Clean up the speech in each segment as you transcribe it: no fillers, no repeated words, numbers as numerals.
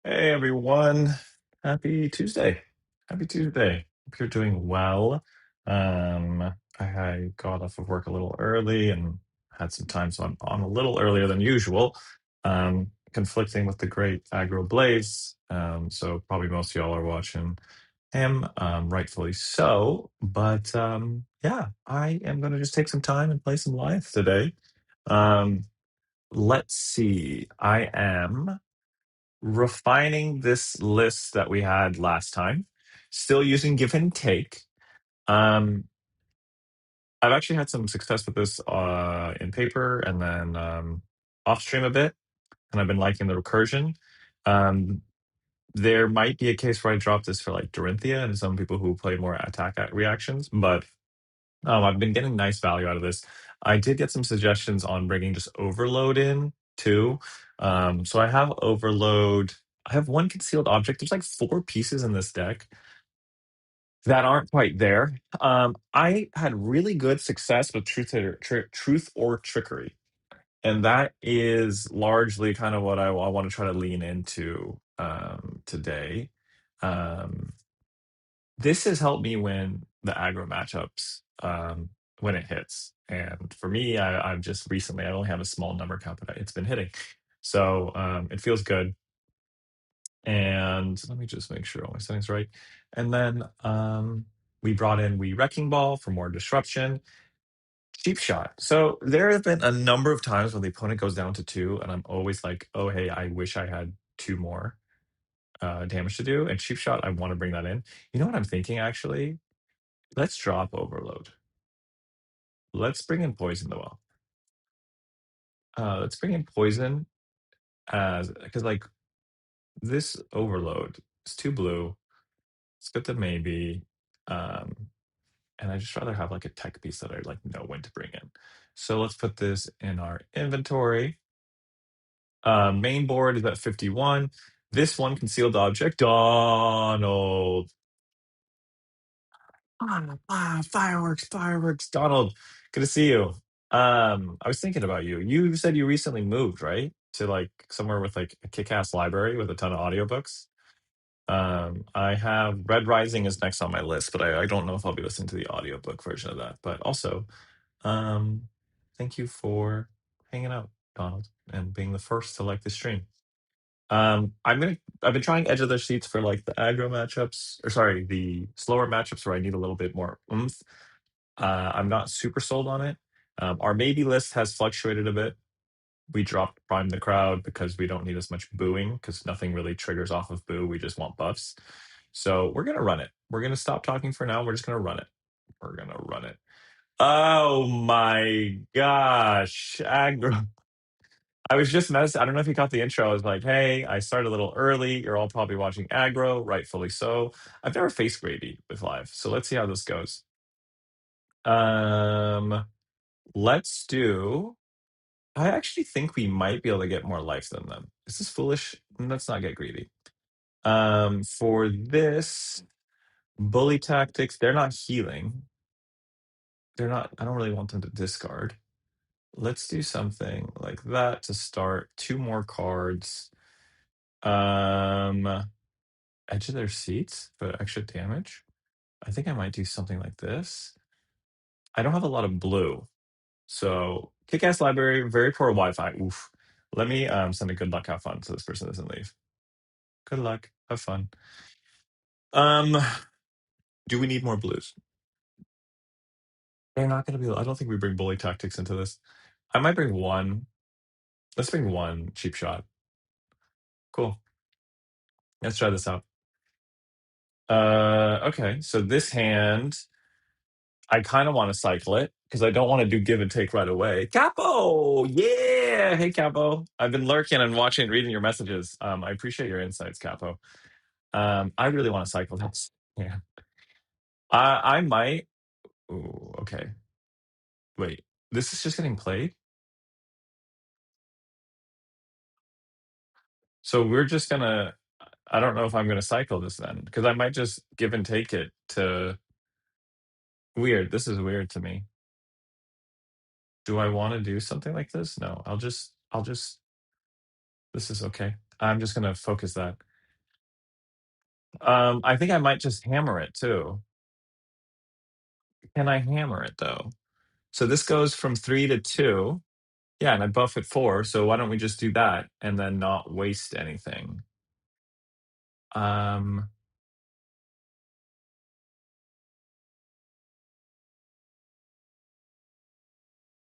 Hey everyone. Happy Tuesday. Happy Tuesday. Hope you're doing well. I got off of work a little early and had some time, so I'm on a little earlier than usual. Conflicting with the great Agro Blaze. So probably most of y'all are watching him, rightfully so. But yeah, I am gonna just take some time and play some Lyath today. Um, let's see. I am refining this list that we had last time, still using give and take. Um, I've actually had some success with this in paper and then off stream a bit, and I've been liking the recursion. Um, there might be a case where I drop this for like Dorinthia and some people who play more attack reactions, but I've been getting nice value out of this. I did get some suggestions on bringing just overload in too. So I have overload. I have one concealed object. There's like four pieces in this deck that aren't quite there. I had really good success with truth or trickery, and that is largely kind of what I want to try to lean into today. Um, this has helped me win the aggro matchups when it hits. And for me, I've just recently, I only have a small number count, but it's been hitting. So it feels good. And let me just make sure all my settings right. And then we brought in Wrecking Ball for more disruption. Cheap shot. So there have been a number of times when the opponent goes down to 2, and I'm always like, oh, hey, I wish I had 2 more damage to do. And cheap shot, I want to bring that in. You know what I'm thinking actually? Let's drop overload. Let's bring in poison the well. Let's bring in poison as because like this overload is 2 blue. It's good to maybe. And I just rather have like a tech piece that I like know when to bring in. So let's put this in our inventory. Main board is at 51. This one concealed object, Donald. Fireworks, Donald. Good to see you. I was thinking about you. You said you recently moved, right? To like somewhere with like a kick-ass library with a ton of audiobooks. I have Red Rising is next on my list, but I don't know if I'll be listening to the audiobook version of that. But also, um, thank you for hanging out, Donald, and being the first to like the stream. I've been trying edge of their seats for like the aggro matchups, or sorry, the slower matchups where I need a little bit more oomph. I'm not super sold on it. Our maybe list has fluctuated a bit. We dropped Prime the Crowd because we don't need as much booing because nothing really triggers off of boo. We just want buffs. So we're gonna run it. We're gonna stop talking for now. We're just gonna run it. We're gonna run it. Oh my gosh, aggro. I was just messing. I don't know if you caught the intro. I was like, hey, I started a little early. You're all probably watching aggro, rightfully so. I've never faced Gravy with live, so let's see how this goes. Um, let's do. I actually think we might be able to get more life than them. Is this foolish? Let's not get greedy. For this bully tactics, they're not healing. They're not. I don't really want them to discard. Let's do something like that to start. 2 more cards. Um, Edge of their seats, but extra damage. I think I might do something like this. I don't have a lot of blue, so kick-ass library, very poor Wi-Fi. Oof. Let me send a good luck, have fun, so this person doesn't leave. Good luck, have fun. Um, do we need more blues? They're not going to be. I don't think we bring bully tactics into this. I might bring one. Let's bring one cheap shot. Cool. Let's try this out. Okay. So this hand, I kind of want to cycle it because I don't want to do give and take right away. Capo, yeah. Hey, Capo. I've been lurking and watching and reading your messages. I appreciate your insights, Capo. I really want to cycle this. Yeah. I might. Ooh, okay. Wait. This is just getting played. So we're just gonna. I don't know if I'm gonna cycle this then because I might just give and take it to. Weird. This is weird to me. Do I want to do something like this? No. I'll just. This is okay. I'm just gonna focus that. I think I might just hammer it too. Can I hammer it though? So this goes from 3 to 2. Yeah, and I buff at 4, so why don't we just do that and then not waste anything? Um,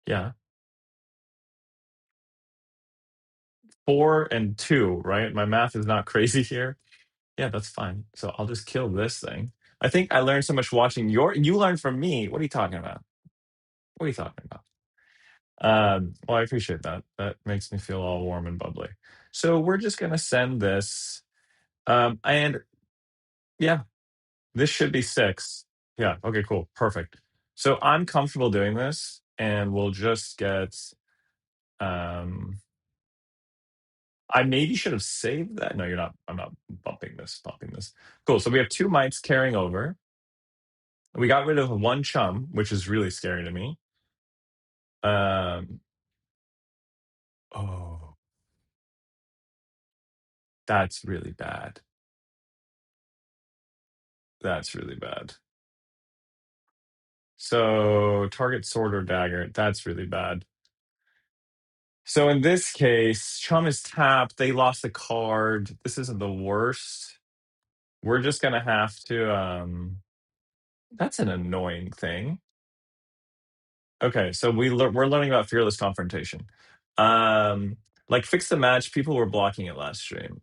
yeah. 4 and 2, right? My math is not crazy here. Yeah, that's fine. So I'll just kill this thing. I think I learned so much watching you learned from me. What are you talking about? What are you talking about? Well, I appreciate that. That makes me feel all warm and bubbly. So we're just gonna send this. And yeah, this should be 6. Yeah, okay, cool. Perfect. So I'm comfortable doing this, and we'll just get I maybe should have saved that. No, you're not. I'm not bumping this. Cool. So we have 2 mites carrying over. We got rid of 1 chum, which is really scary to me. Oh, that's really bad. That's really bad. So target sword or dagger. That's really bad. So in this case, chum is tapped. They lost a card. This isn't the worst. We're just gonna have to. That's an annoying thing. Okay, so we're learning about fearless confrontation. Um, like fix the match. People were blocking it last stream.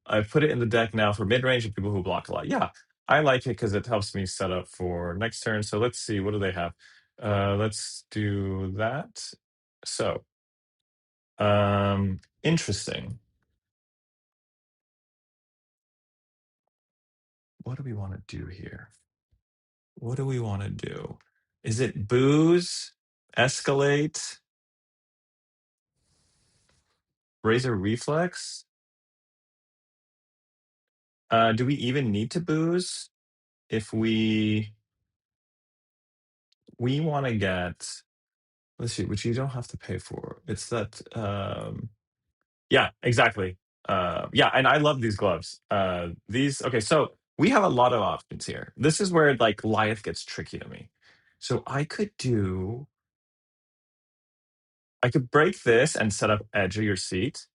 I put it in the deck now for mid range and people who block a lot. Yeah, I like it because it helps me set up for next turn. So let's see, what do they have? Let's do that. So, interesting. What do we want to do here? What do we want to do? Is it booze, escalate, razor reflex? Do we even need to booze if we want to get, let's see, which you don't have to pay for. It's that yeah, exactly. Yeah, and I love these gloves. These okay, so we have a lot of options here. This is where like Lyath gets tricky to me. So I could break this and set up edge of your seat.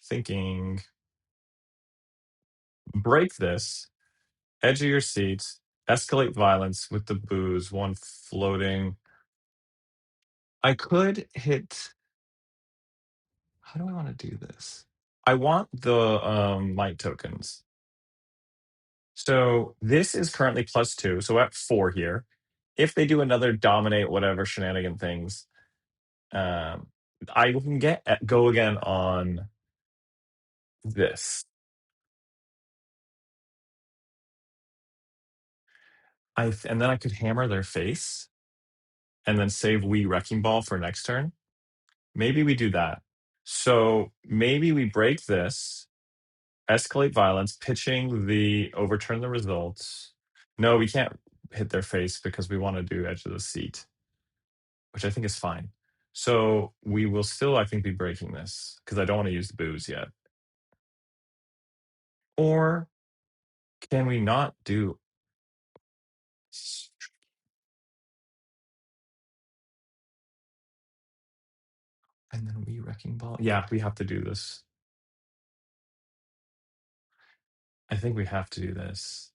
Thinking break this, edge of your seat, escalate violence with the booze, 1 floating. I could hit. How do I want to do this? I want the light tokens. So this is currently +2, so we're at 4 here. If they do another dominate whatever shenanigan things, um, I can go again on this. And then I could hammer their face and then save we wrecking ball for next turn. Maybe we do that. So maybe we break this, escalate violence, pitching the overturn the results. No, we can't hit their face because we want to do edge of the seat, which I think is fine. So we will still, I think, be breaking this because I don't want to use the booze yet. Or can we not do? And then we wrecking ball? Yeah, we have to do this. I think we have to do this.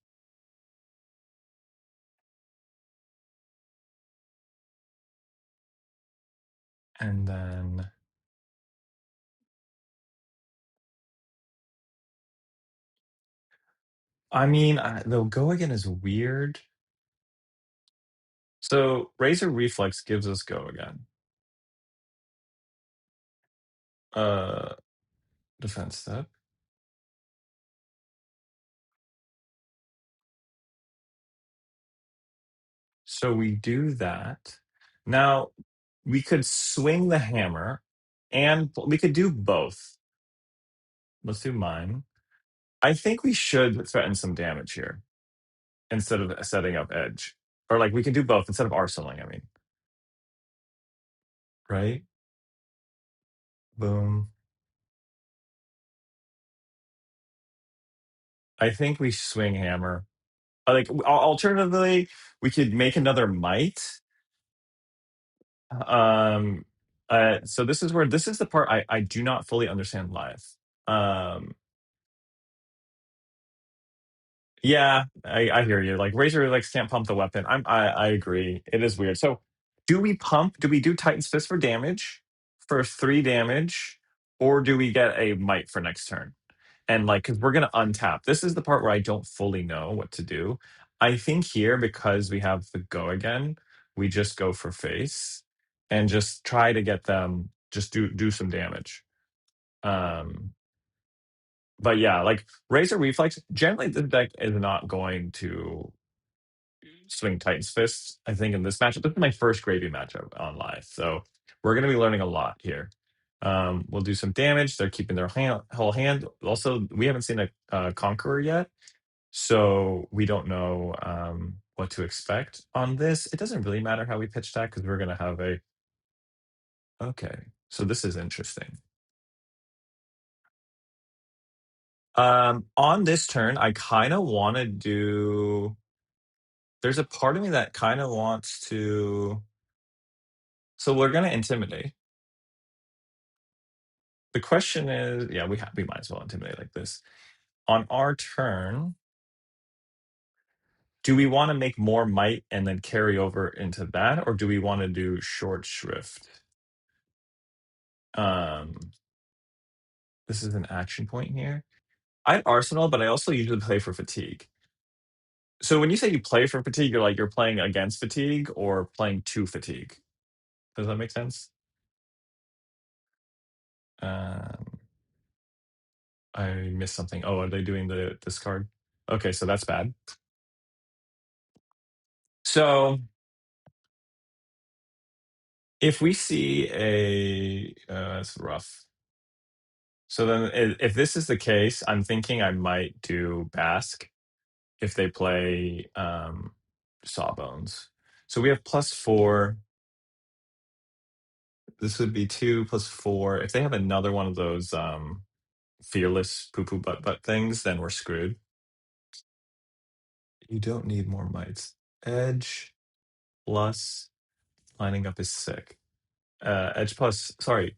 And then I mean, the go again is weird. So Razor Reflex gives us go again. Uh, defense step. So we do that. Now we could swing the hammer, and we could do both. Let's do mine. I think we should threaten some damage here instead of setting up edge, or like we can do both instead of arsenaling. I mean, right? Boom. I think we swing hammer. Like alternatively, we could make another might. Um, so this is the part I do not fully understand live. Um, yeah, I hear you. Like Razor like can't pump the weapon. I agree. It is weird. So do we pump? Do we do Titan's Fist for damage for 3 damage, or do we get a might for next turn? And like, because we're gonna untap. This is the part where I don't fully know what to do. I think here because we have the go again, we just go for face and just try to get them. Just do some damage. Um, but yeah, like Razor Reflex. Generally, the deck is not going to swing Titan's Fist. I think in this matchup, this is my first Gravy matchup on live, so we're going to be learning a lot here. We'll do some damage. They're keeping their whole hand. Also, we haven't seen a Conqueror yet, so we don't know what to expect on this. It doesn't really matter how we pitch that because we're going to have a. Okay, so this is interesting. On this turn, I kind of want to do. There's a part of me that kind of wants to. So we're going to intimidate. The question is, yeah, we might as well intimidate like this. On our turn, do we want to make more might and then carry over into that, or do we want to do short shrift? Um, this is an action point here. I have Arsenal, but I also usually play for fatigue. So when you say you play for fatigue, you're playing against fatigue or playing to fatigue. Does that make sense? Um, I missed something. Oh, are they doing the discard? Okay, so that's bad. So if we see that's rough. So then, if this is the case, I'm thinking I might do Basque if they play Sawbones. So we have +4. This would be 2 +4. If they have another one of those fearless poo poo butt things, then we're screwed. You don't need more mites. Edge plus lining up is sick. Edge plus, sorry,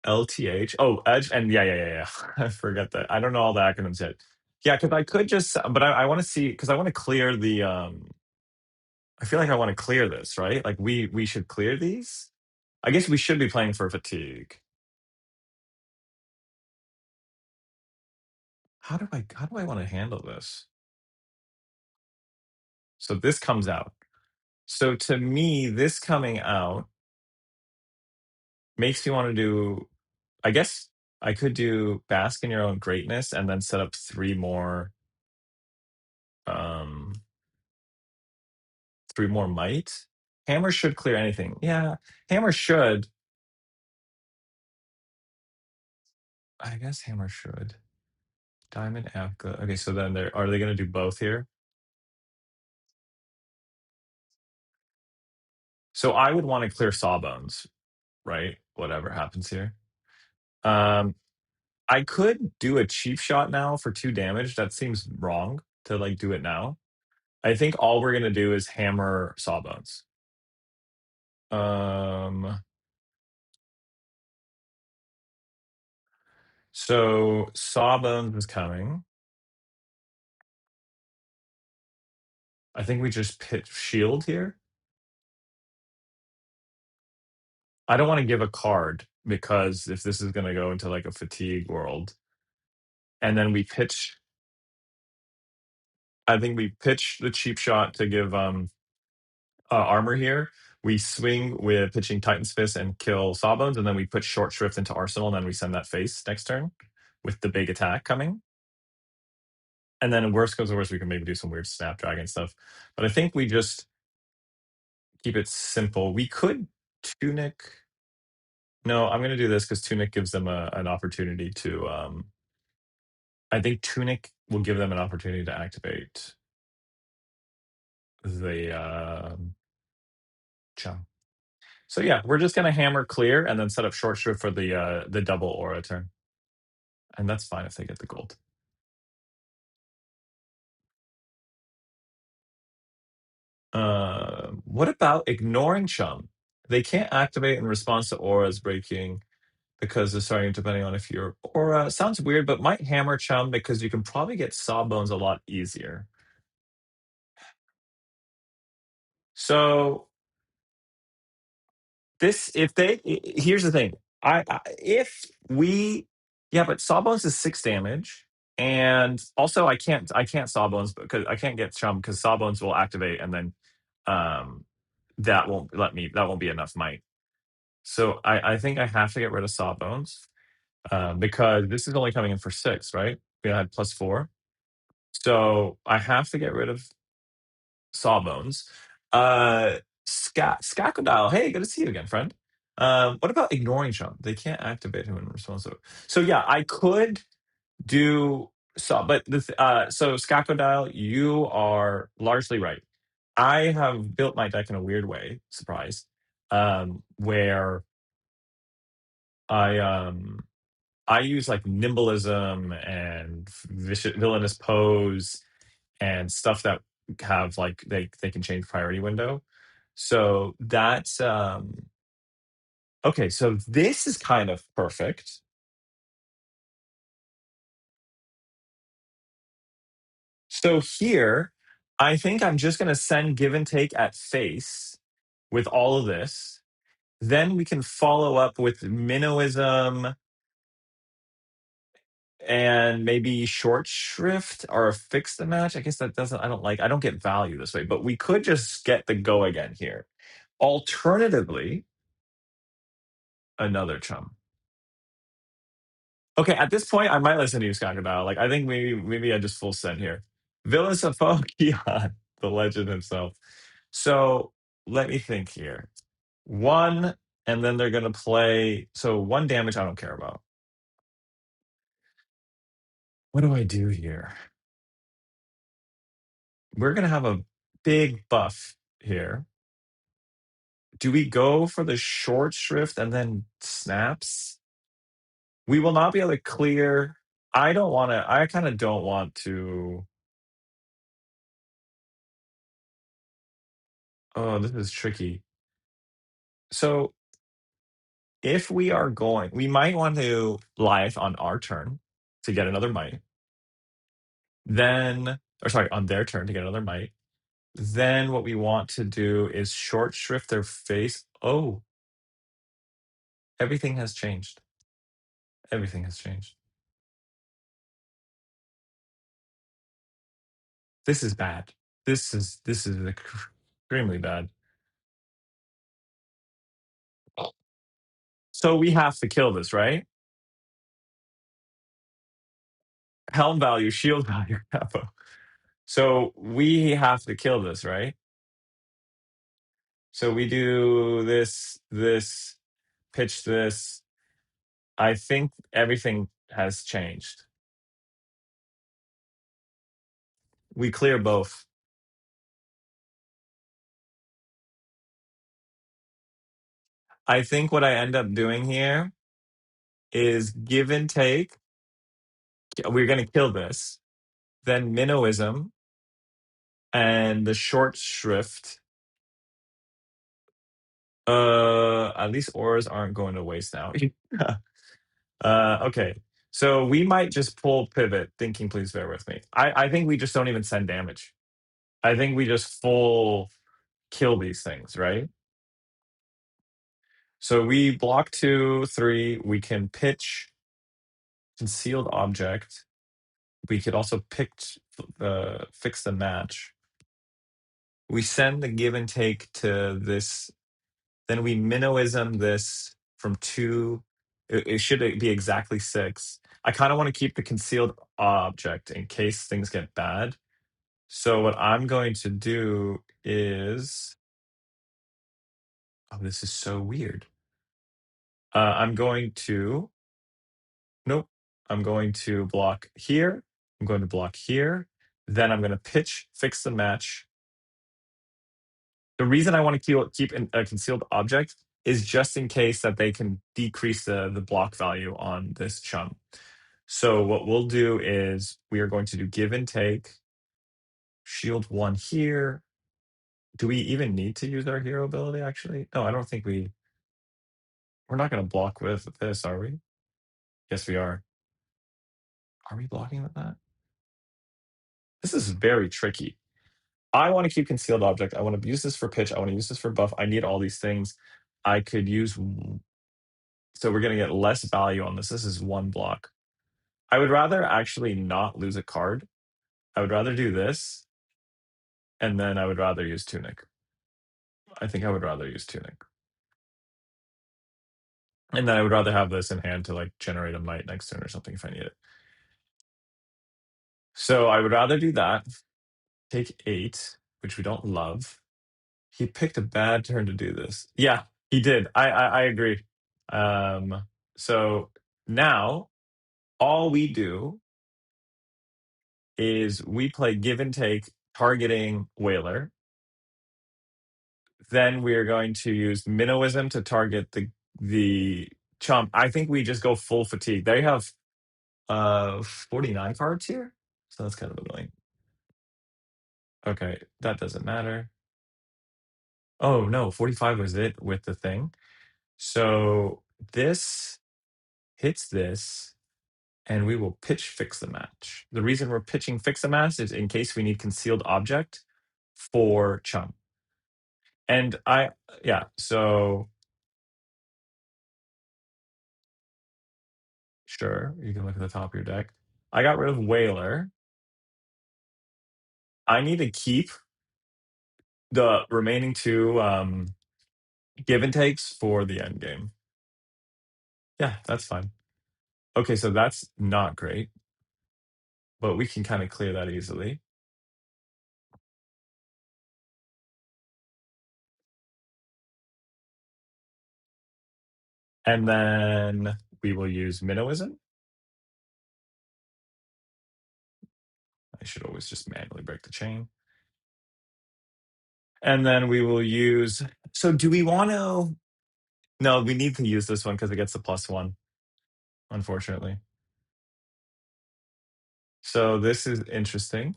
LTH. Oh, Edge and yeah. I forget that. I don't know all the acronyms yet. Yeah, because I could just, but I want to see because I want to clear the. I feel like I want to clear this, right? Like we should clear these. I guess we should be playing for fatigue. How do I want to handle this? So this comes out. So to me, this coming out makes me want to do. I guess I could do bask in your own greatness and then set up 3 more. Um, 3 more might. Hammer should clear anything. Yeah, hammer should. I guess hammer should. Diamond Apka. Okay, so then are they going to do both here? So I would want to clear Sawbones, right? Whatever happens here. Um, I could do a cheap shot now for 2 damage. That seems wrong to like do it now. I think all we're gonna do is hammer Sawbones. Um, so Sawbones is coming. I think we just pitch shield here. I don't want to give a card because if this is gonna go into like a fatigue world, and then we pitch. I think we pitch the cheap shot to give armor here. We swing with pitching Titan's Fist and kill Sawbones, and then we put Short Shrift into Arsenal, and then we send that face next turn with the big attack coming. And then, worst comes to worst, we can maybe do some weird Snapdragon stuff. But I think we just keep it simple. We could Tunic. No, I'm going to do this because Tunic gives them an opportunity to. I think Tunic will give them an opportunity to activate the Chung. So yeah, we're just gonna hammer clear and then set up short shrift for the double aura turn. And that's fine if they get the gold. What about ignoring chum? They can't activate in response to auras breaking because they're starting depending on if your aura sounds weird, but might hammer chum because you can probably get sawbones a lot easier. So this, if they, here's the thing. If we, yeah, but sawbones is 6 damage, and also I can't sawbones because I can't get chum because sawbones will activate, and then um that won't be enough might. So I think I have to get rid of sawbones because this is only coming in for 6, right? We had +4, so I have to get rid of Sawbones. Skakadile, hey, good to see you again, friend. What about ignoring Chum? They can't activate him in response to. So yeah, I could do but so Skakadile, you are largely right. I have built my deck in a weird way, surprise, where I um I use like nimbleism and villainous pose and stuff that have like they can change priority window. So that's okay, so this is kind of perfect. So here, I think I'm just going to send give and take at face with all of this. Then we can follow up with minnowism and maybe short shrift or fix the match. I guess that doesn't, I don't get value this way, but we could just get the go again here. Alternatively, another chum. Okay, at this point, I might listen to you, Crocodile. Like, I think maybe I just full send here. Villains of Pokemon, the legend himself. So let me think here. 1, and then they're gonna play. So 1 damage I don't care about. What do I do here? We're gonna have a big buff here. Do we go for the short shrift and then snaps? We will not be able to clear. I kind of don't want to. Oh, this is tricky. So if we are going, we might want to Lyath on our turn to get another might. Then, or sorry, on their turn to get another might. Then what we want to do is short shrift their face. Oh, everything has changed. Everything has changed. This is bad. This is extremely bad. So we have to kill this, right? Helm value, shield value, capo. So we have to kill this, right? So we do this, pitch this. I think everything has changed. We clear both. I think what I end up doing here is give and take. We're going to kill this. Then minnowism and the short shrift. At least auras aren't going to waste now. Okay. So we might just pull pivot, thinking please bear with me. I think we just don't even send damage. I think we just full kill these things, right? So we block 2, 3. We can pitch concealed object. We could also fix the match. We send the give and take to this. Then we minnowism this from 2. It should be exactly 6. I kind of want to keep the concealed object in case things get bad. So what I'm going to do is, oh, this is so weird. I'm going to, nope. I'm going to block here. I'm going to block here. Then I'm going to pitch, fix the match. The reason I want to keep a concealed object is just in case that they can decrease the block value on this chum. So what we'll do is we are going to do give and take, shield 1 here, Do we even need to use our hero ability, actually? No, I don't think we're not going to block with this, are we? Yes, we are. Are we blocking with that? This is very tricky. I want to keep concealed object. I want to use this for pitch. I want to use this for buff. I need all these things. I could use, so we're going to get less value on this. This is one block. I would rather actually not lose a card. I would rather do this, and then I would rather use Tunic. I think I would rather use Tunic. And then I would rather have this in hand to like generate a might next turn or something if I need it. So I would rather do that. Take 8, which we don't love. He picked a bad turn to do this. Yeah, he did. I agree. So now all we do is we play give and take targeting Whaler. Then we are going to use Minnowism to target the chump. I think we just go full fatigue. They have 49 cards here, so that's kind of annoying. Okay, that doesn't matter. Oh no, 45 was it with the thing. So this hits this, and we will pitch fix the match. The reason we're pitching fix the match is in case we need concealed object for chump. And so sure, you can look at the top of your deck. I got rid of Whaler. I need to keep the remaining two give and takes for the end game. Yeah, that's fine. Okay, so that's not great, but we can kind of clear that easily. And then we will use Minnowism. I should always just manually break the chain. And then we will use. So do we want to? No, we need to use this one because it gets the +1, unfortunately. So this is interesting.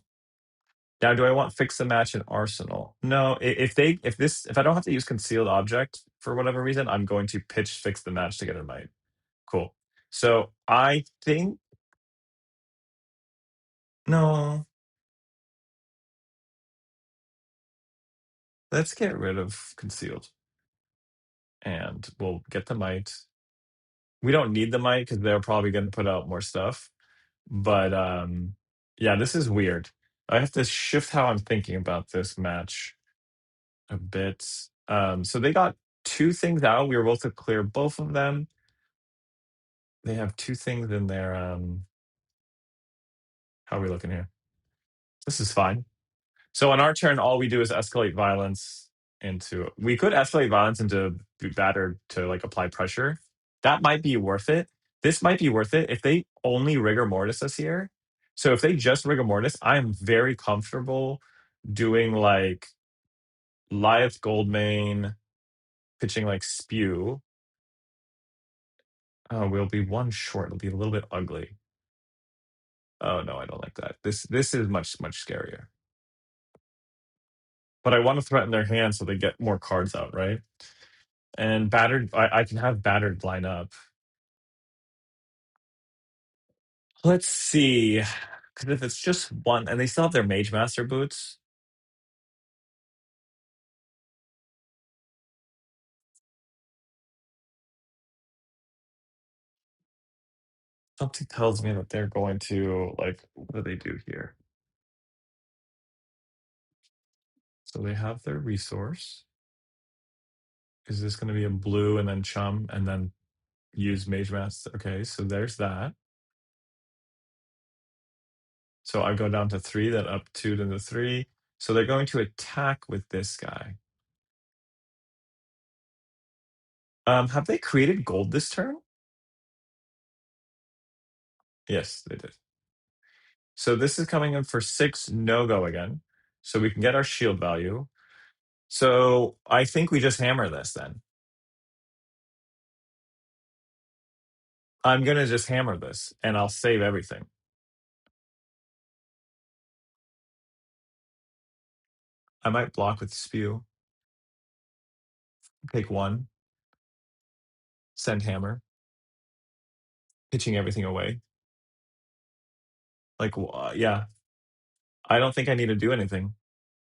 Now, do I want fix the match in Arsenal? No. If I don't have to use concealed object for whatever reason, I'm going to pitch fix the match to get a might. Cool. So I think no. Let's get rid of concealed, and we'll get the might. We don't need the might because they're probably going to put out more stuff. But yeah, this is weird. I have to shift how I'm thinking about this match a bit. So they got 2 things out. We were able to clear both of them. They have 2 things in their how are we looking here? This is fine. So on our turn, all we do is escalate violence into. We could escalate violence into battered to like apply pressure. That might be worth it. This might be worth it if they only rigor mortis us here. So if they just rigor mortis, I am very comfortable doing like Lyath Goldmane, pitching like Spew. Oh, we'll be 1 short. It'll be a little bit ugly. Oh no, I don't like that. This is much scarier. But I want to threaten their hand so they get more cards out, right? And battered, I can have battered line up. Let's see, because if it's just one, and they still have their Mage Master boots. Something tells me that they're going to like. What do they do here? So they have their resource. Is this going to be a blue and then chum and then use Mage Master? Okay, so there's that. So I go down to 3, then up 2 to the 3. So they're going to attack with this guy. Have they created gold this turn? Yes, they did. So this is coming in for 6 no-go again. So we can get our shield value. So I think we just hammer this then. I'm going to just hammer this and I'll save everything. I might block with Spew. Take one. Send hammer. Pitching everything away. Like, yeah. I don't think I need to do anything.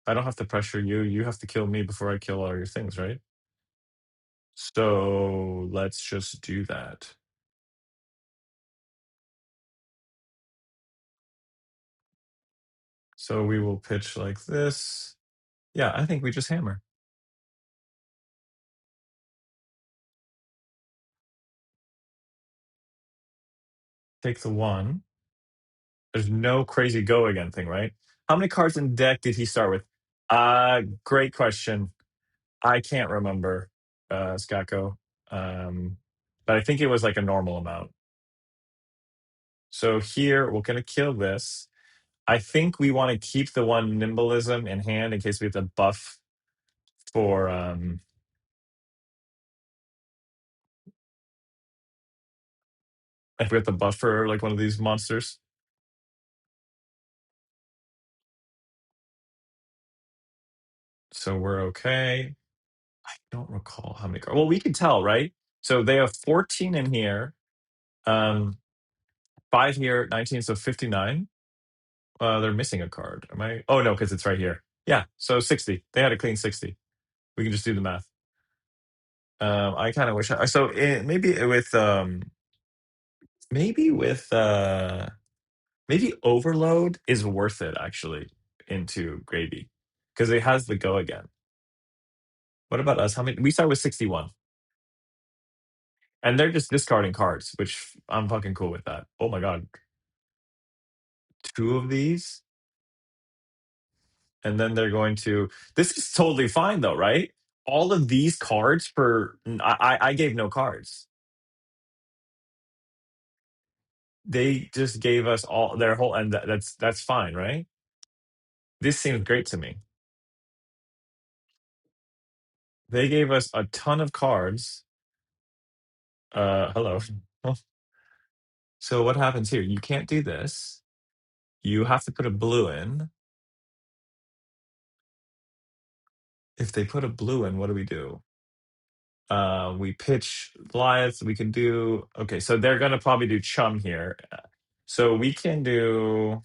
I don't have to pressure you. You have to kill me before I kill all your things, right? So let's just do that. So we will pitch like this. Yeah, I think we just hammer. Take the one. There's no crazy go again thing, right? How many cards in deck did he start with? Great question. I can't remember, Skako. But I think it was like a normal amount. So here we're gonna kill this. I think we want to keep the one nimbleism in hand in case we have to buff for if we have to buff for like one of these monsters. So we're okay. I don't recall how many cards. Well, we can tell, right? So they have 14 in here, 5 here, 19, so 59. They're missing a card. Am I? Oh no, because it's right here. Yeah, so 60. They had a clean 60. We can just do the math. I kind of wish so maybe with maybe overload is worth it actually into gravy because it has the go again. What about us? How many? We start with 61. And they're just discarding cards, which I'm fucking cool with that. Oh my god. 2 of these. And then they're going to. This is totally fine though, right? All of these cards for. I gave no cards. They just gave us all their whole. And that's fine, right? This seems great to me. They gave us a ton of cards. Hello. So what happens here? You can't do this. You have to put a blue in. If they put a blue in, what do we do? We pitch Lyath. We can do okay. So they're gonna probably do Chum here. So we can do.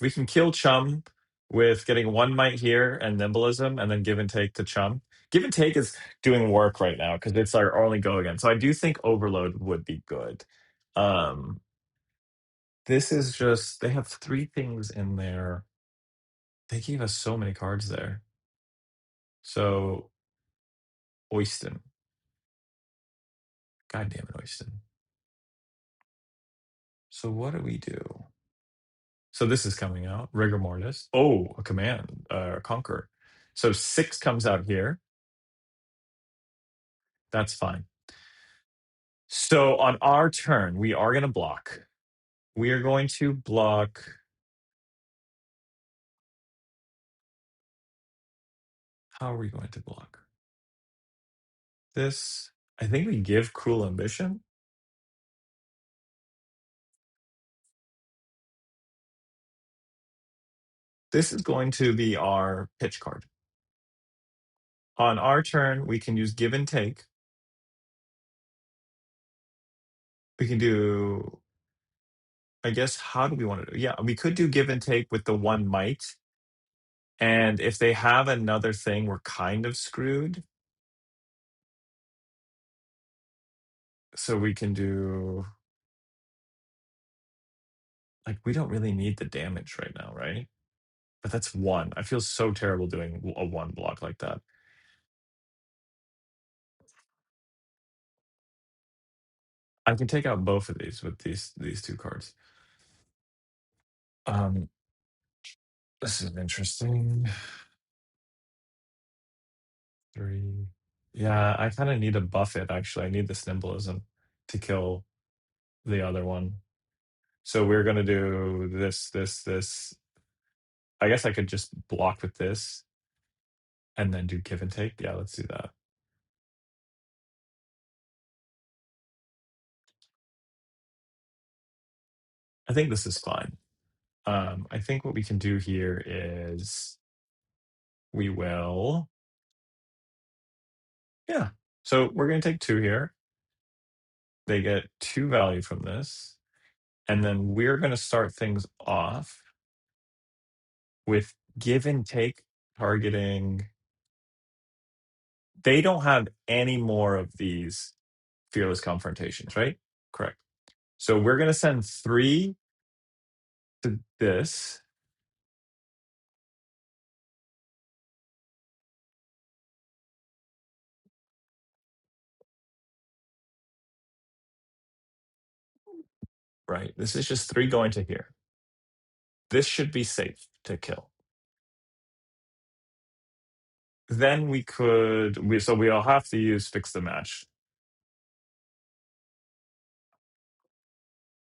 We can kill Chum with getting one might here and nimbleism, and then give and take to Chum. Give and take is doing work right now because it's our only go again. So I do think overload would be good. Um, this is just they have 3 things in there. They gave us so many cards there. So Oyston. God damn it, Oyston. So what do we do? So this is coming out. Rigor mortis. Oh, a command. Conquer. So 6 comes out here. That's fine. So on our turn, we are going to block. We are going to block. How are we going to block? This. I think we give Cruel Ambition. This is going to be our pitch card. On our turn, we can use give and take. We can do, I guess, how do we want to do? Yeah, we could do give and take with the one might. And if they have another thing, we're kind of screwed. So we can do, like, we don't really need the damage right now, right? But that's 1. I feel so terrible doing a 1 block like that. I can take out both of these with these 2 cards. This is interesting. 3. Yeah, I kind of need to buff it, actually. I need the symbolism to kill the other one. So we're going to do this. I guess I could just block with this and then do give and take. Yeah, let's do that. I think this is fine. I think what we can do here is we will, yeah. So we're going to take 2 here. They get 2 value from this. And then we're going to start things off with give and take targeting. They don't have any more of these fearless confrontations, right? Correct. So we're going to send 3 to this. Right. This is just 3 going to here. This should be safe to kill. Then we could, so we'll have to use fix the match.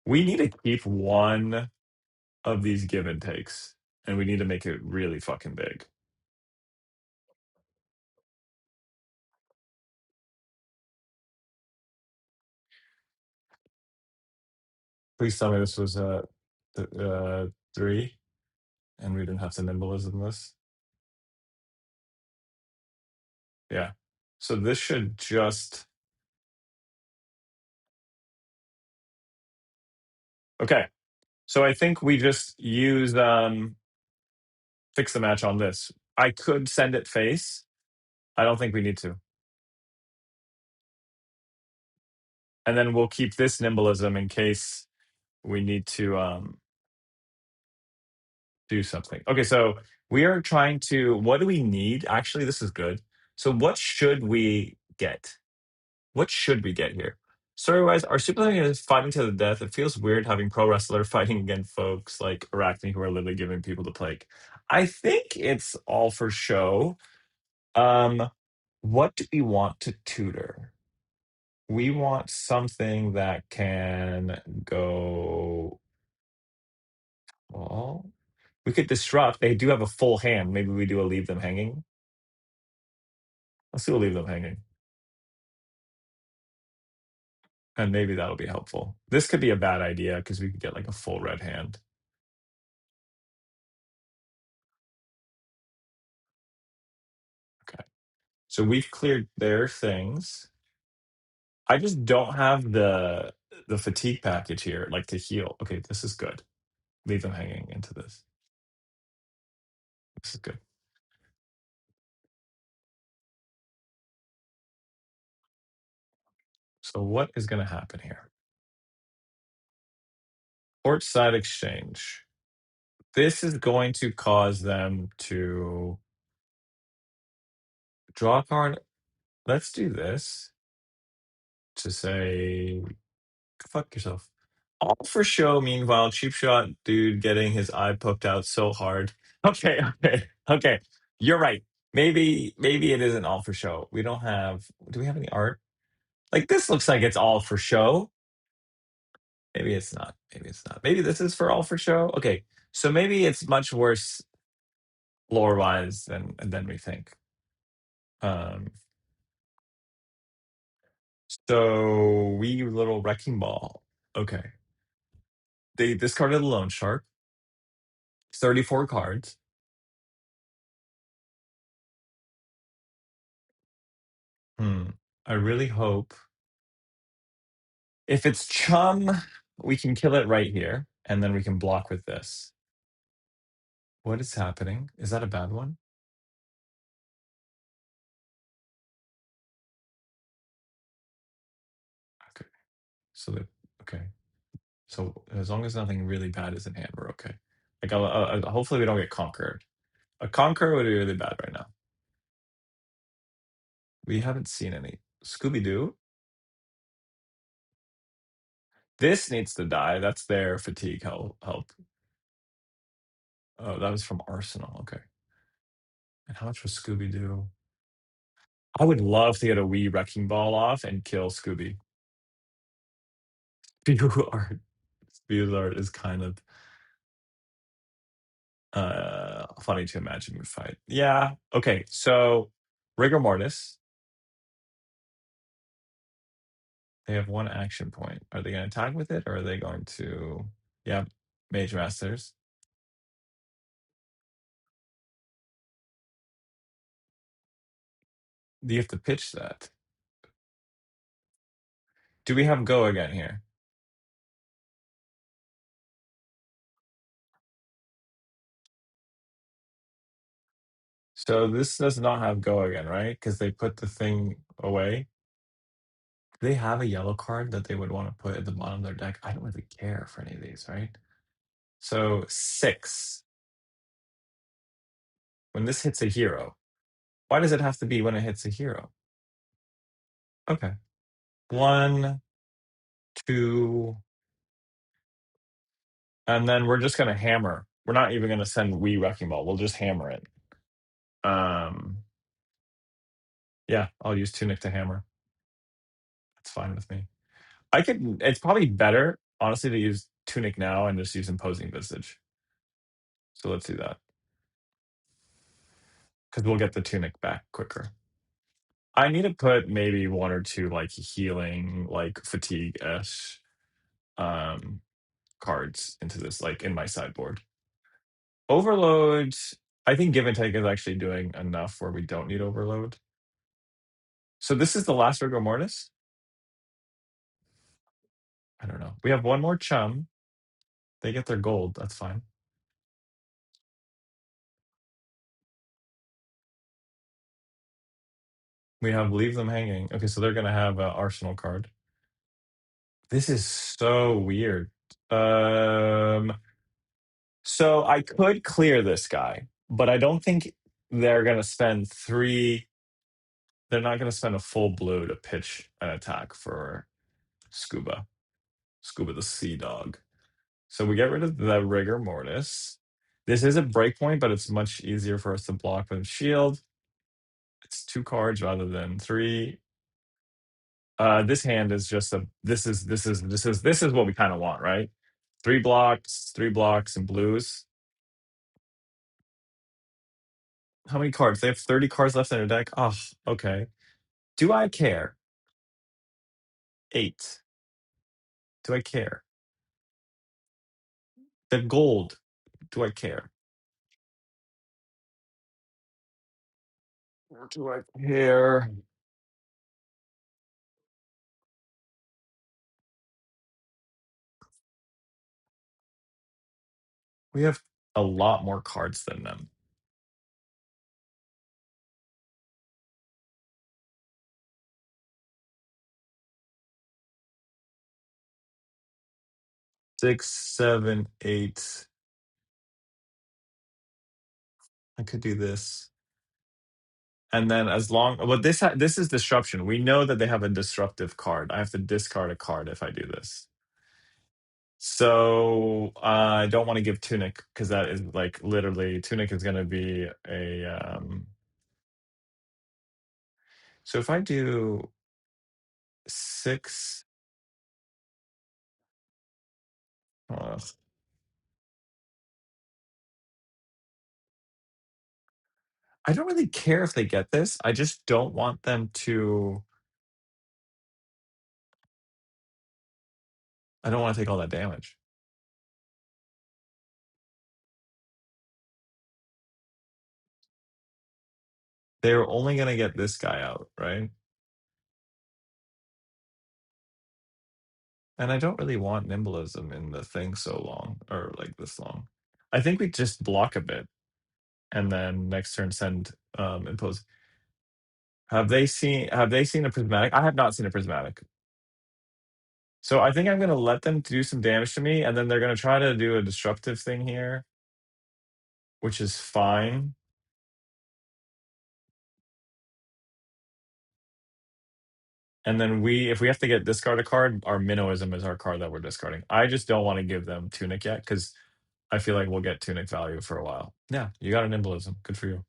We need to keep one of these give and takes, and we need to make it really fucking big. Please tell me this was 3, and we didn't have to nimblism this. Yeah. So this should just. Okay. So I think we just use fix the match on this. I could send it face. I don't think we need to. And then we'll keep this nimblism in case we need to do something. Okay, so we are trying to, what do we need? Actually, this is good. So what should we get? What should we get here? Story-wise, our supervillain is fighting to the death. It feels weird having pro wrestler fighting against folks like Arachne who are literally giving people the plague. I think it's all for show. What do we want to tutor? We want something that can go. Well, we could disrupt. They do have a full hand. Maybe we do a leave them hanging. Let's do a leave them hanging. And maybe that'll be helpful. This could be a bad idea because we could get like a full red hand. Okay. So we've cleared their things. I just don't have the fatigue package here, like to heal. Okay, this is good. Leave them hanging into this. This is good. So what is going to happen here? Port side exchange. This is going to cause them to draw a card. Let's do this to say, fuck yourself. All for show, meanwhile, cheap shot dude getting his eye poked out so hard. Okay. You're right. Maybe it isn't all for show. We don't have, do we have any art? Like this looks like it's all for show. Maybe it's not. Maybe it's not. Maybe this is for all for show. Okay. So maybe it's much worse lore wise than we think. Um so we little wrecking ball. Okay. They discarded the loan shark. 34 cards. I really hope if it's chum, we can kill it right here, and then we can block with this. What is happening? Is that a bad one? Okay. So the okay. So as long as nothing really bad is in hand, we're okay. Like, hopefully we don't get conquered. A conquer would be really bad right now. We haven't seen any. Scooby Doo. This needs to die. That's their fatigue help. Oh, that was from Arsenal. Okay. And how much was Scooby Doo? I would love to get a wee wrecking ball off and kill Scooby. Spew art. Spew art is kind of funny to imagine we fight. Yeah. Okay. So rigor mortis. They have 1 action point. Are they going to attack with it, or are they going to? Yeah, mage masters. You have to pitch that. Do we have go again here? So this does not have go again, right? Because they put the thing away. Do they have a yellow card that they would want to put at the bottom of their deck? I don't really care for any of these, right? So 6. When this hits a hero. Why does it have to be when it hits a hero? Okay. 1, 2, and then we're just gonna hammer. We're not even gonna send Wii Wrecking Ball. We'll just hammer it. Um, yeah, I'll use Tunic to hammer. That's fine with me. I could. It's probably better, honestly, to use Tunic now and just use Imposing Visage. So let's do that because we'll get the Tunic back quicker. I need to put maybe 1 or 2 like healing, like fatigue-ish cards into this, like in my sideboard. Overload, I think Give and Take is actually doing enough where we don't need Overload. So this is the last Rigor Mortis? I don't know. We have 1 more Chum. They get their gold. That's fine. We have Leave Them Hanging. Okay, so they're going to have an Arsenal card. This is so weird. So I could clear this guy, but I don't think they're going to spend 3. They're not going to spend a full blue to pitch an attack for Scuba. Scuba the Sea Dog. So we get rid of the Rigor Mortis. This is a breakpoint, but it's much easier for us to block with Shield. It's 2 cards rather than 3. This hand is just a. This is what we kind of want, right? 3 blocks, and blues. How many cards? They have 30 cards left in their deck. Oh, okay. Do I care? 8. Do I care? The gold. Do I care? Or do I care? We have a lot more cards than them. 6, 7, 8. I could do this. And then as long, well, this is disruption. We know that they have a disruptive card. I have to discard a card if I do this. So I don't want to give Tunic because that is like literally Tunic is going to be a. So if I do 6, ugh. I don't really care if they get this. I just don't want them to. I don't want to take all that damage. They're only going to get this guy out, right? And I don't really want Nimblism in the thing so long, or like this long. I think we just block a bit, and then next turn send impose. Have they seen a prismatic? I have not seen a prismatic. So I think I'm gonna let them do some damage to me, and then they're gonna try to do a disruptive thing here, which is fine. And then if we have to get discard a card, our Minnowism is our card that we're discarding. I just don't want to give them Tunic yet because I feel like we'll get Tunic value for a while. Yeah, you got an Embolism. Good for you.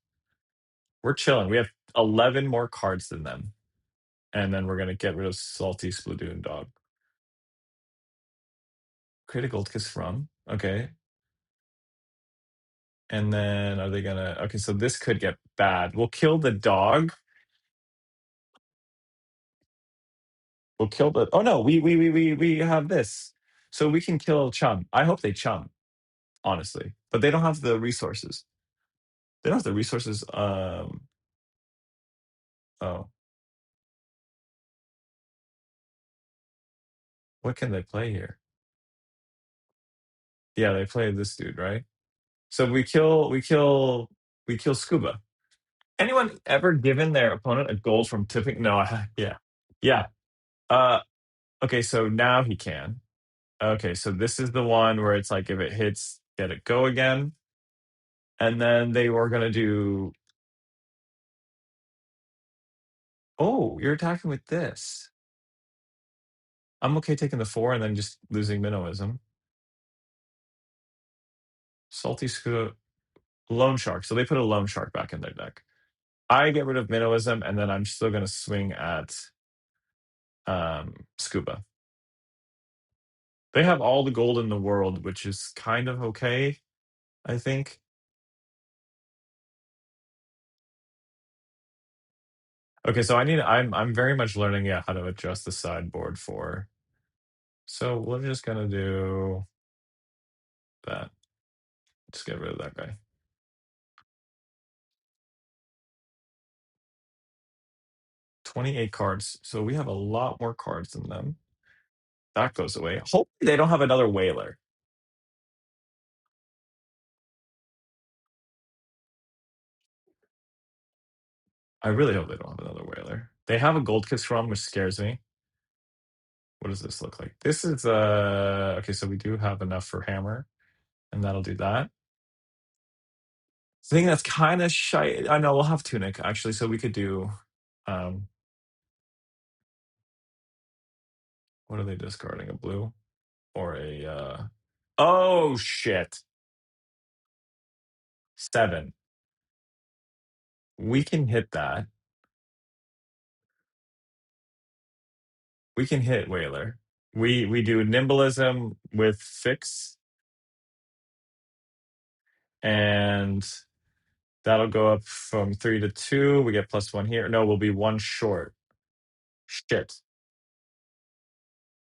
We're chilling. We have 11 more cards than them. And then we're going to get rid of Salty Spludoon Dog. Create a Gold Kiss from. Okay. And then are they going to. Okay, so this could get bad. We'll kill the dog. We'll kill the. Oh no, we have this. So we can kill Chum. I hope they Chum, honestly. But they don't have the resources. They don't have the resources. Oh. What can they play here? Yeah, they play this dude, right? So we kill Scuba. Anyone ever given their opponent a gold from tipping? No, yeah. Yeah. Uh okay, so now he can. Okay, so this is the one where it's like if it hits, get it go again. And then they were gonna do. Oh, you're attacking with this. I'm okay taking the 4 and then just losing minnowism. Salty Scuba, Loan Shark. So they put a Loan Shark back in their deck. I get rid of minnowism and then I'm still gonna swing at Scuba. They have all the gold in the world, which is kind of okay, I think. Okay, so I'm very much learning how to adjust the sideboard for. So we're just gonna do that. Just get rid of that guy. 28 cards. So we have a lot more cards than them. That goes away. Hopefully they don't have another whaler. I really hope they don't have another whaler. They have a Gold Kiss from, which scares me. What does this look like? This is okay, so we do have enough for hammer, and that'll do that. The thing that's kind of shy. I know we'll have tunic actually, so we could do what are they discarding? A blue or a oh shit. 7. We can hit that. We can hit whaler. We do nimblism with fix, and that'll go up from 3 to 2. We get +1 here. No, we'll be 1 short. Shit.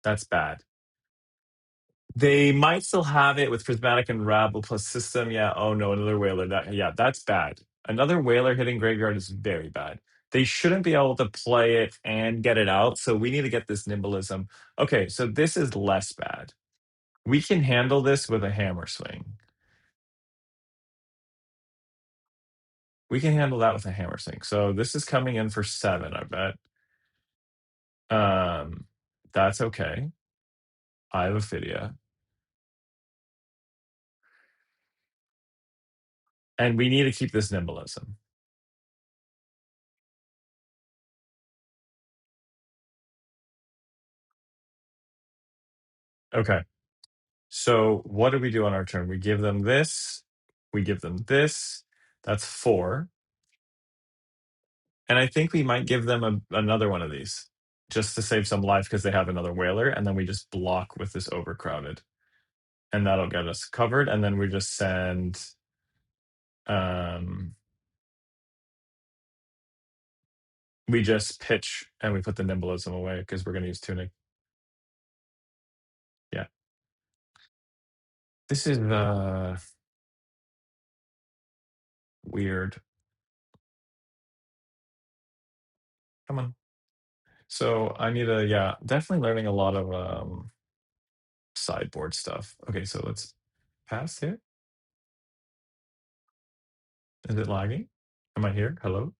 That's bad. They might still have it with Prismatic and Rabble plus system. Yeah. Oh no, another whaler. That's bad. Another whaler hitting graveyard is very bad. They shouldn't be able to play it and get it out. So we need to get this nimblism. Okay, so this is less bad. We can handle this with a hammer swing. We can handle that with a hammer swing. So this is coming in for 7, I bet. That's okay. I have Ophidia. And we need to keep this nimblism. Okay. So what do we do on our turn? We give them this. We give them this. That's 4. And I think we might give them another one of these just to save some life because they have another whaler. And then we just block with this overcrowded. And that'll get us covered. And then we just send we just pitch and we put the nimblism away because we're going to use tunic. Yeah. This is weird. Come on. So I need definitely learning a lot of sideboard stuff. Okay, so let's pass here. Is it lagging? Am I here? Hello?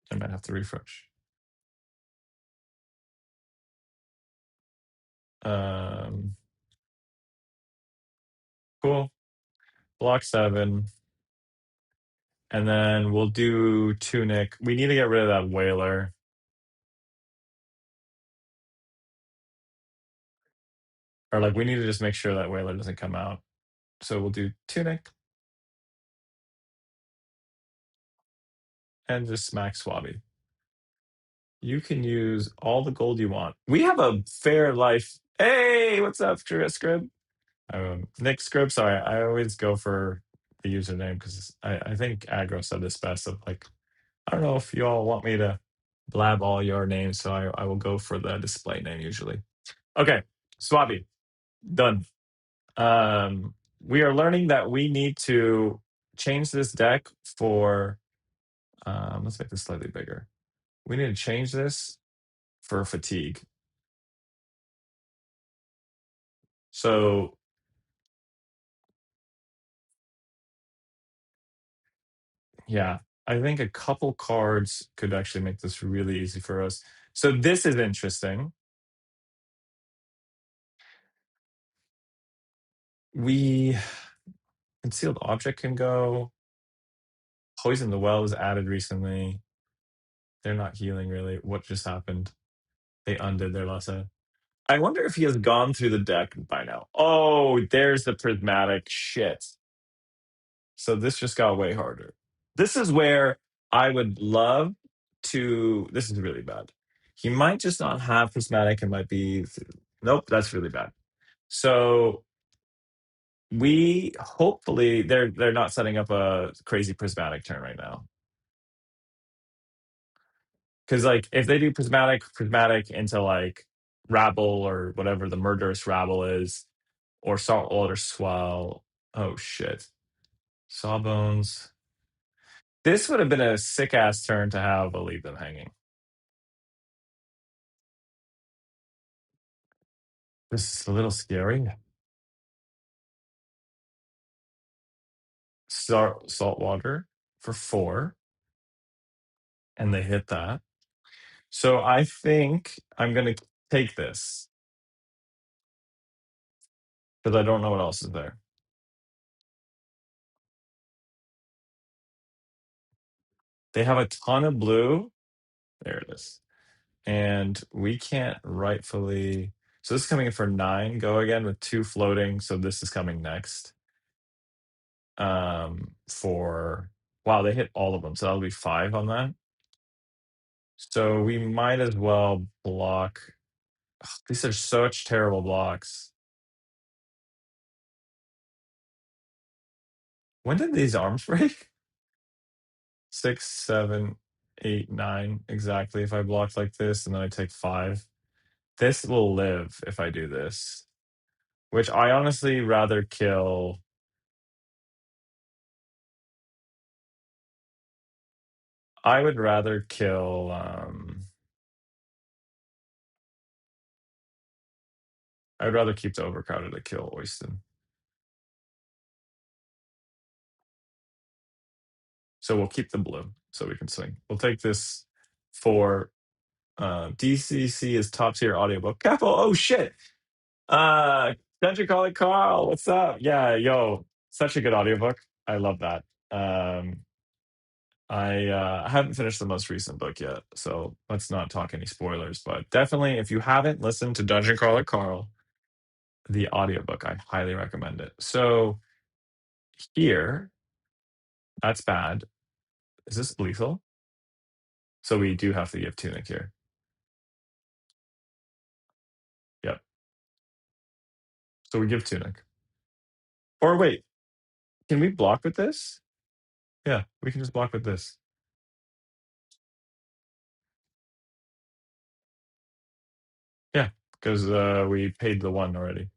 I might have to refresh. Cool. Block 7. And then we'll do tunic. We need to get rid of that whaler. Or like we need to just make sure that whaler doesn't come out. So we'll do tunic. And just smack Swabby. You can use all the gold you want. We have a fair life. Hey, what's up, Scrib? Nick Scrib, sorry. I always go for the username because I think Aggro said this best of like, I don't know if you all want me to blab all your names, so I will go for the display name usually. Okay, Swabby, done. We are learning that we need to change this deck for Let's make this slightly bigger. We need to change this for fatigue. So yeah, I think a couple cards could actually make this really easy for us. So this is interesting. We concealed object can go. Poison the Well was added recently. They're not healing really. What just happened? They undid their lesson. I wonder if he has gone through the deck by now. Oh, there's the prismatic shit. So this just got way harder. This is where I would love to. This is really bad. He might just not have prismatic. It might be. Nope, that's really bad. So we hopefully they're not setting up a crazy prismatic turn right now. Because like if they do prismatic into like rabble or whatever the murderous rabble is, or saltwater swell. Oh shit. Sawbones. This would have been a sick ass turn to have a leave them hanging. This is a little scary. Saltwater for 4, and they hit that. So I think I'm gonna take this because I don't know what else is there. They have a ton of blue. There it is. And we can't rightfully. So this is coming in for 9. Go again with 2 floating. So this is coming next. For wow, they hit all of them. So that'll be 5 on that. So we might as well block. Ugh, these are such terrible blocks. When did these arms break? 6, 7, 8, 9. Exactly. If I block like this and then I take 5. This will live if I do this. Which I honestly rather kill. I would rather kill. I would rather keep the overcrowded to kill Oyston. So we'll keep the blue so we can swing. We'll take this for DCC is top tier audiobook. Capo, oh shit. Dungeon Calling Carl, what's up? Yeah, yo, such a good audiobook. I love that. I haven't finished the most recent book yet, so let's not talk any spoilers. But definitely, if you haven't listened to Dungeon Crawler Carl, the audiobook, I highly recommend it. So here, that's bad. Is this lethal? So we do have to give Tunic here. Yep. So we give Tunic. Or wait, can we block with this? Yeah, we can just block with this. Yeah, because we paid the 1 already.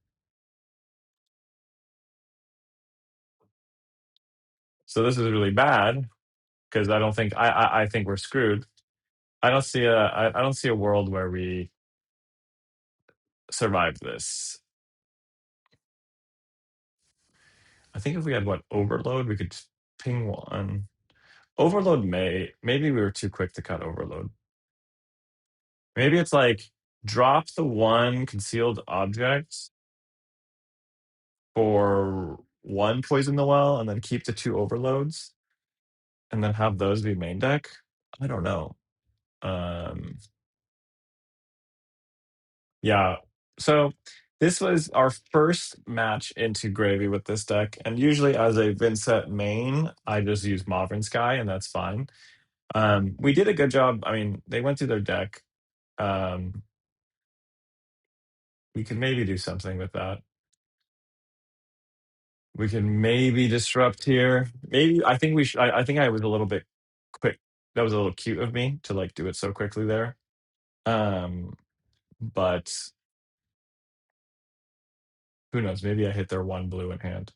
So this is really bad because I don't think I think we're screwed. I don't see I don't see a world where we survive this. I think if we had what overload, we could just ping 1. Overload maybe we were too quick to cut overload. Maybe it's like drop the 1 concealed object for 1 poison the well and then keep the 2 overloads and then have those be main deck. I don't know. Yeah. So this was our first match into Gravy with this deck. And usually as a Vincent main, I just use Mauvin Sky and that's fine. We did a good job. I mean, they went through their deck. Um, we could maybe do something with that. We can maybe disrupt here. Maybe I think we should. I think I was a little bit quick. That was a little cute of me to like do it so quickly there. But who knows? Maybe I hit their 1 blue in hand.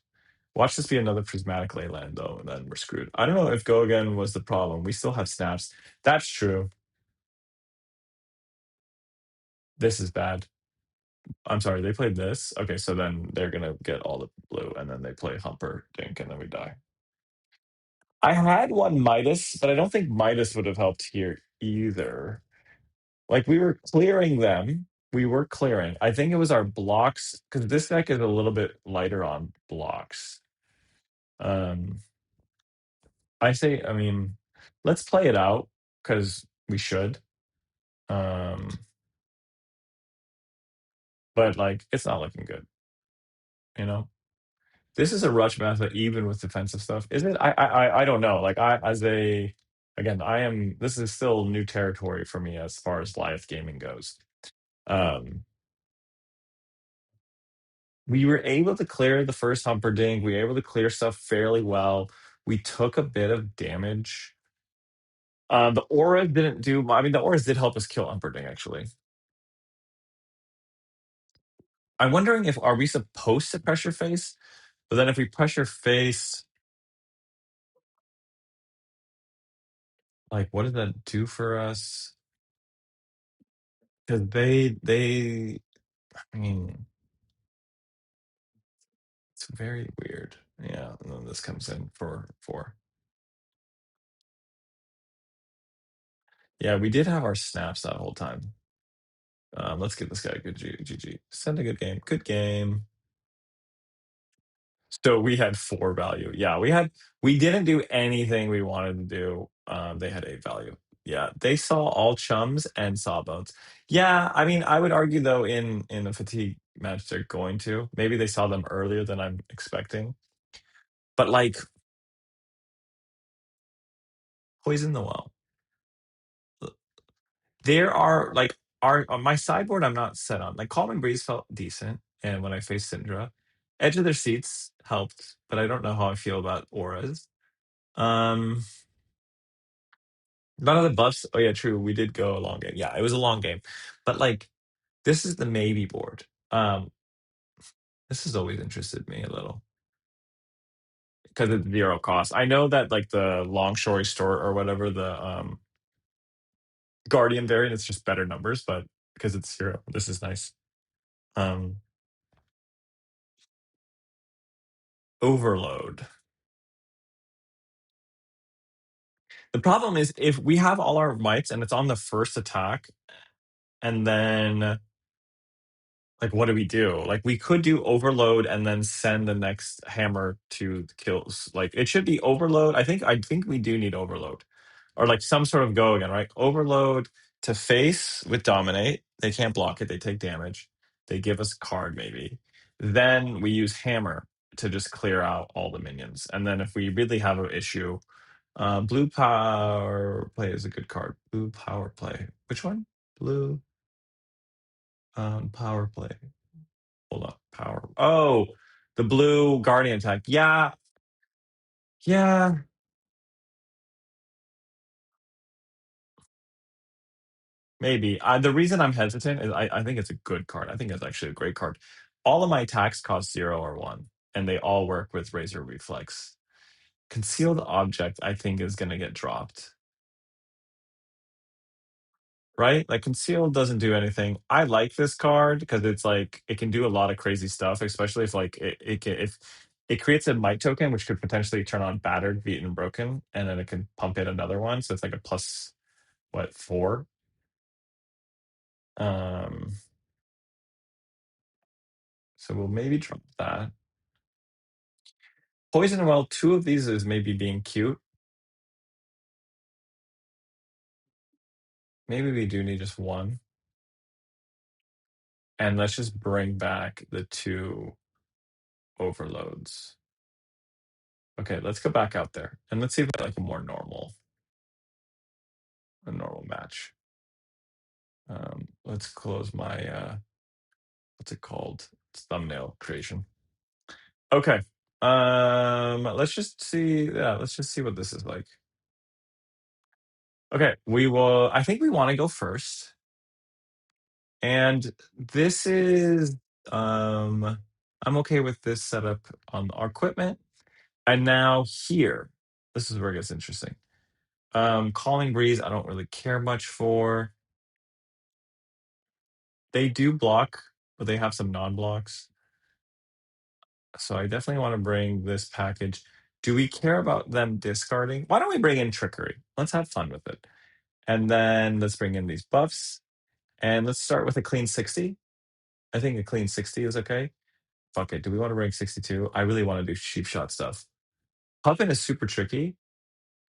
Watch this be another prismatic leyland though, and then we're screwed. I don't know if go again was the problem. We still have snaps. That's true. This is bad. I'm sorry, they played this. Okay, so then they're gonna get all the blue, and then they play Humper Dink, and then we die. I had one Midas, but I don't think Midas would have helped here either. Like we were clearing them. We were clearing. I think it was our blocks, because this deck is a little bit lighter on blocks. Um I mean, let's play it out because we should. Um but like it's not looking good, you know? This is a rush method even with defensive stuff. Is it? I don't know. Like I as a again, I am this is still new territory for me as far as Lyath gaming goes. Um we were able to clear the first Humperdinck. We were able to clear stuff fairly well. We took a bit of damage. The aura didn't do. I mean, the auras did help us kill Humperdinck. Actually, I'm wondering if are we supposed to pressure face? But then if we pressure face, like, what does that do for us? Because they. I mean, it's very weird. Yeah, and then this comes in for 4. Yeah, we did have our snaps that whole time. Let's give this guy a good GG. Send a good game. Good game. So we had 4 value. Yeah, we didn't do anything we wanted to do. They had 8 value. Yeah, they saw all chums and sawbones. Yeah, I mean, I would argue though in a fatigue match they're going to. Maybe they saw them earlier than I'm expecting. But like poison the well. There are like our on my sideboard I'm not set on. Like Calm and Breeze felt decent, and when I faced Syndra, Edge of Their Seats helped, but I don't know how I feel about auras. Um None of the buffs. Oh yeah, true. We did go a long game. Yeah, it was a long game. But like this is the maybe board. This has always interested me a little because it's 0 cost. I know that like the long story store or whatever the Guardian variant, it's just better numbers, but because it's 0, this is nice. Um Overload. The problem is if we have all our mites and it's on the first attack, and then like what do we do? Like we could do overload and then send the next hammer to the kills. Like it should be overload. I think we do need overload. Or like some sort of go again, right? Overload to face with dominate. They can't block it, they take damage. They give us a card maybe. Then we use hammer to just clear out all the minions. And then if we really have an issue, blue power play is a good card. Blue power play. Which one? Blue power play. Hold up. Power. Oh, the blue guardian attack. Yeah. Yeah. Maybe. The reason I'm hesitant is I think it's a good card. I think it's actually a great card. All of my attacks cost 0 or 1, and they all work with Razor Reflex. Concealed object, I think, is going to get dropped. Right? Like concealed doesn't do anything. I like this card because it's like it can do a lot of crazy stuff, especially if like if it creates a might token which could potentially turn on battered, beaten, broken, and then it can pump in another one. So it's like a plus what 4. Um, so we'll maybe drop that. Poison well, 2 of these is maybe being cute. Maybe we do need just 1. And let's just bring back the 2 overloads. Okay, let's go back out there and let's see if we like a normal match. Let's close my what's it called? It's thumbnail creation. Okay. Let's just see. Yeah, let's just see what this is like. Okay, we will. I think we want to go first, and this is I'm okay with this setup on our equipment. And now here, this is where it gets interesting. Calling Breeze, I don't really care much for. They do block, but they have some non-blocks. So I definitely want to bring this package. Do we care about them discarding? Why don't we bring in Trickery? Let's have fun with it. And then let's bring in these buffs. And let's start with a clean 60. I think a clean 60 is okay. Fuck it. Do we want to bring 62? I really want to do cheap shot stuff. Puffin is super tricky.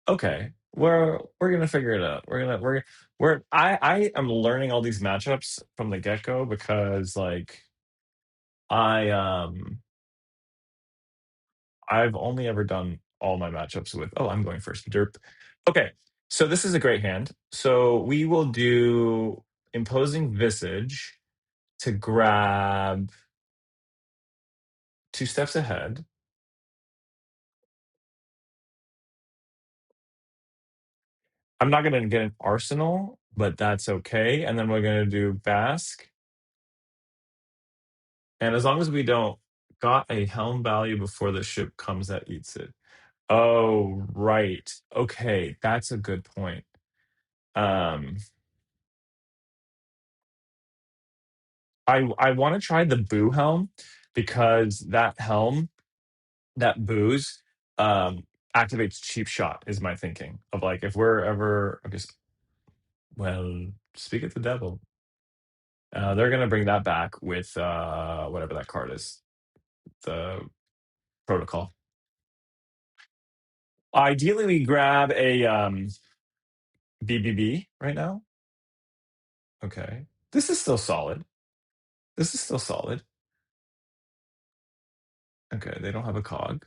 Okay. We're gonna figure it out. I am learning all these matchups from the get-go because like I I've only ever done all my matchups with I'm going first. Derp. Okay. So this is a great hand. So we will do Imposing Visage to grab 2 steps ahead. I'm not gonna get an Arsenal, but that's okay. And then we're gonna do Basque. And as long as we don't got a helm value before the ship comes that eats it. Oh, right. Okay, that's a good point. Um I want to try the Boo helm because that helm, that booze, activates cheap shot is my thinking of like if we're ever I guess well, speak of the devil. They're gonna bring that back with whatever that card is. The protocol. Ideally we grab a BBB right now. Okay. This is still solid. This is still solid. Okay, they don't have a cog.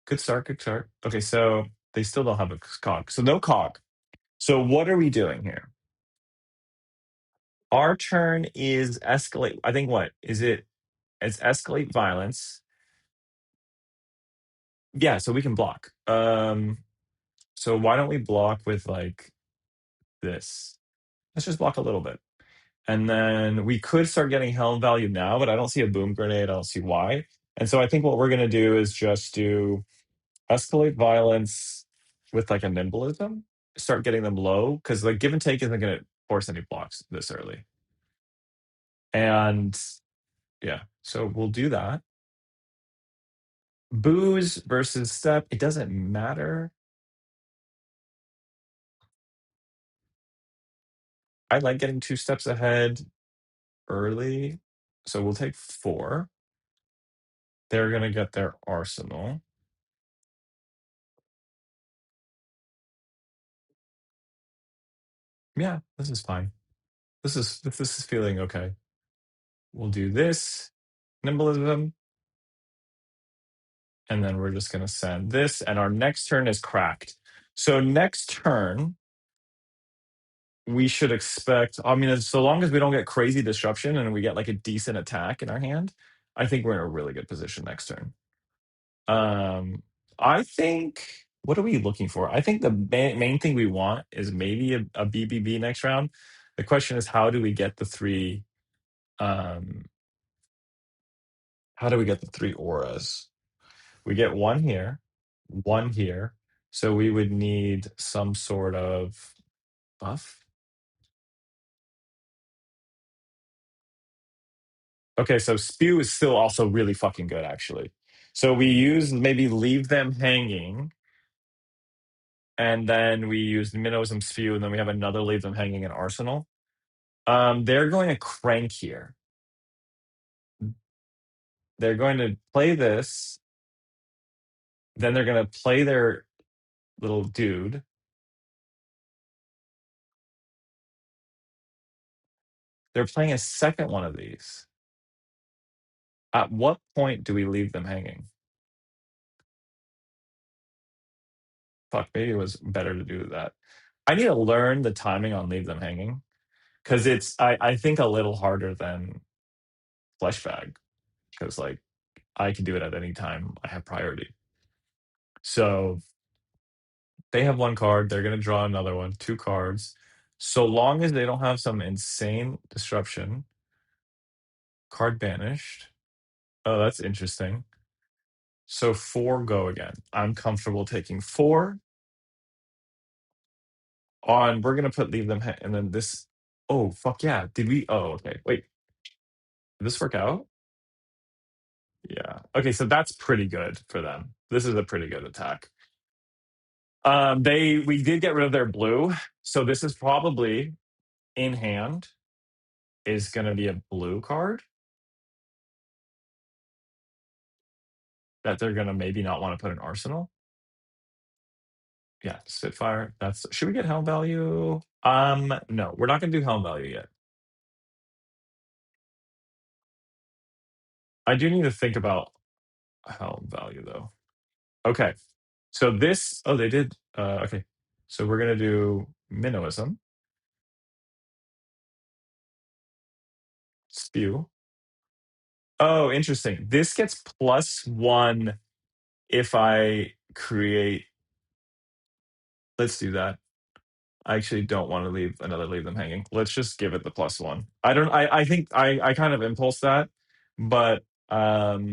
Good start, good start. Okay, so they still don't have a cog. So no cog. So what are we doing here? Our turn is escalate. I think what? Is it? It's escalate violence. Yeah, so we can block. So why don't we block with like this? Let's just block a little bit. And then we could start getting helm value now, but I don't see a boom grenade. I don't see why. And so I think what we're gonna do is just do escalate violence with like a nimblism, start getting them low, because like give and take isn't gonna force any blocks this early. And yeah, so we'll do that. Booze versus step, it doesn't matter. I like getting 2 steps ahead early. So we'll take 4. They're gonna get their arsenal. Yeah, this is fine. This is feeling okay. We'll do this, nimblism, and then we're just gonna send this, and our next turn is cracked. So next turn, we should expect. I mean, so long as we don't get crazy disruption and we get like a decent attack in our hand, I think we're in a really good position next turn. I think. What are we looking for? I think the main thing we want is maybe a BBB next round. The question is, how do we get the 3? Um, how do we get the 3 auras? We get one here, one here. So we would need some sort of buff. Okay, so spew is still also really fucking good, actually. So we use maybe leave them hanging, and then we use minnows and spew, and then we have another leave them hanging in arsenal. They're going to crank here. They're going to play this, then they're going to play their little dude. They're playing a second one of these. At what point do we leave them hanging? Fuck, maybe it was better to do that. I need to learn the timing on leave them hanging because it's I think a little harder than flesh bag because like I can do it at any time. I have priority. So they have one card. They're gonna draw another one. 2 cards. So long as they don't have some insane disruption. Card banished. Oh, that's interesting. So 4 go again. I'm comfortable taking 4 on. We're gonna put leave them and then this. Oh fuck yeah! Did we? Oh okay. Wait, did this work out? Yeah. Okay, so that's pretty good for them. This is a pretty good attack. We did get rid of their blue, so this is probably in hand is gonna be a blue card that they're gonna maybe not want to put in arsenal. Yeah, Spitfire. That's should we get helm value? No, we're not gonna do helm value yet. I do need to think about helm value though. Okay. So this oh they did okay. So we're gonna do minnowism, spew. Oh, interesting. This gets +1 if I create. Let's do that. I actually don't want to leave them hanging. Let's just give it the +1. I think I kind of impulse that, but I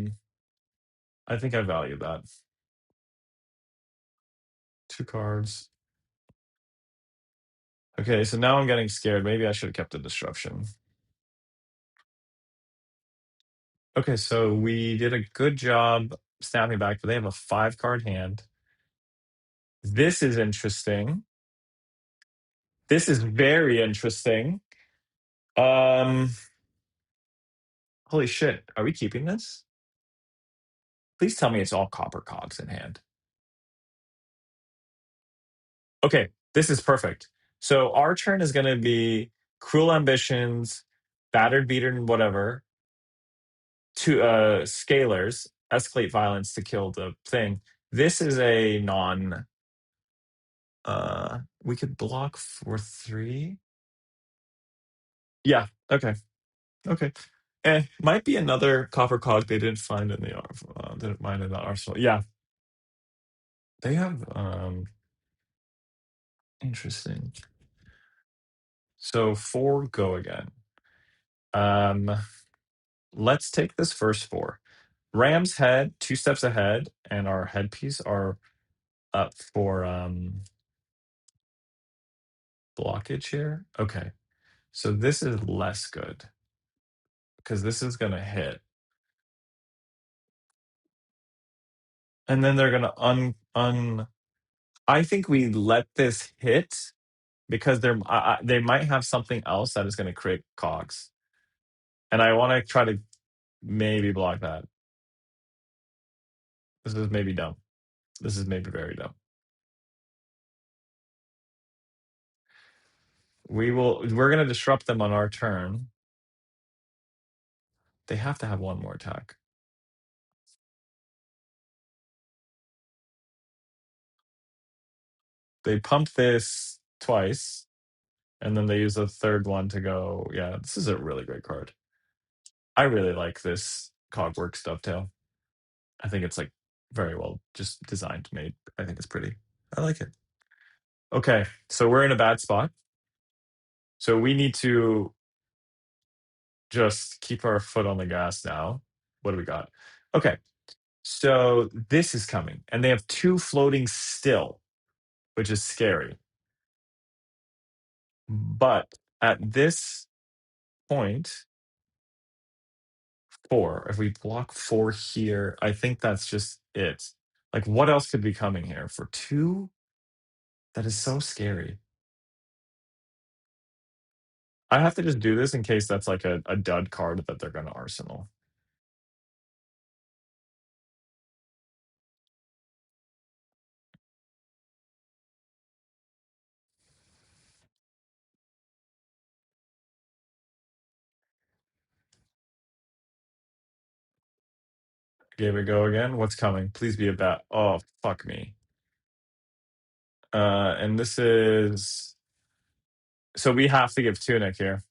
think I value that. 2 cards. Okay, so now I'm getting scared. Maybe I should have kept the disruption. Okay, so we did a good job snapping back, but they have a 5-card hand. This is interesting. This is very interesting. Um, holy shit, are we keeping this? Please tell me it's all copper cogs in hand. Okay, this is perfect. So our turn is going to be Cruel Ambitions, Battered, Beaten, whatever, to scalars, escalate violence to kill the thing. This is a non. We could block for 3. Yeah. Okay. Okay. Might be another copper cog they didn't find in the didn't find in the arsenal. Yeah, they have interesting. So 4 go again. Um, let's take this first 4. Ram's head 2 steps ahead, and our headpiece are up for blockage here. Okay, so this is less good because this is gonna hit, and then they're gonna un. I think we let this hit because they might have something else that is going to create cogs, and I want to try to maybe block that. This is maybe dumb. This is maybe very dumb. We're going to disrupt them on our turn. They have to have one more attack. They pump this twice, and then they use a third one to go. Yeah, this is a really great card. I really like this Cogworks dovetail. I think it's like very well just designed, made. I think it's pretty. I like it. Okay, so we're in a bad spot. So we need to just keep our foot on the gas now. What do we got? Okay, so this is coming, and they have 2 floating still, which is scary. But at this point, 4. If we block 4 here, I think that's just it. Like, what else could be coming here for 2? That is so scary. I have to just do this in case that's like a dud card that they're going to arsenal. Here we go again. What's coming? Please be a bat. Oh, fuck me. And this is. So we have to give Tunic here.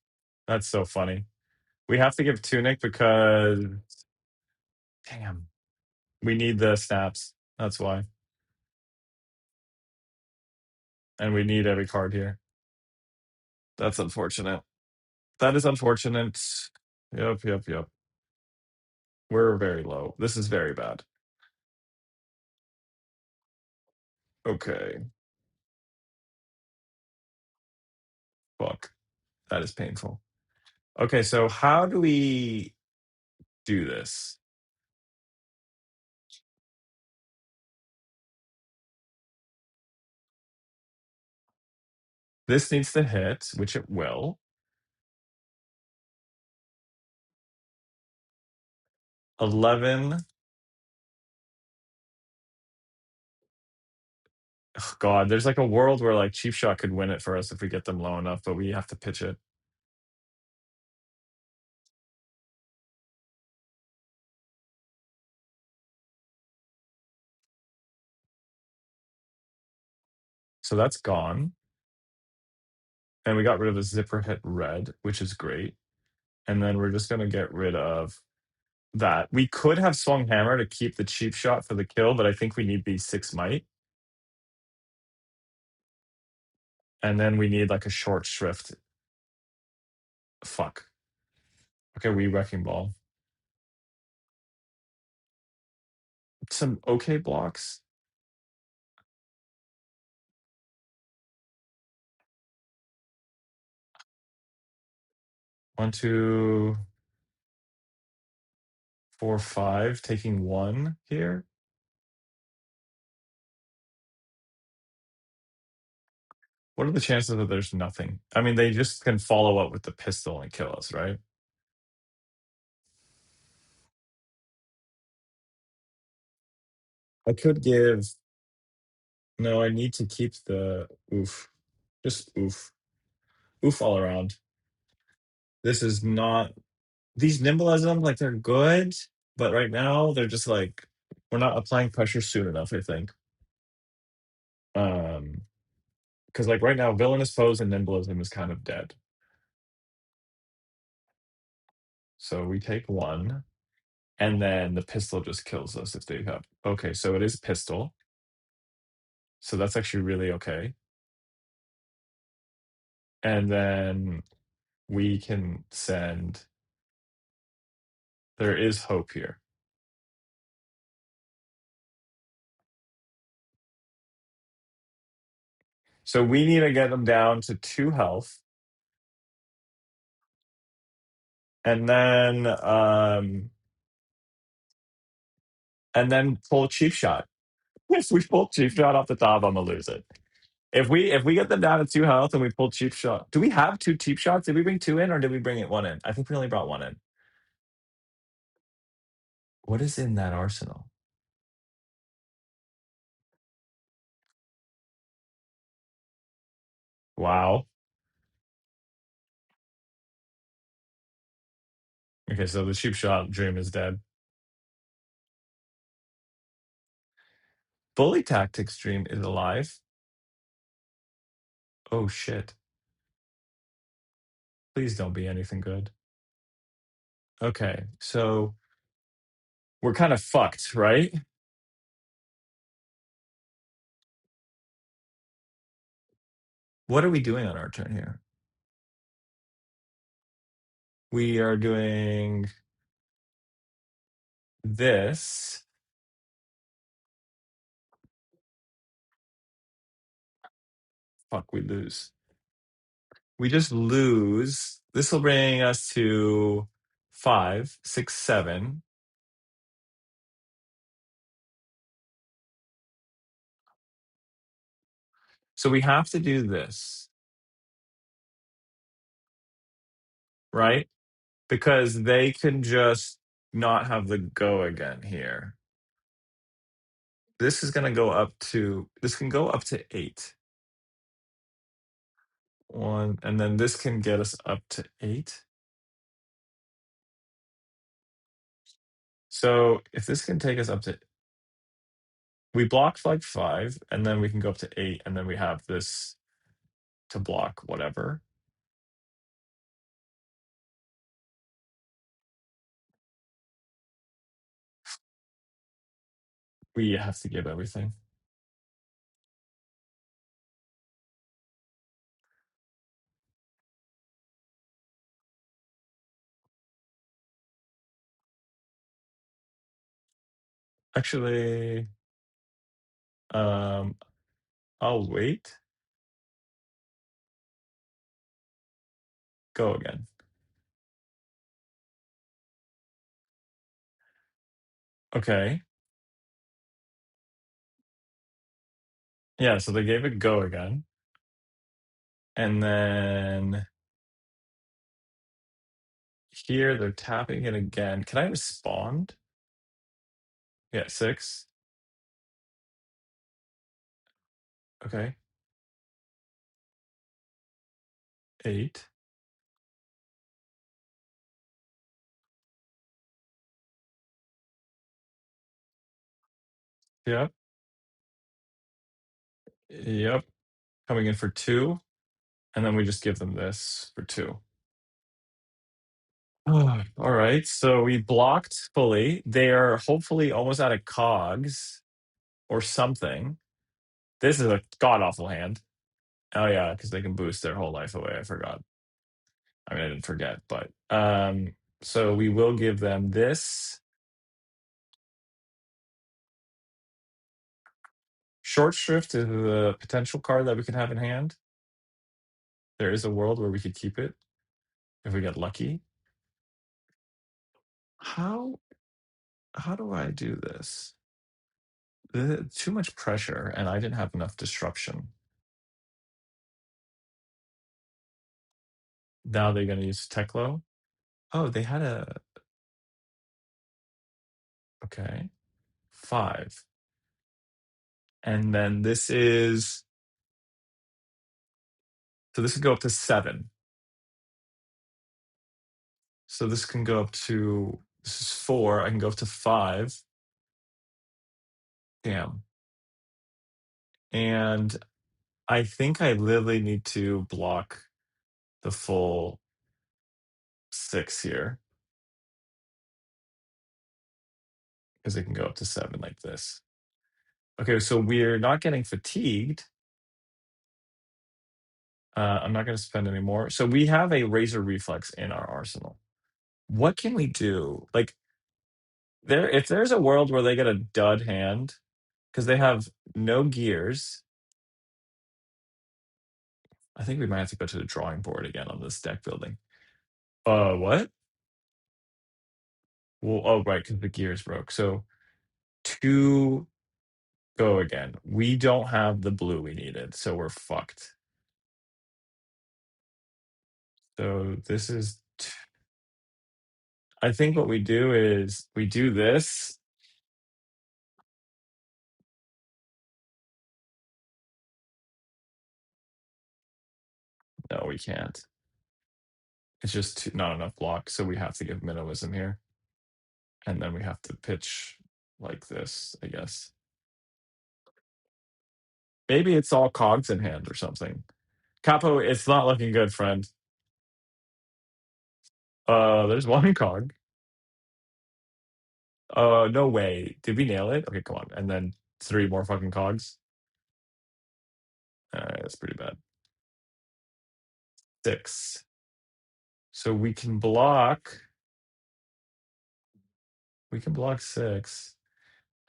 That's so funny. We have to give Tunic because. Damn. We need the snaps. That's why. And we need every card here. That's unfortunate. That is unfortunate. Yep. We're very low. This is very bad. Okay. Fuck. That is painful. Okay, so how do we do this? This needs to hit, which it will. 11. Oh, God, there's like a world where like Cheap Shot could win it for us if we get them low enough, but we have to pitch it. So that's gone. And we got rid of the zipper hit red, which is great. And then we're just going to get rid of that. We could have swung hammer to keep the cheap shot for the kill, but I think we need the 6 might. And then we need like a short shrift. Fuck. Okay, we wrecking ball. Some okay blocks. One, two, four, five. Taking one here. What are the chances that there's nothing? I mean, they just can follow up with the pistol and kill us, right? I could give. No, I need to keep the oof. Just oof. Oof all around. This is not. These nimbleism, like they're good, but right now they're just like we're not applying pressure soon enough, I think. Because like right now, villainous pose and nimbleism is kind of dead. So we take one, and then the pistol just kills us if they have. Okay, so it is pistol. So that's actually really okay. And then we can send. There is hope here. So we need to get them down to 2 health. And then pull cheap shot. If we pull cheap shot off the top, I'm gonna lose it. If we get them down to 2 health and we pull cheap shot, do we have 2 cheap shots? Did we bring 2 in or did we bring it 1 in? I think we only brought 1 in. What is in that arsenal? Wow. Okay, so the cheap shot dream is dead. Bully tactics dream is alive. Oh shit. Please don't be anything good. Okay, so we're kind of fucked, right? What are we doing on our turn here? We are doing this. Fuck, we lose. We just lose. This will bring us to 5, 6, 7. So we have to do this, right? Because they can just not have the go again here. This is going to go up to, this can go up to 8. 1, and then this can get us up to 8. So if this can take us up to, we blocked like 5, and then we can go up to 8, and then we have this to block whatever. We have to give everything. Actually, um, I'll wait. Go again. Okay. Yeah, so they gave it go again. And then here they're tapping it again. Can I respond? Yeah, 6. Okay. 8. Yep. Yep. Coming in for 2. And then we just give them this for 2. All right. So we blocked fully. They are hopefully almost out of cogs or something. This is a god awful hand. Oh yeah, because they can boost their whole life away. I forgot. I mean, I didn't forget, but so we will give them this short shrift is the potential card that we can have in hand. There is a world where we could keep it if we get lucky. How do I do this? Too much pressure, and I didn't have enough disruption. Now they're going to use Teklo. Oh, they had a okay 5, and then this is so this could go up to 7. So this can go up to this is 4. I can go up to 5. Damn. And I think I literally need to block the full 6 here because it can go up to 7 like this. Okay, so we're not getting fatigued. I'm not going to spend any more. So we have a Razor Reflex in our arsenal. What can we do? Like, if there's a world where they get a dud hand because they have no gears, I think we might have to go to the drawing board again on this deck building. What? Well, oh right, because the gears broke. So 2 go again. We don't have the blue we needed, so we're fucked. So this is. I think what we do is we do this. No, we can't. It's just not enough block, so we have to give minimalism here. And then we have to pitch like this, I guess. Maybe it's all cogs in hand or something. Capo, it's not looking good, friend. There's one cog. No way. Did we nail it? Okay, come on. And then 3 more fucking cogs. That's pretty bad. 6. So we can block. We can block 6.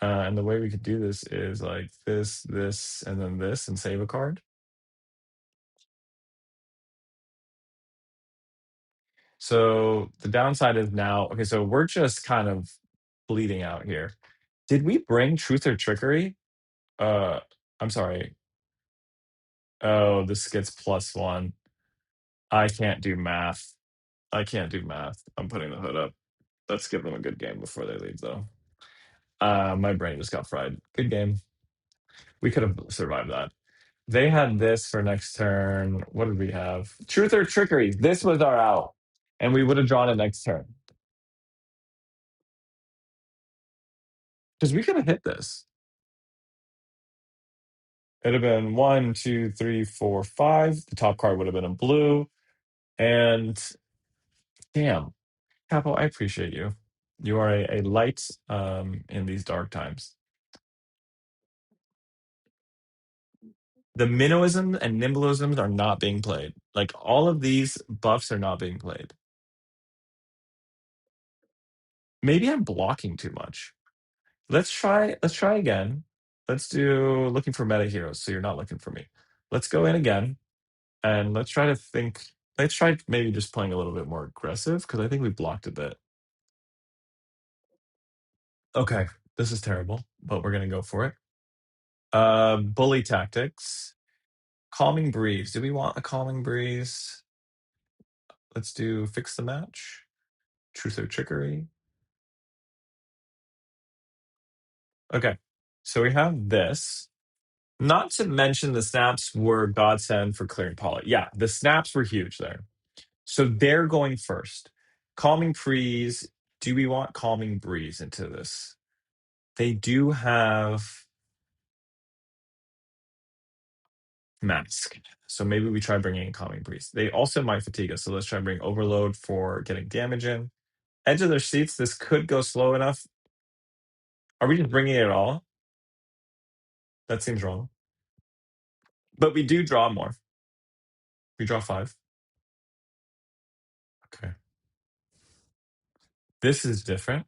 And the way we could do this is like this, and then this, and save a card. So the downside is now, okay, so we're just kind of bleeding out here. Did we bring Truth or Trickery? I'm sorry. Oh, this gets +1. I can't do math. I'm putting the hood up. Let's give them a good game before they leave, though. My brain just got fried. Good game. We could have survived that. They had this for next turn. What did we have? Truth or Trickery. This was our out. And we would have drawn it next turn. Because we could have hit this. It'd have been 1, 2, 3, 4, 5. The top card would have been in blue. And damn, Capo, I appreciate you. You are a light in these dark times. The minnowisms and nimbleisms are not being played. Like all of these buffs are not being played. Maybe I'm blocking too much. Let's try again. Let's do looking for meta heroes, so you're not looking for me. Let's go in again and let's try to think. Let's try maybe just playing a little bit more aggressive because I think we blocked a bit. Okay, this is terrible, but we're gonna go for it. Bully tactics. Calming breeze. Do we want a calming breeze? Let's do fix the match. Truth or trickery. Okay, so we have this. Not to mention the snaps were godsend for clearing poly. Yeah, the snaps were huge there. So they're going first. Calming breeze. Do we want calming breeze into this? They do have mask. So maybe we try bringing in calming breeze. They also might fatigue us. So let's try and bring overload for getting damage in. Edge of their seats. This could go slow enough. Are we just bringing it all? That seems wrong. But we do draw more. We draw 5. Okay. This is different.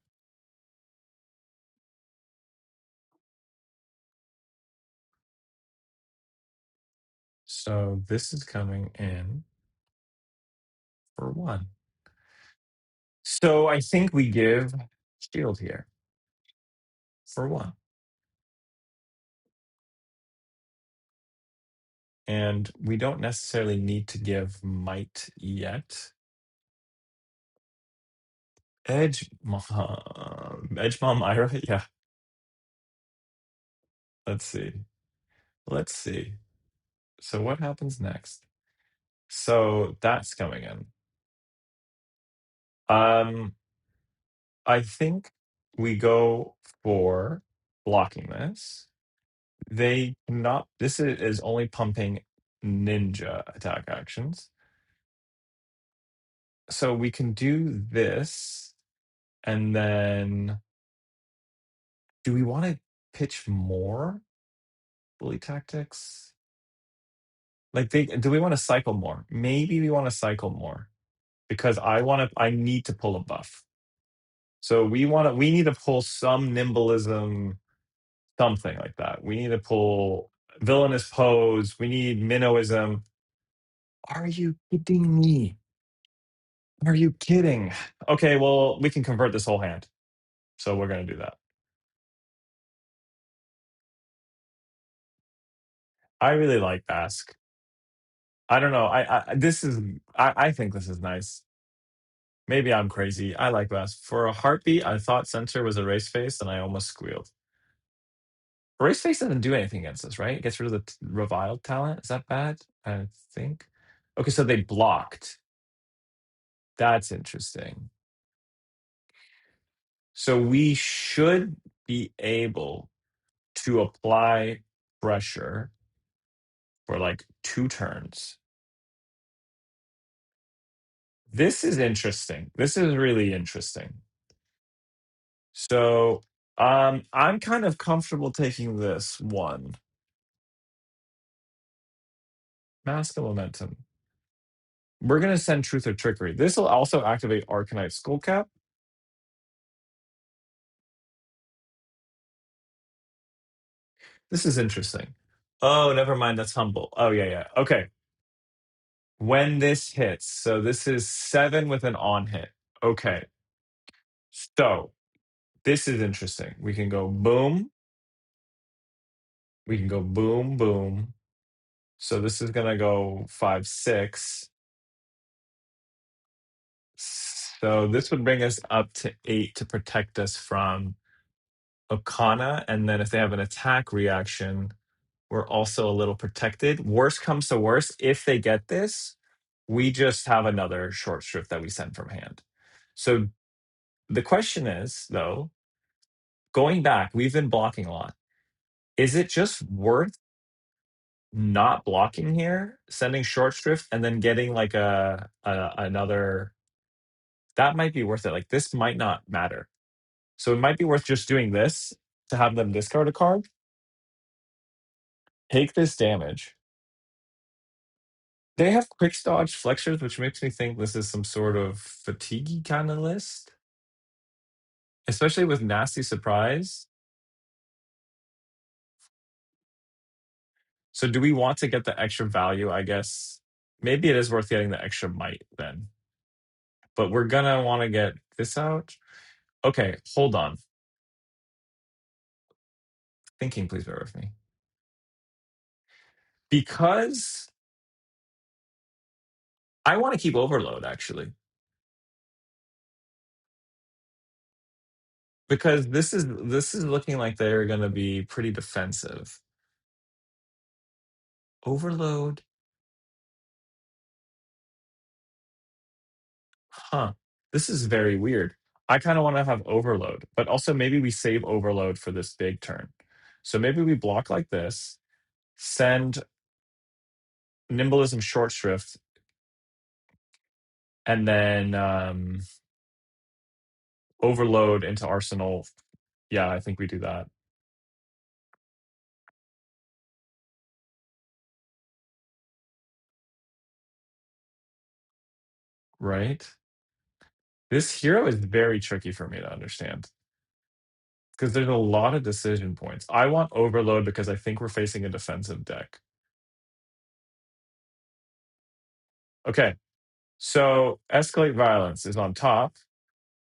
So this is coming in for 1. So I think we give shield here for 1. And we don't necessarily need to give might yet. Edge Mom Ira? Yeah. Let's see. Let's see. So what happens next? So that's coming in. I think we go for blocking this. They cannot. This is only pumping ninja attack actions. So we can do this, and then do we want to pitch more bully tactics? Like do we want to cycle more? Maybe we want to cycle more because I need to pull a buff. So we need to pull some nimbleism, something like that. We need to pull villainous pose. We need minnowism. Are you kidding me? Are you kidding? Okay, well, we can convert this whole hand. So we're going to do that. I really like Basque. I don't know. I think this is nice. Maybe I'm crazy. I like Basque. For a heartbeat, I thought center was a race face and I almost squealed. Race face doesn't do anything against us, right? It gets rid of the reviled talent. Is that bad? I think. Okay, so they blocked. That's interesting. So we should be able to apply pressure for like 2 turns. This is interesting. This is really interesting. So I'm kind of comfortable taking this 1. Mask of Momentum. We're going to send Truth or Trickery. This will also activate Arcanite Skullcap. This is interesting. Oh, never mind. That's Humble. Oh, yeah, yeah. Okay. When this hits, so this is 7 with an on hit. Okay. So this is interesting. We can go boom. We can go boom, boom. So this is going to go 5, 6. So this would bring us up to 8 to protect us from Okana. And then if they have an attack reaction, we're also a little protected. Worst comes to worst, if they get this, we just have another short shrift that we send from hand. So the question is, though, going back, we've been blocking a lot. Is it just worth not blocking here, sending short shrift, and then getting like another? That might be worth it. Like this might not matter. So it might be worth just doing this to have them discard a card, take this damage. They have quick dodge flexors, which makes me think this is some sort of fatigue kind of list, especially with nasty surprise. So do we want to get the extra value? I guess maybe it is worth getting the extra might then. But we're gonna want to get this out. Okay, hold on. Thinking, please bear with me. Because I want to keep overload actually. Because this is looking like they're gonna be pretty defensive. Overload. Huh. This is very weird. I kind of want to have overload, but also maybe we save overload for this big turn. So maybe we block like this, send nimblism short shrift, and then overload into arsenal. Yeah, I think we do that. Right? This hero is very tricky for me to understand because there's a lot of decision points. I want overload because I think we're facing a defensive deck. Okay, so escalate violence is on top.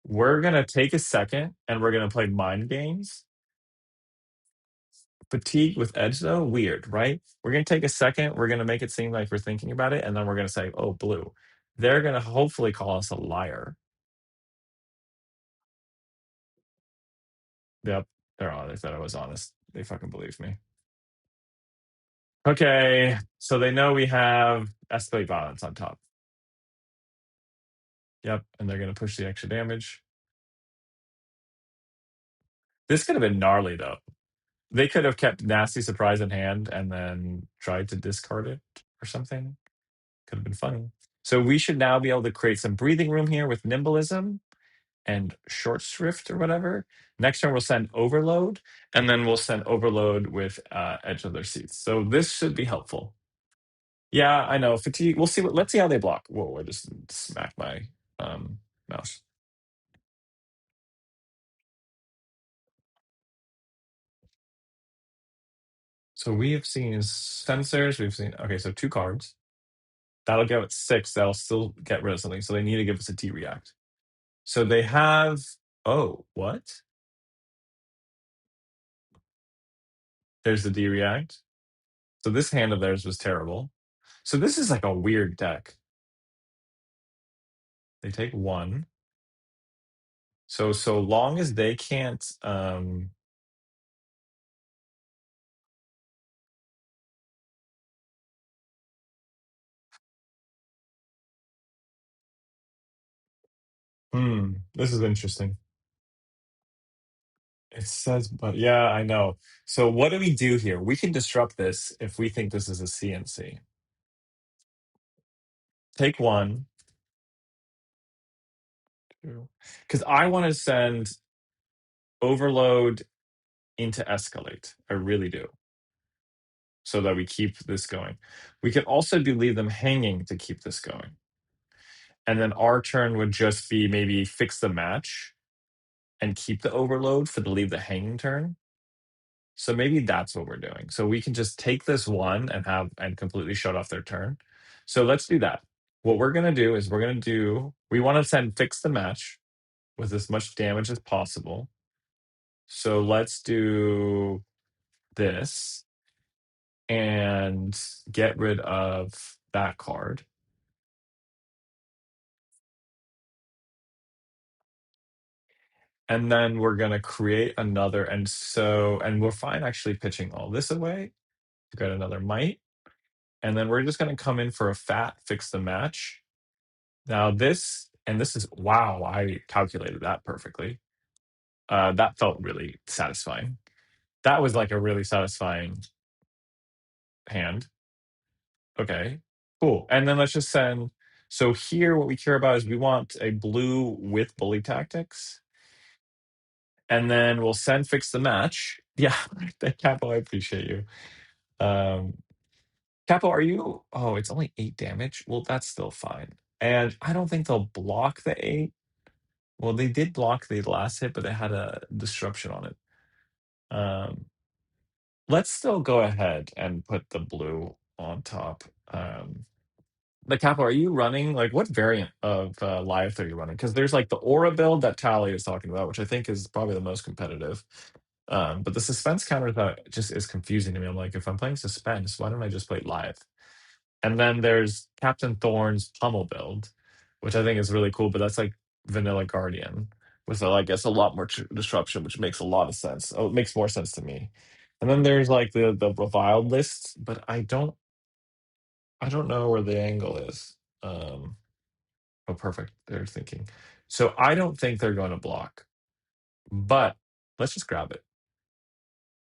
We're going to take a second and we're going to play mind games. Fatigue with edge, though, weird, right? We're going to take a second. We're going to make it seem like we're thinking about it. And then we're going to say, oh, blue. They're going to hopefully call us a liar. Yep, they're on. They thought I was honest. They fucking believe me. Okay, so they know we have escalate violence on top. Yep, and they're going to push the extra damage. This could have been gnarly, though. They could have kept nasty surprise in hand and then tried to discard it or something. Could have been funny. So we should now be able to create some breathing room here with nimblism and short shrift or whatever. Next turn we'll send overload, and then we'll send overload with edge of their seats. So this should be helpful. Yeah, I know. Fatigue. We'll see what. Let's see how they block. Whoa! I just smacked my mouse. So we have seen sensors. We've seen. Okay, so 2 cards. That'll give it 6. That'll still get rid of something. So they need to give us a T react. So they have. Oh, what? There's the D react. So this hand of theirs was terrible. So this is like a weird deck. They take 1. So long as they can't this is interesting. It says, but yeah, I know. So what do we do here? We can disrupt this if we think this is a CNC. Take 1. Because I want to send overload into escalate. I really do. So that we keep this going. We could also do leave them hanging to keep this going. And then our turn would just be maybe fix the match and keep the overload for the leave the hanging turn. So maybe that's what we're doing. So we can just take this 1 and completely shut off their turn. So let's do that. What we're gonna do is we want to send fix the match with as much damage as possible. So let's do this and get rid of that card. And then we're gonna create another, and we're fine actually pitching all this away. We've got another might. And then we're just gonna come in for a fat fix the match. Now this is, wow, I calculated that perfectly. That felt really satisfying. That was like a really satisfying hand. Okay, cool. And then let's just send. So here, what we care about is we want a blue with bully tactics. And then we'll send fix the match. Yeah, Capo, I appreciate you. Capo, are you? Oh, it's only 8 damage. Well, that's still fine. And I don't think they'll block the 8. Well, they did block the last hit, but they had a disruption on it. let's still go ahead and put the blue on top. The Capo, are you running like what variant of Lyath are you running? Because there's like the Aura build that Tally is talking about, which I think is probably the most competitive. But the suspense counter that just is confusing to me. I'm like, if I'm playing suspense, why don't I just play Lyath? And then there's Captain Thorn's Pummel build, which I think is really cool, but that's like vanilla Guardian with I guess a lot more disruption, which makes a lot of sense. Oh, it makes more sense to me. And then there's like the reviled list, but I don't know where the angle is. Oh, perfect. They're thinking. So I don't think they're going to block, but let's just grab it.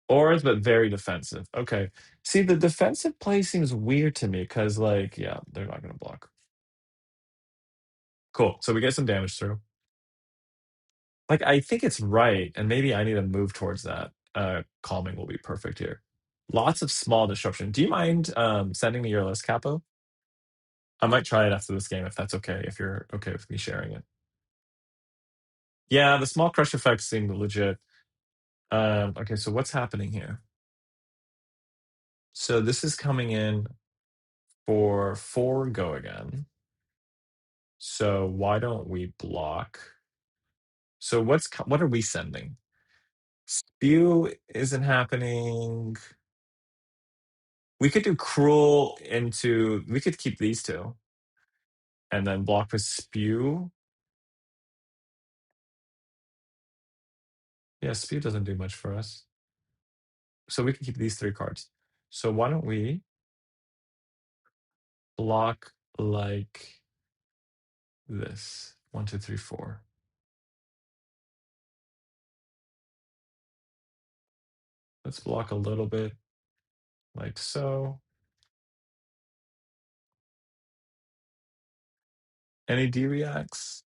Auras, but very defensive. Okay. See, the defensive play seems weird to me because, like, yeah, they're not going to block. Cool. So we get some damage through. Like, I think it's right, and maybe I need to move towards that. Calming will be perfect here. Lots of small disruption. Do you mind sending me your list, Capo? I might try it after this game if that's okay, if you're okay with me sharing it. Yeah, the small crush effects seem legit. Okay, so what's happening here? So this is coming in for 4 go again. So why don't we block? So what are we sending? Spew isn't happening. We could do cruel into. We could keep these two, and then block with spew. Yeah, spew doesn't do much for us, so we can keep these 3 cards. So why don't we block like this? 1, 2, 3, 4. Let's block a little bit, like so. Any D reacts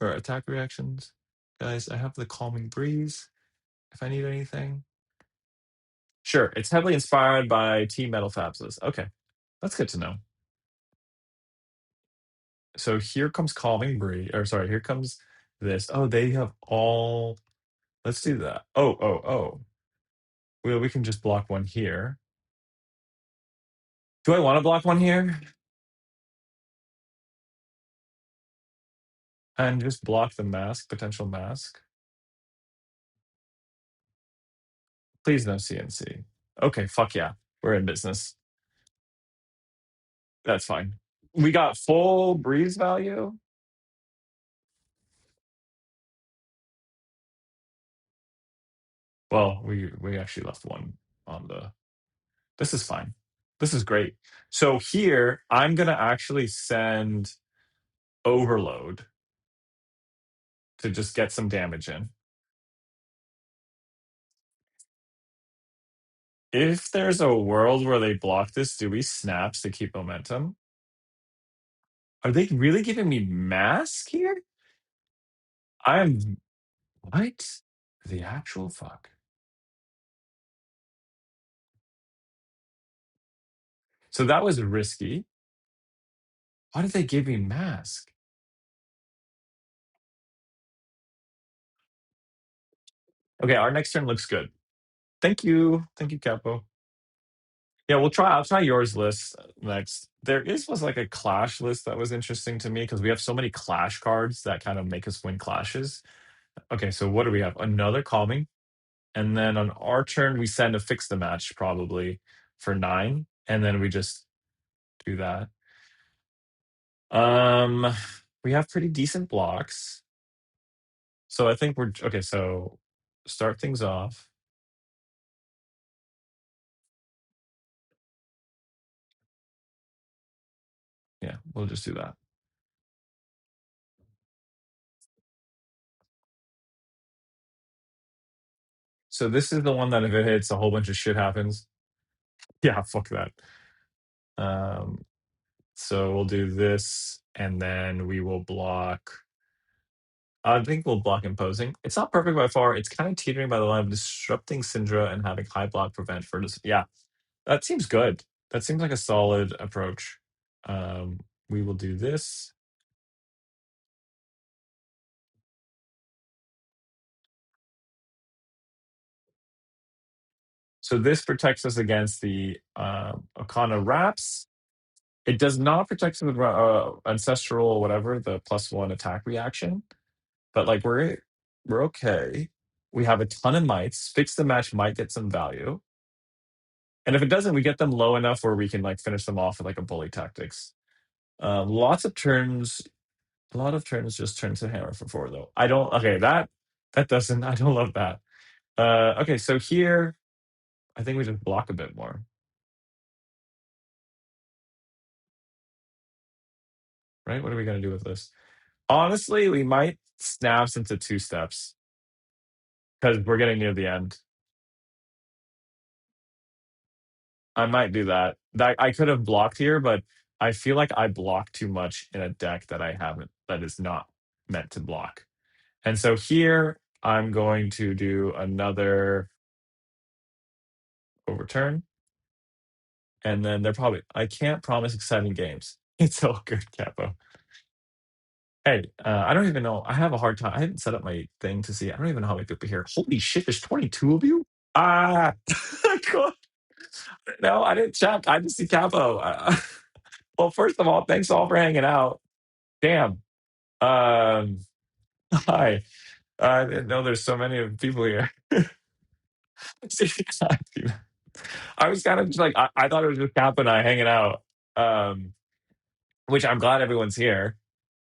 or attack reactions? Guys, I have the calming breeze if I need anything. Sure, it's heavily inspired by T Metal Fabs. Okay, that's good to know. So here comes calming breeze, or sorry, here comes this. Oh, they have all. Let's do that. Oh. Well, we can just block one here. Do I want to block one here? And just block the mask, potential mask? Please no CNC. Okay, fuck yeah. We're in business. That's fine. We got full breeze value. Well, we actually left one on the. This is fine. This is great. So here, I'm gonna actually send Overload to just get some damage in. If there's a world where they block this, do we snaps to keep momentum? Are they really giving me mask here? I'm what? The actual fuck. So that was risky. Why did they give me mask? Okay, our next turn looks good. Thank you. Thank you, Capo. Yeah, I'll try yours list next. There was like a clash list that was interesting to me because we have so many clash cards that kind of make us win clashes. Okay, so what do we have? Another calming. And then on our turn, we send a fix the match probably for 9. And then we just do that. Um we have pretty decent blocks. So I think we're okay, so start things off. Yeah, we'll just do that. So this is the one that if it hits, a whole bunch of shit happens. Yeah, fuck that. Um, so we'll do this, and then we will block. I think we'll block imposing. It's not perfect by far. It's kind of teetering by the line of disrupting Syndra and having high block prevent for this. Yeah, that seems good. That seems like a solid approach. Um, we will do this. So this protects us against the Okana Wraps. It does not protect us with Ancestral whatever, the +1 attack reaction. But like we're okay. We have a ton of mites. Fix the Match might get some value. And if it doesn't, we get them low enough where we can like finish them off with like a bully tactics. Lots of turns, a lot of turns just turn to hammer for 4 though. I don't okay, that doesn't I don't love that. Okay, so here I think we just block a bit more. Right? What are we gonna do with this? Honestly, we might snaps into 2 steps. Because we're getting near the end. I might do that. That I could have blocked here, but I feel like I blocked too much in a deck that I haven't that is not meant to block. And so here I'm going to do another overturn. And then they're probably I can't promise exciting games. It's all good, Capo. Hey, I don't even know. I have a hard time. I haven't set up my thing to see. I don't even know how many people here. Holy shit, there's 22 of you? Ah, God. No, I didn't check. I just see Capo. Well, first of all, thanks all for hanging out. Damn. Um, hi. I didn't know there's so many people here. I was kind of just like I thought it was just Cap and I hanging out. Um, which I'm glad everyone's here.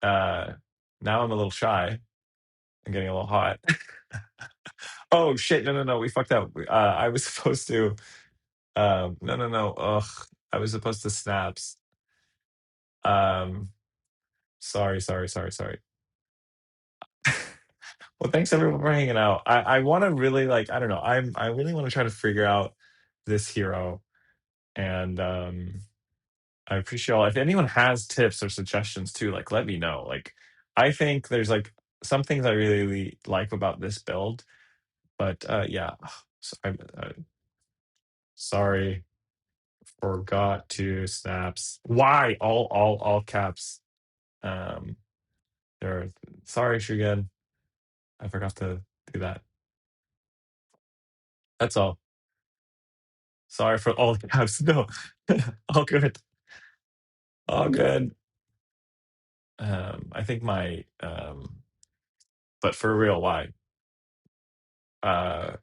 Uh, now I'm a little shy. I'm getting a little hot. Oh shit! No. We fucked up. I was supposed to. No. Ugh. I was supposed to snaps. Um, sorry. Well, thanks everyone for hanging out. I want to really like I don't know. I really want to try to figure out this hero, and I appreciate all. If anyone has tips or suggestions too, like let me know. Like I think there's like some things I really like about this build, but yeah. So sorry, forgot to snaps. Why all caps? Um, there. Sorry, Shugen. I forgot to do that. That's all. Sorry for all the caps. No, all good. All good. I think my but for real, why? Uh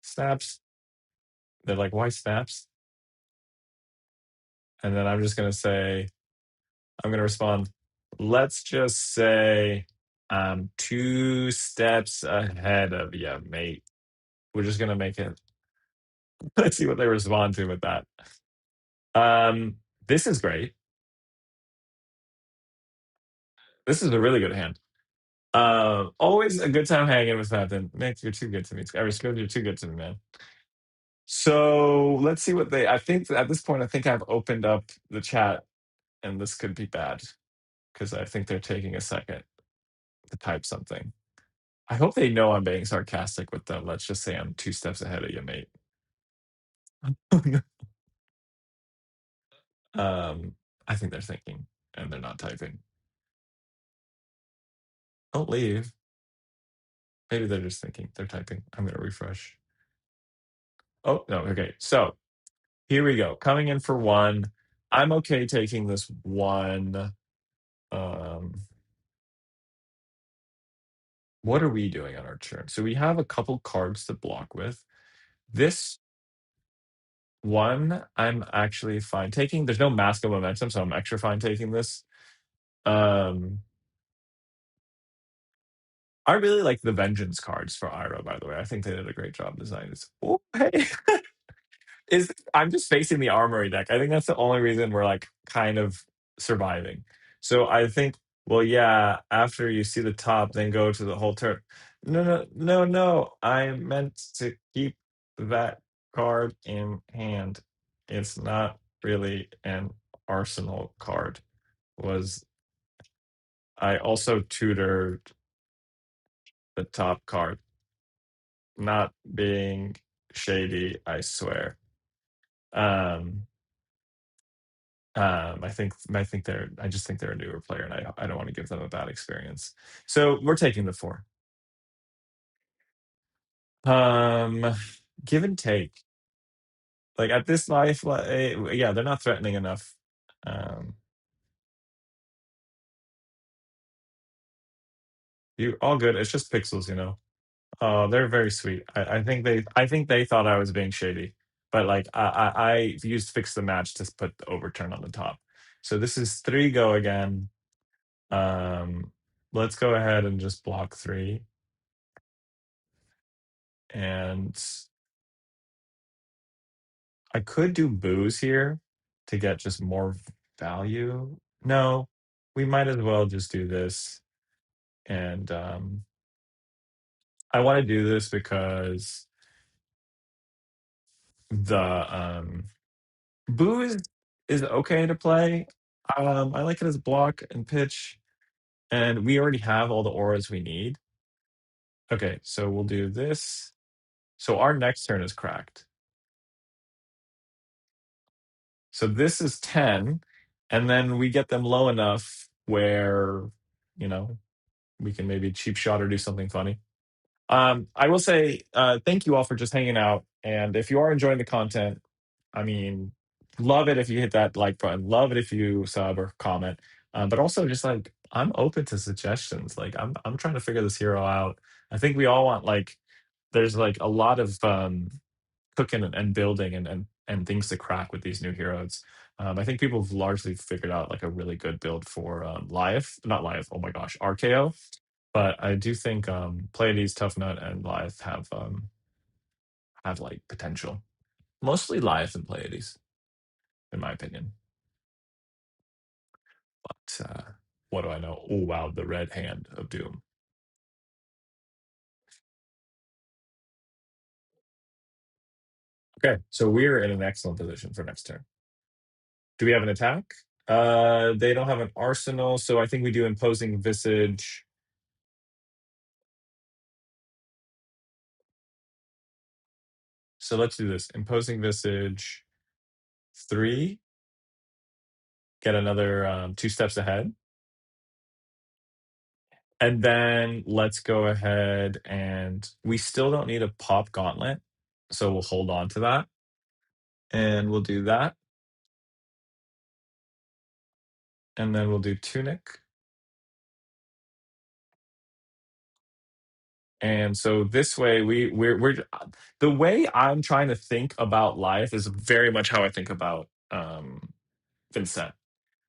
snaps. They're like, why snaps? And then I'm just gonna say, I'm gonna respond, let's just say I'm 2 steps ahead of you, mate. We're just gonna make it. Let's see what they respond to with that. This is great. This is a really good hand. Always a good time hanging with Trenton. Nick, you're too good to me. You're too good to me, man. So let's see what they. I think at this point, I think I've opened up the chat, and this could be bad because I think they're taking a second to type something. I hope they know I'm being sarcastic with them. Let's just say I'm 2 steps ahead of you, mate. I think they're thinking, and they're not typing. Don't leave. Maybe they're just thinking. They're typing. I'm gonna refresh. Oh no. Okay. So here we go. Coming in for 1. I'm okay taking this 1. What are we doing on our turn? So we have a couple cards to block with. This 1, I'm actually fine taking. There's no Mask of Momentum, so I'm extra fine taking this. Um, I really like the Vengeance cards for Ira, by the way. I think they did a great job designing this. Oh, hey. I'm just facing the Armory deck. I think that's the only reason we're like kind of surviving. So I think, well, yeah, after you see the top, then go to the whole turn. No. I meant to keep that card in hand. It's not really an arsenal card. Was I also tutored the top card? Not being shady, I swear. Um, I think they're I just think they're a newer player, and I don't want to give them a bad experience. So we're taking the 4. Um, give and take. Like at this life, yeah, they're not threatening enough. Um, you all good. It's just pixels, you know. Oh, they're very sweet. I think they thought I was being shady, but like I used fix the match to put the overturn on the top. So this is three go again. Um, let's go ahead and just block three, and I could do booze here to get just more value. No, we might as well just do this, and I want to do this because the booze is okay to play. I like it as block and pitch, and we already have all the auras we need. Okay, so we'll do this. So our next turn is cracked. So this is 10, and then we get them low enough where, you know, we can maybe cheap shot or do something funny. I will say thank you all for just hanging out. And if you are enjoying the content, I mean, love it if you hit that like button. Love it if you sub or comment. But also just like I'm open to suggestions. Like I'm trying to figure this hero out. I think we all want like there's like a lot of cooking and building and things to crack with these new heroes. I think people have largely figured out like a really good build for Lyath, not Lyath. Oh my gosh, RKO. But I do think Pleiades, Tuffnut, and Lyath have like potential. Mostly Lyath and Pleiades, in my opinion. But what do I know? Oh wow, the red hand of doom. Okay, so we're in an excellent position for next turn. Do we have an attack? They don't have an arsenal, so I think we do imposing visage. So let's do this. Imposing visage 3. Get another 2 steps ahead. And then let's go ahead and we still don't need a pop gauntlet. So we'll hold on to that. And we'll do that. And then we'll do tunic. And so this way we're the way I'm trying to think about life is very much how I think about Vincent.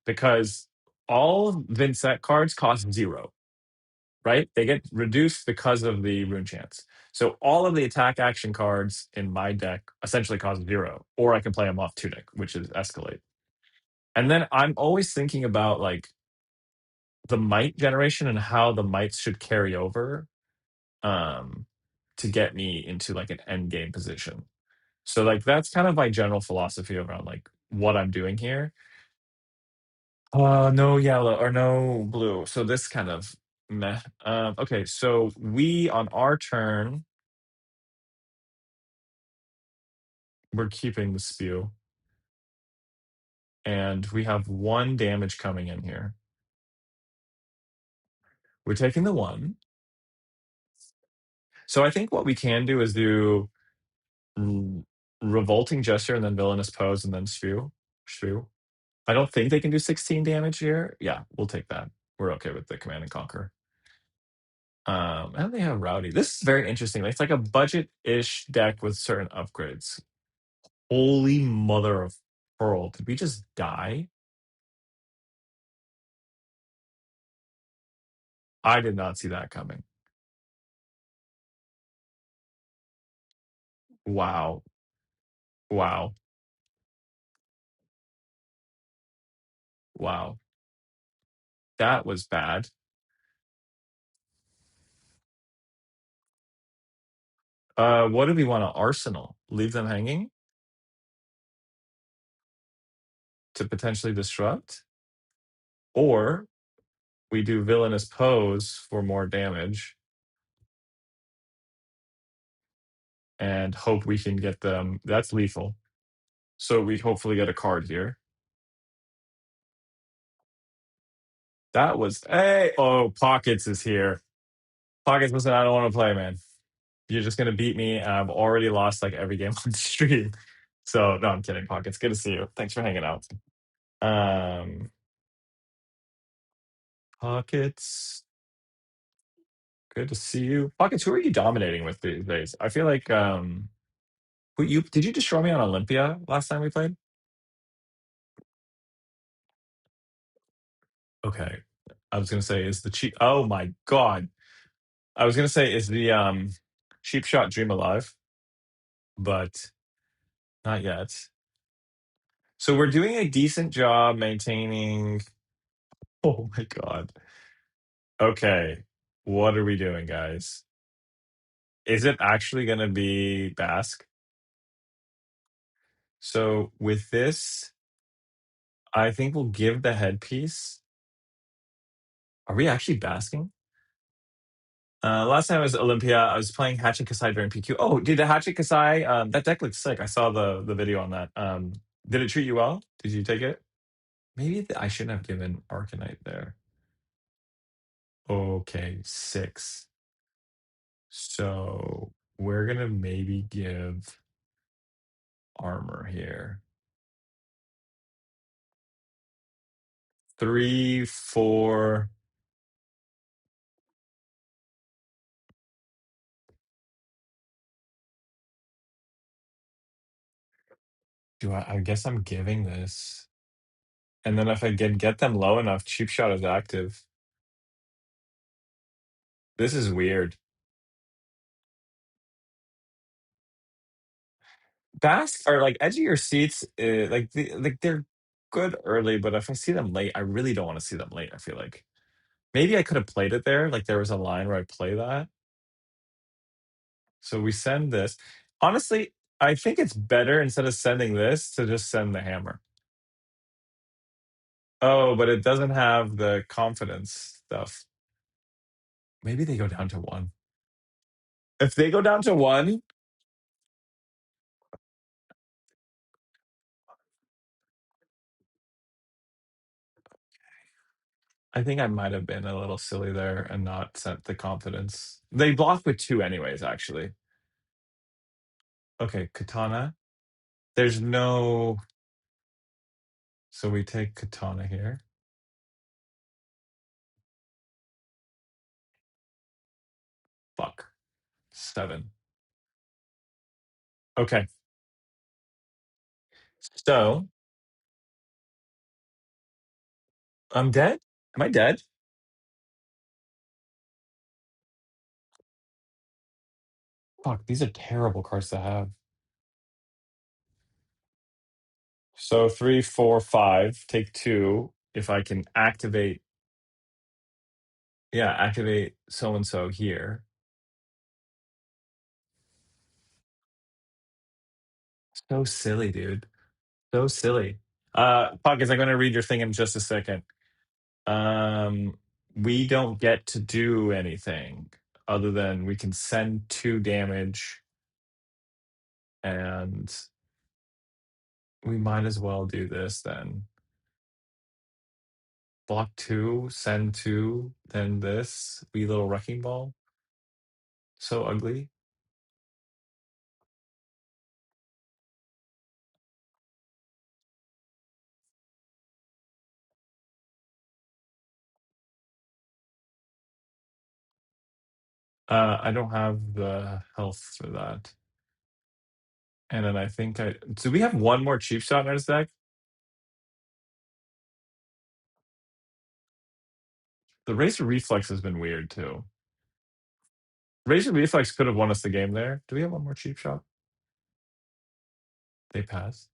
Because all Vincent cards cost 0. Right? They get reduced because of the rune chance. So all of the attack action cards in my deck essentially cost 0, or I can play them off Tunic, which is escalate. And then I'm always thinking about like the might generation and how the mites should carry over um, to get me into like an end game position. So like that's kind of my general philosophy around like what I'm doing here. No yellow or no blue. So this kind of meh. Okay, so we on our turn we're keeping the spew. And we have 1 damage coming in here. We're taking the 1. So I think what we can do is do revolting gesture and then villainous pose and then spew. Spew. I don't think they can do 16 damage here. Yeah, we'll take that. We're okay with the command and conquer. And they have rowdy. This is very interesting. It's like a budget-ish deck with certain upgrades. Holy mother of pearl. Did we just die? I did not see that coming. Wow. Wow. Wow. That was bad. What do we want to arsenal? Leave them hanging to potentially disrupt? Or we do villainous pose for more damage and hope we can get them. That's lethal. So we hopefully get a card here. That was hey oh Pockets is here. Pockets listen, I don't want to play, man. You're just gonna beat me. I've already lost like every game on the stream. So no, I'm kidding, Pockets. Good to see you. Thanks for hanging out. Um Pockets. Good to see you. Pockets, who are you dominating with these days? I feel like who you did you destroy me on Olympia last time we played? Okay. I was gonna say is the cheap oh my god. I was gonna say is the cheap shot dream alive, but not yet. So we're doing a decent job maintaining. Oh my god. Okay. What are we doing, guys? Is it actually going to be Basque? So with this, I think we'll give the headpiece. Are we actually basking? Last time I was Olympia, I was playing Hatchet Kasai during PQ. Oh, dude, the Hatchet Kasai, that deck looks sick. I saw the video on that. Did it treat you well? Did you take it? Maybe I shouldn't have given Arcanite there. Okay, 6. So we're gonna maybe give armor here. 3, 4. I guess I'm giving this. And then if I get them low enough, cheap shot is active. This is weird. Basques are like edge of your seats, like they're good early, but if I see them late, I really don't want to see them late. I feel like maybe I could have played it there. Like there was a line where I play that. So we send this. Honestly, I think it's better instead of sending this to just send the hammer. Oh, but it doesn't have the confidence stuff. Maybe they go down to 1. If they go down to 1, I think I might have been a little silly there and not sent the confidence. They block with 2 anyways, actually. Okay, Katana. There's no. So we take Katana here. Fuck. 7. Okay. So I'm dead? Am I dead? Fuck, these are terrible cards to have. So 3, 4, 5. Take 2. If I can activate. Yeah, activate so and so here. So silly, dude. So silly. Pockets, I'm going to read your thing in just a second. We don't get to do anything other than we can send 2 damage, and we might as well do this then. Block 2, send 2, then this wee little wrecking ball. So ugly. I don't have the health for that. And then I think do we have one more cheap shot in our deck? The Razor Reflex has been weird too. Razor Reflex could have won us the game there. Do we have one more cheap shot? They pass.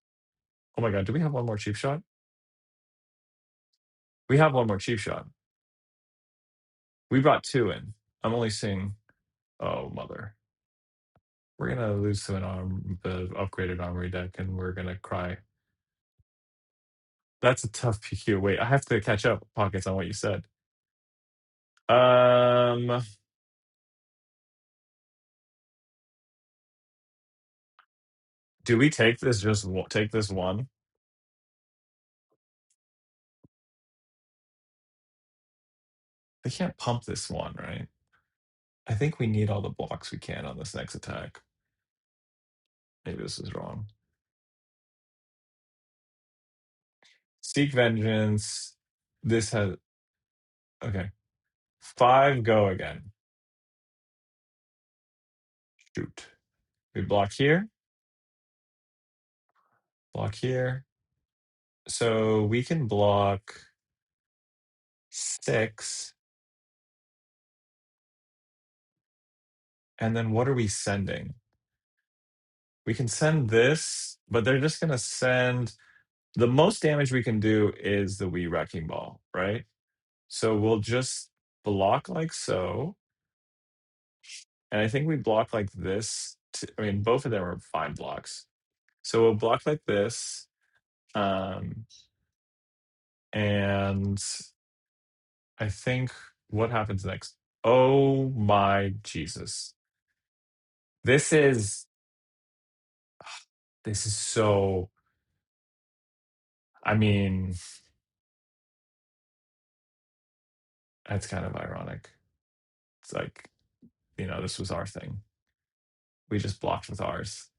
Oh my god, do we have one more cheap shot? We have one more cheap shot. We brought 2 in. I'm only seeing. Oh mother. We're gonna lose to the upgraded armory deck, and we're gonna cry. That's a tough PQ. Wait, I have to catch up, Pockets, on what you said. Um, do we take this? Just take this one. They can't pump this one, right? I think we need all the blocks we can on this next attack. Maybe this is wrong. Seek Vengeance. This has okay. 5 go again. Shoot. We block here. Block here. So we can block 6. And then what are we sending? We can send this, but they're just gonna send the most damage we can do is the Wii Wrecking Ball, right? So we'll just block like so. And I think we block like this. I mean, both of them are fine blocks. So we'll block like this. And I think what happens next? Oh my Jesus. This is so, I mean, that's kind of ironic. It's like, this was our thing. We just blocked with ours,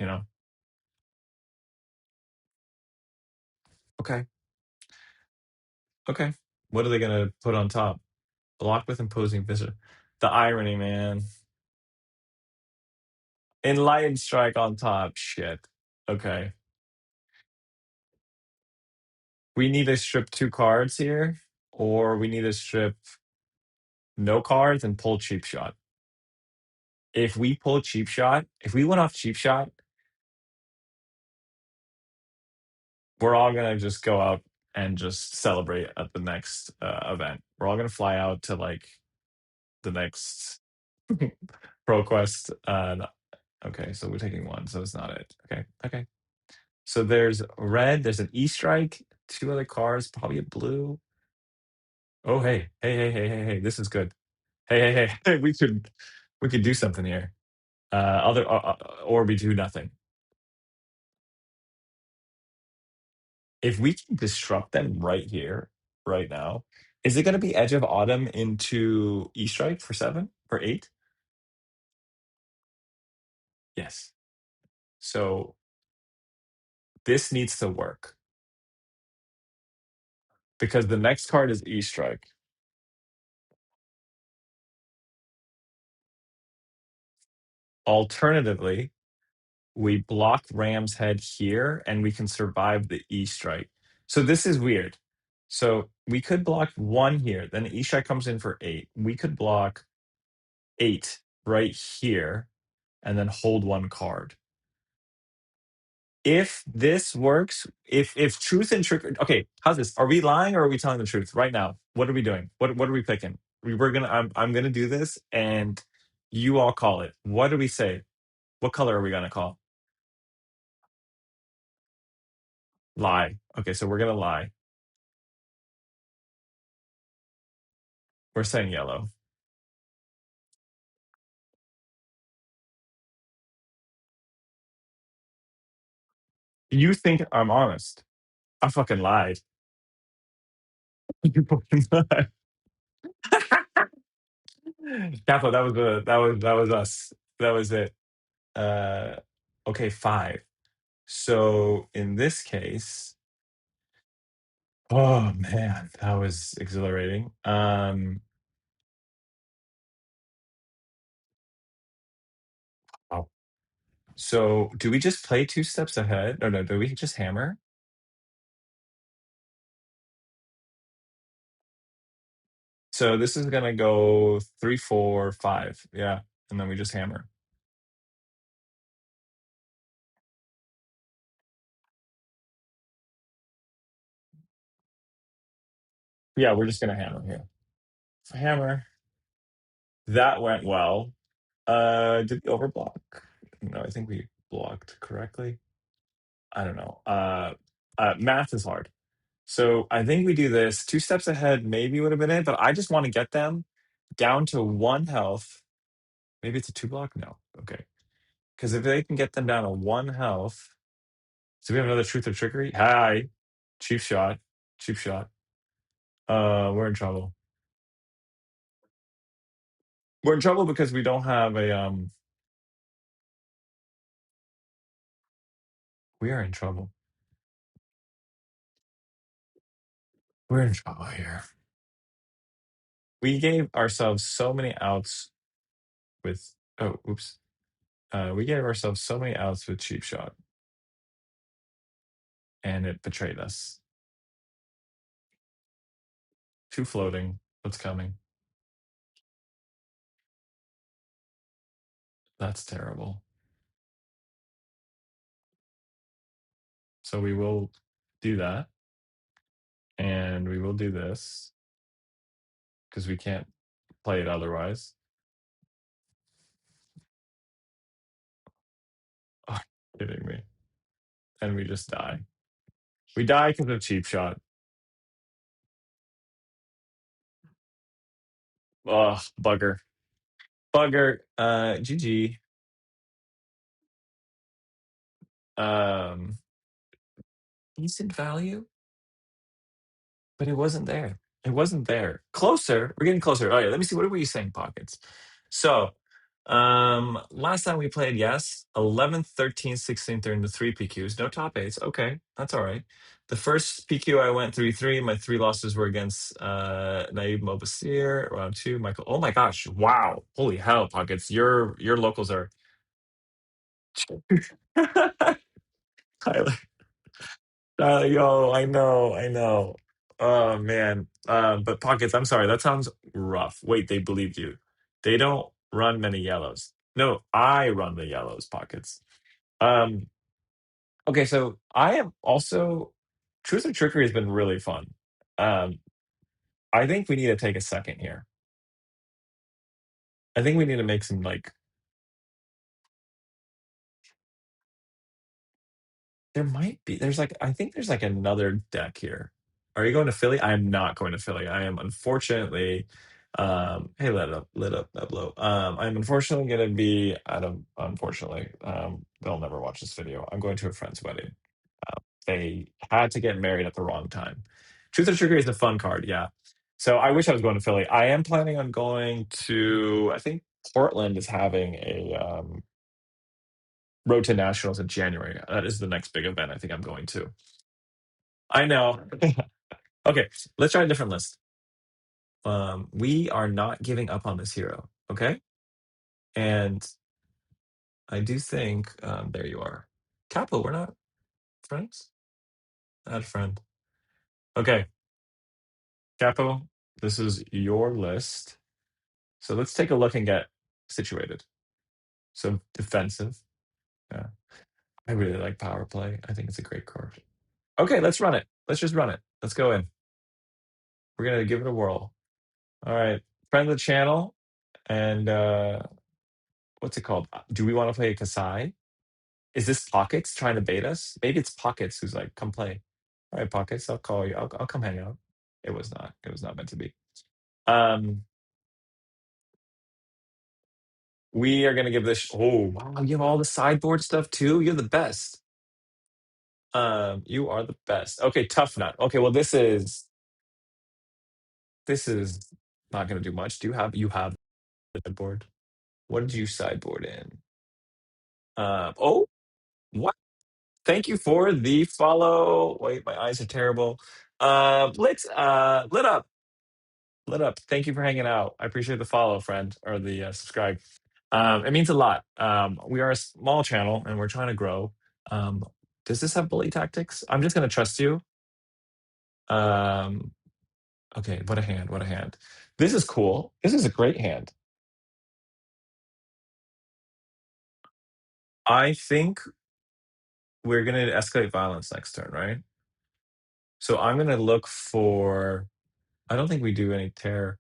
you know? Okay. Okay. What are they going to put on top? Block with imposing visitor. The irony, man. Enlightened strike on top. Shit. Okay. We need to strip 2 cards here, or we need to strip no cards and pull cheap shot. If we pull cheap shot, if we went off cheap shot, we're all gonna just go out and just celebrate at the next event. We're all gonna fly out to like the next ProQuest. Okay, so we're taking 1, so it's not it. Okay, okay. So there's red, there's an E strike, 2 other cards, probably a blue. Oh hey, this is good. Hey, we could do something here. Or we do nothing. If we can disrupt them right here, right now, is it going to be Edge of Autumn into E Strike for 7 or 8? Yes. So this needs to work because the next card is E Strike. Alternatively, we block Ram's Head here and we can survive the E Strike. So this is weird. So we could block 1 here, then E Strike comes in for 8. We could block 8 right here and then hold 1 card. If this works, if truth and trick, okay, how's this? Are we lying or are we telling the truth right now? What are we doing? What are we picking? We're gonna I'm gonna do this and you all call it. What do we say? What color are we gonna call? Lie. Okay, so we're gonna lie. We're saying yellow. You think I'm honest? I fucking lied. You fucking lied. Capo, that was us. That was it. Uh, okay, 5. So in this case, oh man, that was exhilarating. Oh. So do we just play 2 steps ahead? Or no, do we just hammer? So this is gonna go 3, 4, 5. Yeah. And then we just hammer. Yeah, we're just gonna hammer here. Hammer. That went well. Did we overblock? No, I think we blocked correctly. I don't know. Math is hard. So I think we do this 2 steps ahead, maybe would have been it, but I just want to get them down to 1 health. Maybe it's a 2 block? No. Okay. Because if they can get them down to 1 health, so we have another truth or trickery. Hi. Cheap shot. Cheap shot. We're in trouble. We're in trouble because we don't have a we are in trouble. We're in trouble here. We gave ourselves so many outs with oh oops. We gave ourselves so many outs with cheap shot, and it betrayed us. Two floating. What's coming? That's terrible. So we will do that, and we will do this because we can't play it otherwise. Oh, kidding me. And we just die. We die because of cheap shot. Oh, bugger. Bugger. GG. Um, Decent value, but it wasn't there. It wasn't there. Closer. We're getting closer. Oh yeah, let me see. What were you saying, pockets? So last time we played, yes, 11th, 13th, 16th are in the three PQs. No top eights. Okay, that's all right. The first PQ I went 3-3. My three losses were against Naib Mobasir, round two, Michael. Oh my gosh. Wow. Holy hell, pockets. Your locals are Tyler. Yo, I know. Oh man. But pockets, I'm sorry, that sounds rough. Wait, they believed you. They don't run many yellows. No, I run the yellows, pockets. Um, okay, so I am also Truth or Trickery has been really fun. Um, I think we need to take a second here. I think we need to make some like there might be. There's like I think there's like another deck here. Are you going to Philly? I am not going to Philly. I am unfortunately hey lit up Neblo. I'm unfortunately gonna be out of unfortunately. They'll never watch this video. I'm going to a friend's wedding. They had to get married at the wrong time. Truth or Trickery is a fun card, yeah. So I wish I was going to Philly. I am planning on going to I think Portland is having a Road to Nationals in January. That is the next big event I think I'm going to. I know. Okay, let's try a different list. We are not giving up on this hero, okay? And I do think there you are. Capo, we're not friends? Add friend. Okay, Capo, this is your list. So let's take a look and get situated. So defensive. Yeah. I really like power play. I think it's a great card. Okay, let's run it. Let's just run it. Let's go in. We're gonna give it a whirl. All right. Friend of the channel. And what's it called? Do we want to play a Kasai? Is this Pockets trying to bait us? Maybe it's Pockets who's like, come play. All right, Pockets, I'll call you. I'll come hang out. It was not. It was not meant to be. Um, we are gonna give this. Oh wow, you have all the sideboard stuff too. You're the best. You are the best. Okay, Tuffnut. Okay, well this is not gonna do much. Do you have the sideboard? What did you sideboard in? Oh, what? Thank you for the follow. Wait, my eyes are terrible. Lit up. Lit up. Thank you for hanging out. I appreciate the follow, friend, or the subscribe. It means a lot. We are a small channel and we're trying to grow. Um, does this have bully tactics? I'm just gonna trust you. Um, okay, what a hand, what a hand. This is cool. This is a great hand. I think we're gonna escalate violence next turn, right? So I'm gonna look for I don't think we do any tear.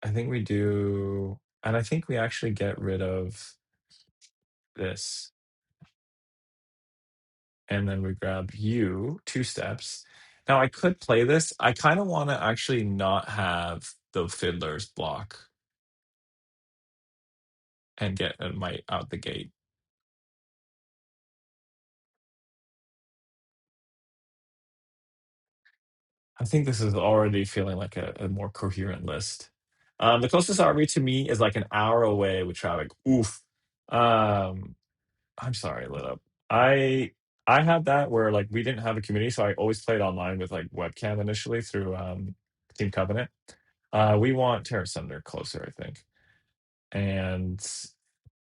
I think we do, and I think we actually get rid of this, and then we grab you, two steps. Now I could play this. I kind of want to actually not have the fiddlers block and get a might out the gate. I think this is already feeling like a more coherent list. The closest RV to me is like an hour away with traffic. Oof. Um, I'm sorry, lit up. I I had that where like we didn't have a community, so I always played online with like webcam initially through Team Covenant. We want Terra Thunder closer, I think. And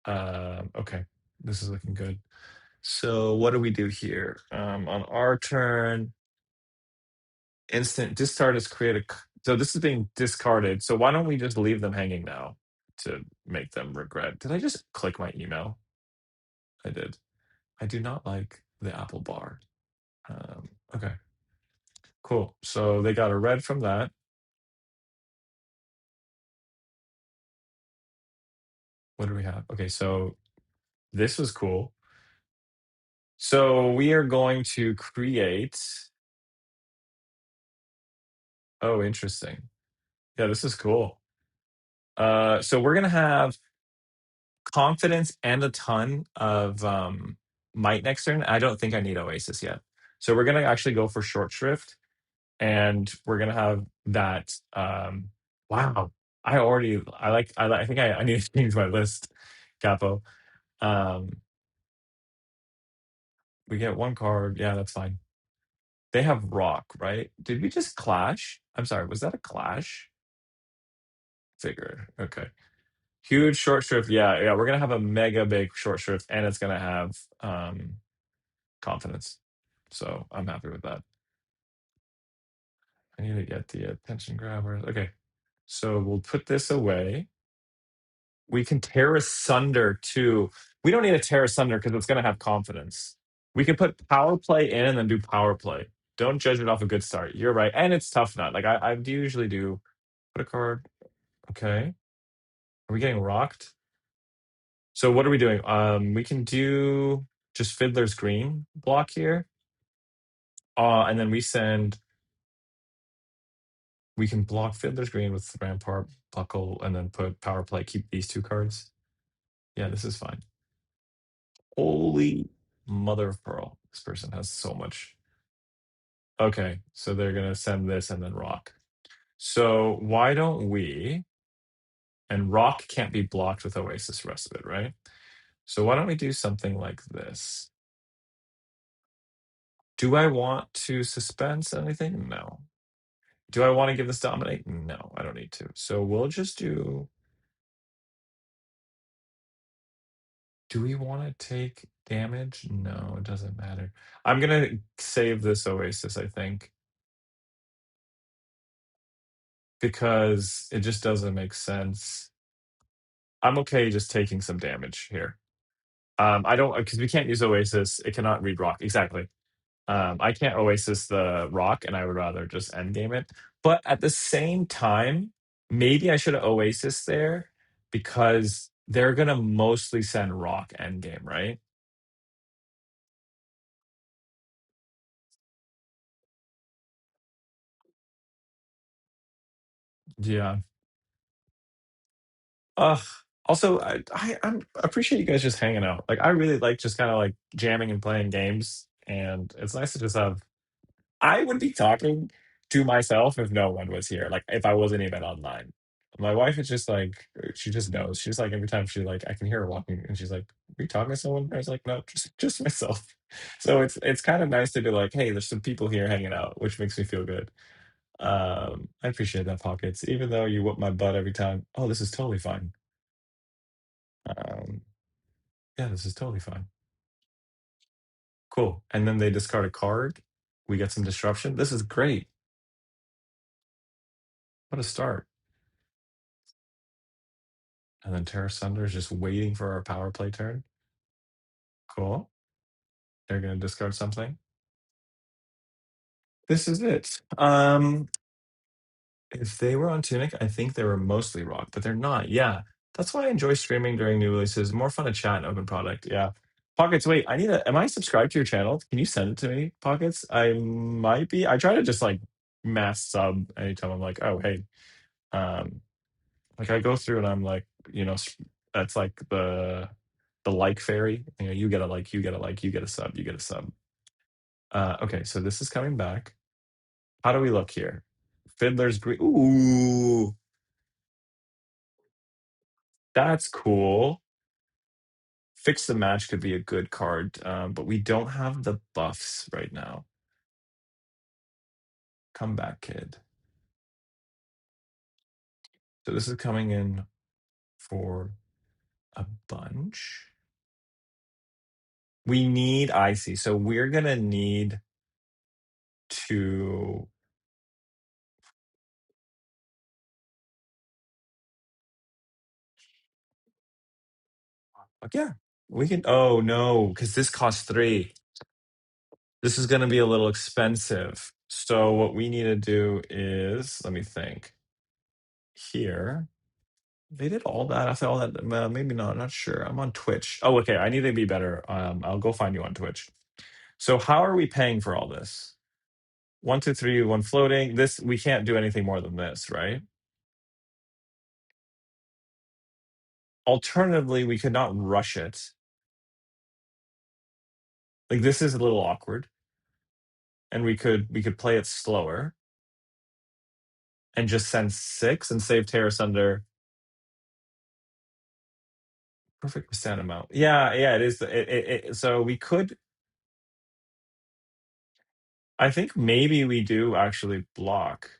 okay, this is looking good. So what do we do here? On our turn, instant discard is create a. So this is being discarded. So why don't we just leave them hanging now to make them regret? Did I just click my email? I did. I do not like the Apple bar. Okay, cool. So they got a red from that. What do we have? Okay, so this was cool. So we are going to create. Oh, interesting. Yeah, this is cool. So we're gonna have confidence and a ton of might next turn. I don't think I need Oasis yet. So we're gonna actually go for short shrift, and we're gonna have that. Wow, I think I need to change my list, Capo. Um, we get one card. Yeah, that's fine. They have rock, right? Did we just clash? I'm sorry, was that a clash? Figure. Okay. Huge short shrift. Yeah, yeah. We're gonna have a mega big short shrift, and it's gonna have confidence. So I'm happy with that. I need to get the attention grabbers. Okay. So we'll put this away. We can tear asunder too. We don't need a tear asunder because it's gonna have confidence. We can put power play in and then do power play. Don't judge it off a good start. You're right. And it's tough nut. Like I do usually do put a card. Okay. Are we getting rocked? So what are we doing? We can do just Fiddler's Green block here. And then we can block Fiddler's Green with Rampart, Buckle, and then put Power Play, keep these two cards. Yeah, this is fine. Holy mother of pearl. This person has so much. Okay, so they're gonna send this and then rock. So why don't we, and rock can't be blocked with Oasis Respite, right? So why don't we do something like this? Do I want to suspense anything? No. Do I want to give this dominate? No, I don't need to. So we'll just do. Do we want to take damage? No, it doesn't matter. I'm gonna save this Oasis, I think, because it just doesn't make sense. I'm okay just taking some damage here. I don't because we can't use Oasis. It cannot read rock. Exactly. I can't Oasis the rock, and I would rather just end game it. But at the same time, maybe I should have Oasis there because they're gonna mostly send rock end game, right? Yeah. Ugh. Also, I'm appreciate you guys just hanging out. Like I really like just kind of like jamming and playing games, and it's nice to just have. I would be talking to myself if no one was here. Like if I wasn't even online. My wife is just like she just knows. She's like every time she like I can hear her walking, and she's like, "Are you talking to someone?" I was like, "No, just myself." So it's kind of nice to be like, "Hey, there's some people here hanging out," which makes me feel good. I appreciate that, pockets. Even though you whoop my butt every time. Oh, this is totally fine. Um, yeah, this is totally fine. Cool. And then they discard a card. We get some disruption. This is great. What a start. And then Terra Sunder is just waiting for our power play turn. Cool. They're going to discard something. This is it. If they were on Tunic, I think they were mostly rock, but they're not. Yeah. That's why I enjoy streaming during new releases. More fun to chat and open product. Yeah. Pockets, wait, am I subscribed to your channel? Can you send it to me, Pockets? I might be. I try to just like mass sub anytime I'm like, oh hey. Um, like I go through and I'm like, that's like the like fairy. You get a like, you get a like, you get a sub, you get a sub. Okay, so this is coming back. How do we look here? Fiddler's Green. Ooh. That's cool. Fix the Match could be a good card, but we don't have the buffs right now. Comeback Kid. So this is coming in for a bunch. We need Icy, so we're gonna need to. Yeah, we can. Oh no, because this costs 3. This is gonna be a little expensive. So what we need to do is, let me think. Here, they did all that. I thought all that. Maybe not. Not sure. I'm on Twitch. Oh, okay. I need to be better. I'll go find you on Twitch. So how are we paying for all this? 1, 2, 3, 1 floating. This we can't do anything more than this, right? Alternatively, we could not rush it. Like this is a little awkward, and we could play it slower and just send 6 and save Terrace under. Perfect percent amount. Yeah, yeah, it is. So we could. I think maybe we do actually block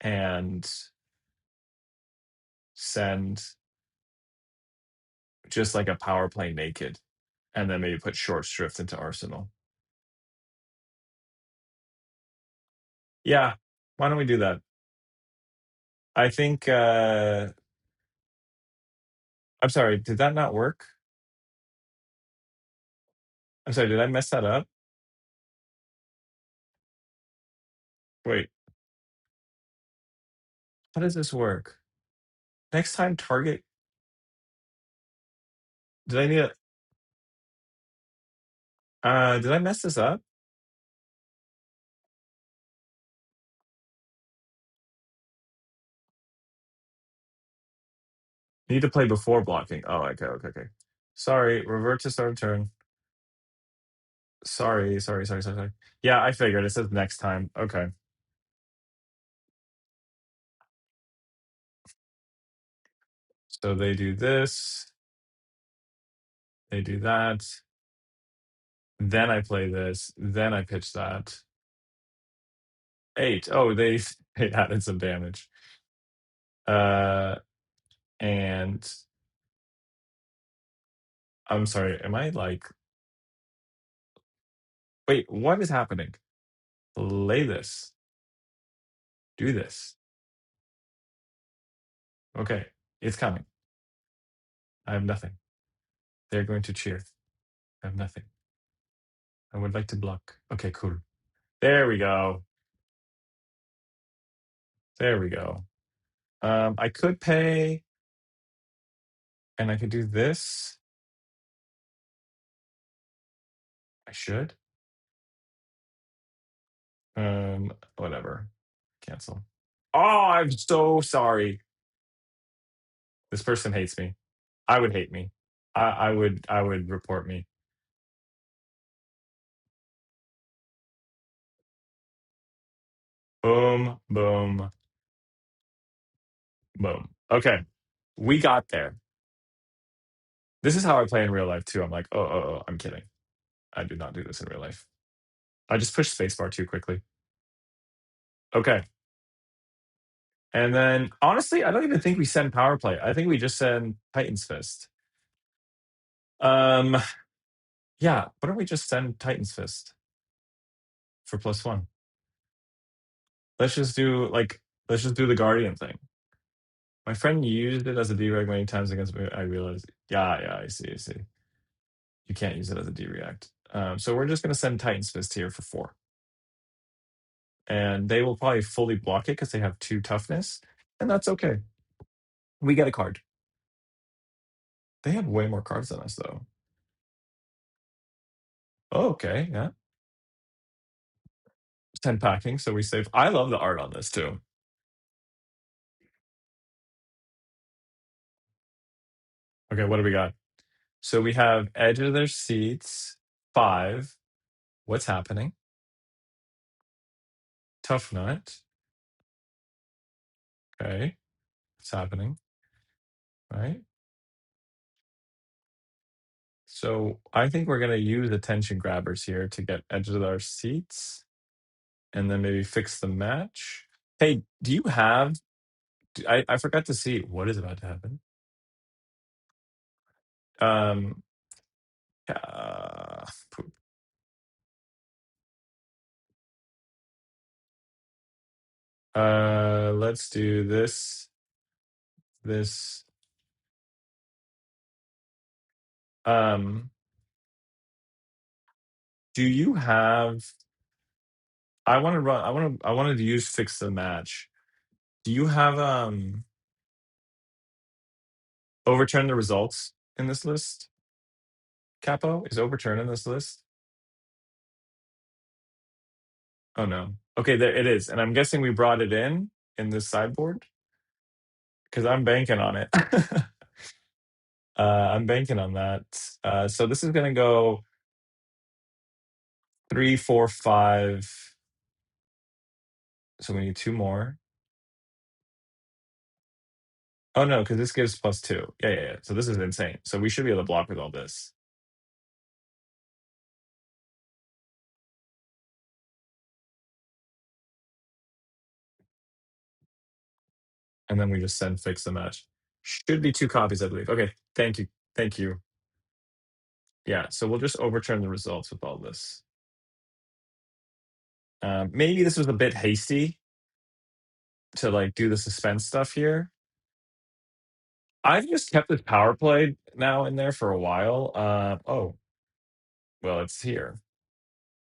and send just like a power play naked, and then maybe put short shrift into Arsenal. Yeah, why don't we do that? I think. I'm sorry. Did that not work? I'm sorry. Did I mess that up? Wait. How does this work? Next time, target. Did I need a? Did I mess this up? You need to play before blocking. Oh, okay. Sorry, revert to start of turn. Sorry. Yeah, I figured. It says next time. Okay. So they do this. They do that. Then I play this. Then I pitch that. 8. Oh, they they added some damage. And I'm sorry. Am I like? Wait, what is happening? Play this. Do this. Okay, it's coming. I have nothing. They're going to cheer. I have nothing. I would like to block. Okay, cool. There we go. There we go. I could pay, and I could do this. I should. Whatever. Cancel. Oh, I'm so sorry. This person hates me. I would hate me. I would report me. Boom, boom, boom. Okay. We got there. This is how I play in real life too. I'm like, oh, I'm kidding. I do not do this in real life. I just push spacebar too quickly. Okay. And then honestly, I don't even think we send power play. I think we just send Titan's Fist. Um yeah, why don't we just send Titan's Fist for +1? Let's just do the Guardian thing. My friend used it as a D-Reg many times against me. I realized. Yeah, I see. You can't use it as a D-React. So we're just gonna send Titan's Fist here for 4. And they will probably fully block it because they have 2 toughness, and that's okay. We get a card. They have way more cards than us though. Oh, okay, yeah. 10 packing, so we save. I love the art on this too. Okay, what do we got? So we have Edge of Their Seats, 5. What's happening? Tuffnut. Okay. What's happening? Right? So I think we're gonna use attention grabbers here to get edge of our seats, and then maybe fix the match. Hey, do you have? I forgot to see what is about to happen. Um, poop. Let's do this. This. Um, do you have? I want to run. I wanted to use fix the match. Do you have overturn the results in this list? Capo is overturn in this list. Oh no. Okay, there it is, and I'm guessing we brought it in this sideboard because I'm banking on it. I'm banking on that. So this is gonna go 3, 4, 5. So we need 2 more. Oh no, because this gives +2. Yeah. So this is insane. So we should be able to block with all this. And then we just send fix the match. Should be 2 copies, I believe. Okay, thank you. Thank you. Yeah, so we'll just overturn the results with all this. Maybe this was a bit hasty to like do the suspense stuff here. I've just kept this power play now in there for a while. Oh, well, it's here.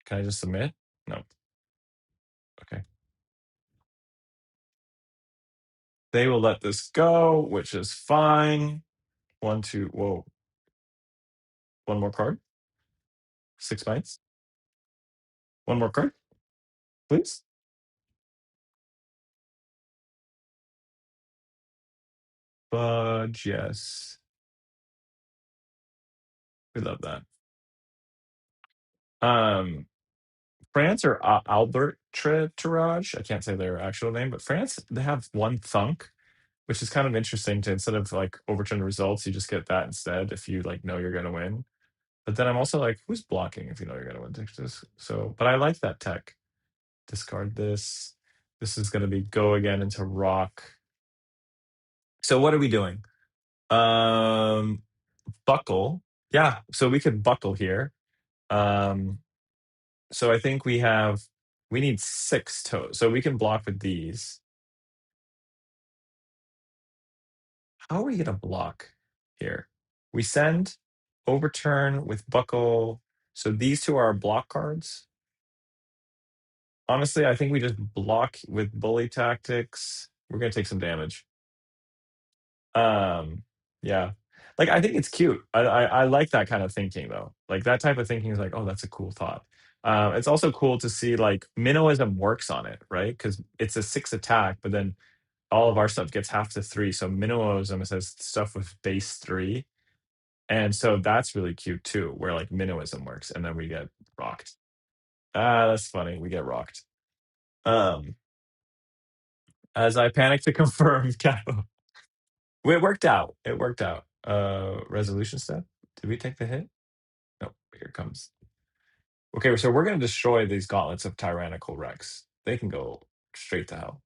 Can I just submit? No. Okay. They will let this go, which is fine. 1, 2. Whoa. One more card. 6 bites. One more card, please. Fudge, yes. We love that. France or Albert Tirage, I can't say their actual name, but France, they have one thunk, which is kind of interesting to instead of like overturn the results, you just get that instead if you like know you're gonna win. But then I'm also like, who's blocking if you know you're gonna win? So, but I like that tech. Discard this. This is gonna be go again into rock. So what are we doing? Buckle. Yeah, so we could buckle here. Um, so I think we need 6 toes. So we can block with these. How are we gonna block here? We send overturn with buckle. So these two are our block cards. Honestly, I think we just block with bully tactics. We're gonna take some damage. Yeah. Like I think it's cute. I like that kind of thinking though. Like that type of thinking is like, oh, that's a cool thought. It's also cool to see like minnowism works on it, right? Because it's a 6 attack, but then all of our stuff gets half to 3. So minnowism says stuff with base 3. And so that's really cute too, where like minnowism works, and then we get rocked. That's funny. We get rocked. Um, as I panic to confirm, Capo. It worked out. It worked out. Resolution step. Did we take the hit? No, here it comes. Okay, so we're gonna destroy these gauntlets of tyrannical Rex. They can go straight to hell.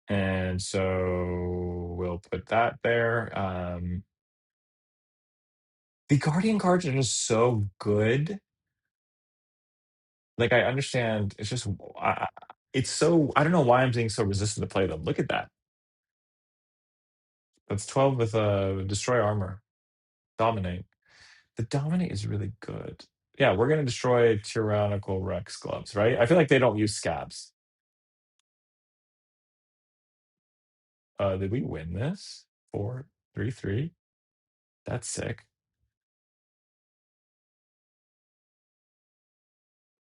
And so we'll put that there. The Guardian cards are just so good. Like I understand, it's just it's so I don't know why I'm being so resistant to play them. Look at that. That's 12 with a destroy armor. Dominate. The dominate is really good. Yeah, we're gonna destroy tyrannical Rex gloves, right? I feel like they don't use scabs. Did we win this? 4, 3, 3. That's sick.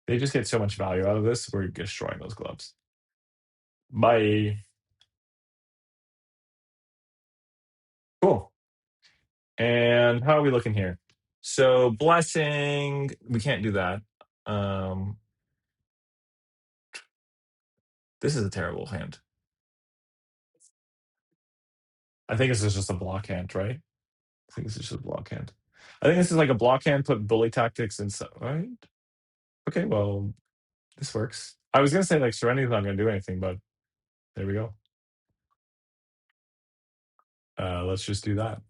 They just get so much value out of this. We're destroying those gloves. Bye. Cool. And how are we looking here? So blessing, we can't do that. Um, this is a terrible hand. I think this is just a block hand, right? I think this is just a block hand. I think this is like a block hand, put bully tactics inside, right? Okay, well, this works. I was gonna say like Serenity's not gonna do anything, but there we go. Let's just do that.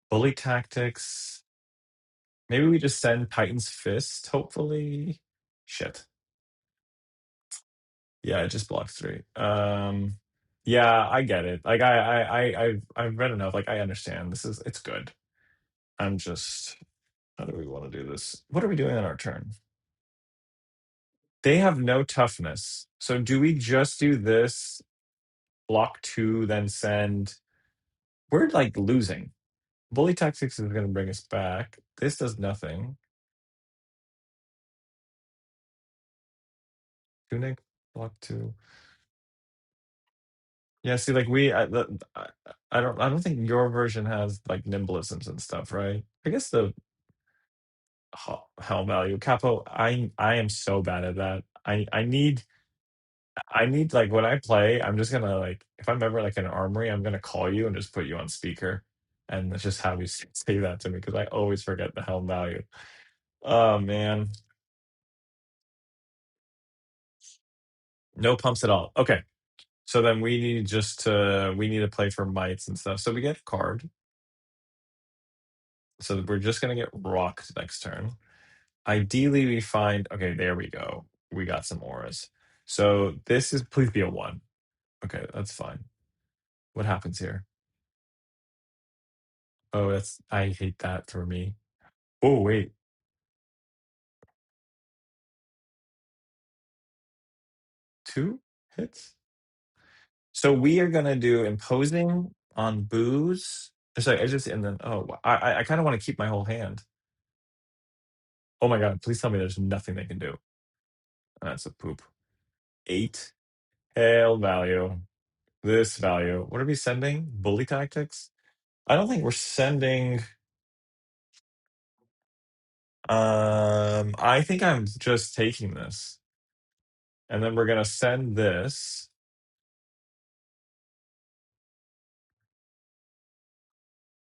Bully tactics. Maybe we just send Titan's Fist, hopefully. Shit. Yeah, it just blocks 3. Yeah, I get it. Like I've read enough. Like I understand. It's good. I'm just, how do we want to do this? What are we doing on our turn? They have no toughness. So do we just do this, block 2, then send? We're like losing. Bully tactics is going to bring us back. This does nothing. Tunic, block 2. Yeah, see, like I don't think your version has like nimblisms and stuff, right? I guess the hell value capo. I am so bad at that. I need like when I play, I'm just gonna like if I'm ever like in an armory, I'm gonna call you and just put you on speaker, and let's just have you say that to me because I always forget the helm value. Oh man, no pumps at all. Okay, so then we need to play for mites and stuff. So we get a card. So we're just gonna get rocked next turn. Ideally, we find okay. There we go. We got some auras. So this is please be a 1. Okay, that's fine. What happens here? Oh, that's I hate that for me. Oh wait, 2 hits. So we are gonna do imposing on booze. Sorry, I just and then I kind of want to keep my whole hand. Oh my god, please tell me there's nothing they can do. That's a poop. 8 hail value. This value. What are we sending? Bully tactics? I don't think we're sending. I think I'm just taking this, and then we're gonna send this,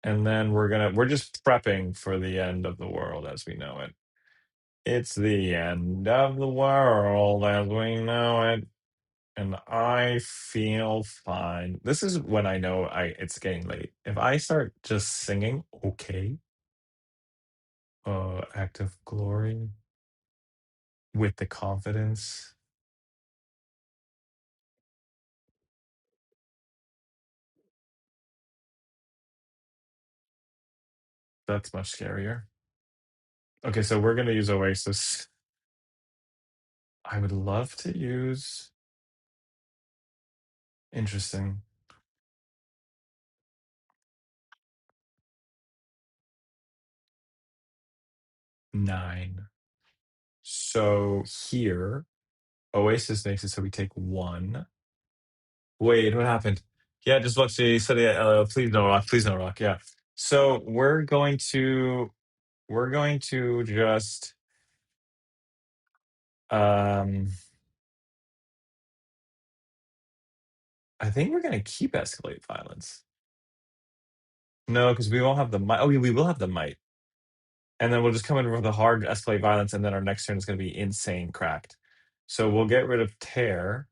and then we're just prepping for the end of the world as we know it. It's the end of the world as we know it, and I feel fine. This is when I know it's getting late. If I start just singing, okay, act of glory with the confidence, that's much scarier. Okay, so we're gonna use Oasis. I would love to use. Interesting. 9. So here, Oasis makes it so we take 1. Wait, what happened? Yeah, just look. See, said, please no rock, please no rock. Yeah. So we're going to just um I think we're gonna keep escalate violence. No, because we won't have the might. Oh, we will have the might. And then we'll just come in with a hard escalate violence, and then our next turn is gonna be insane cracked. So we'll get rid of tear,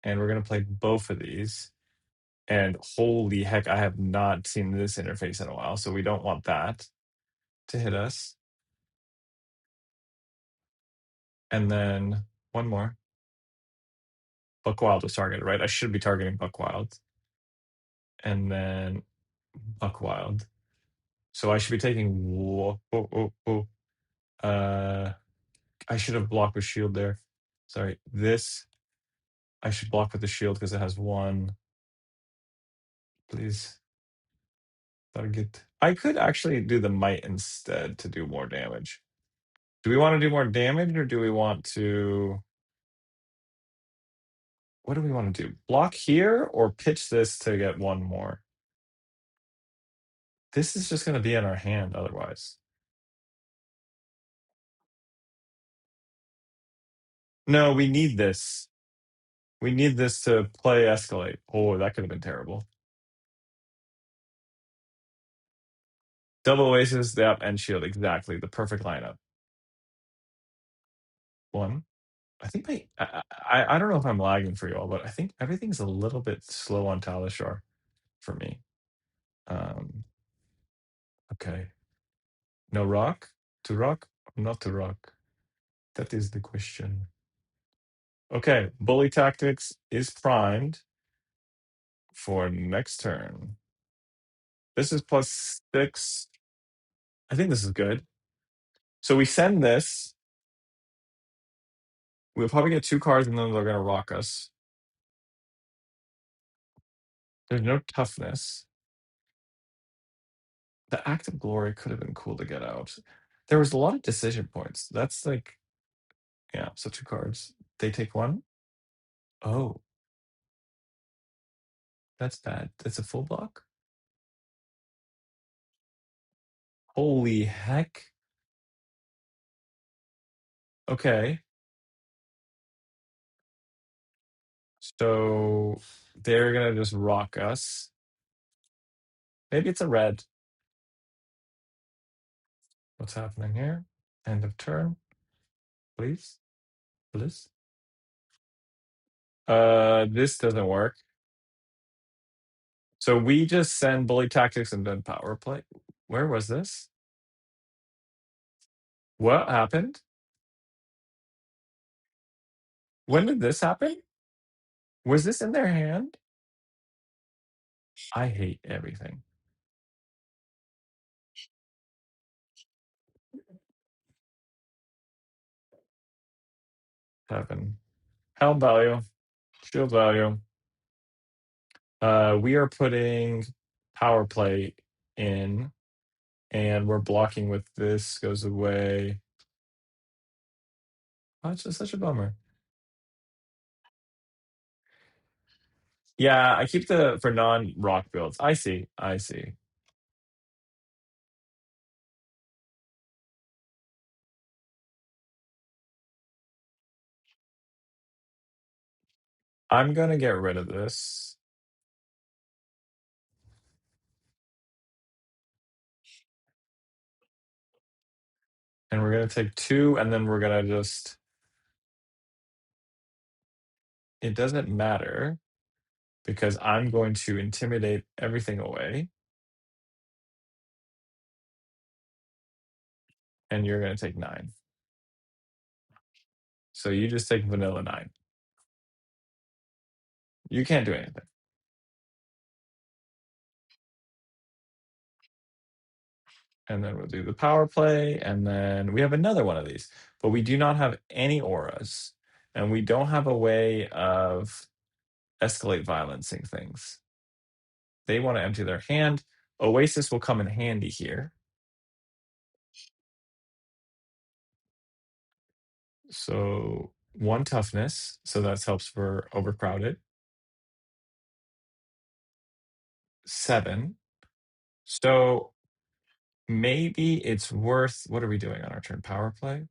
and we're gonna play both of these. And holy heck, I have not seen this interface in a while, so we don't want that to hit us. And then one more. Buckwild was targeted, right? I should be targeting Buckwild. And then Buckwild. So I should be taking. Uh, I should have blocked with shield there. Sorry. This I should block with the shield because it has 1. Please target. I could actually do the might instead to do more damage. Do we want to do more damage or do we want to? What do we want to do? Block here or pitch this to get 1 more? This is just going to be in our hand otherwise. No, we need this. We need this to play escalate. Oh, that could have been terrible. Double aces, yep, and shield. Exactly. The perfect lineup. One. I think I don't know if I'm lagging for you all, but I think everything's a little bit slow on Talishar for me. Um, okay. No rock? To rock or not to rock? That is the question. Okay, bully tactics is primed for next turn. This is +6. I think this is good. So we send this. We'll probably get 2 cards and then they're going to rock us. There's no toughness. The Act of Glory could have been cool to get out. There was a lot of decision points. That's like, yeah, so 2 cards. They take 1. Oh, that's bad. It's a full block? Holy heck. Okay. So they're going to just rock us. Maybe it's a red. What's happening here? End of turn. Please. Please. This doesn't work. So we just send bully tactics and then power play. Where was this? What happened? When did this happen? Was this in their hand? I hate everything. 7. Helm value. Shield value. We are putting power play in, and we're blocking with this. Goes away. Oh, it's just such a bummer. Yeah, I keep the for non-rock builds. I see. I see. I'm gonna get rid of this. And we're gonna take 2, and then we're gonna just. It doesn't matter because I'm going to intimidate everything away. And you're gonna take 9. So you just take vanilla 9. You can't do anything. And then we'll do the power play, and then we have another one of these. But we do not have any auras, and we don't have a way of escalate violencing things. They want to empty their hand. Oasis will come in handy here. So 1 toughness, so that helps for overcrowded. 7. So maybe it's worth. What are we doing on our turn? Power play?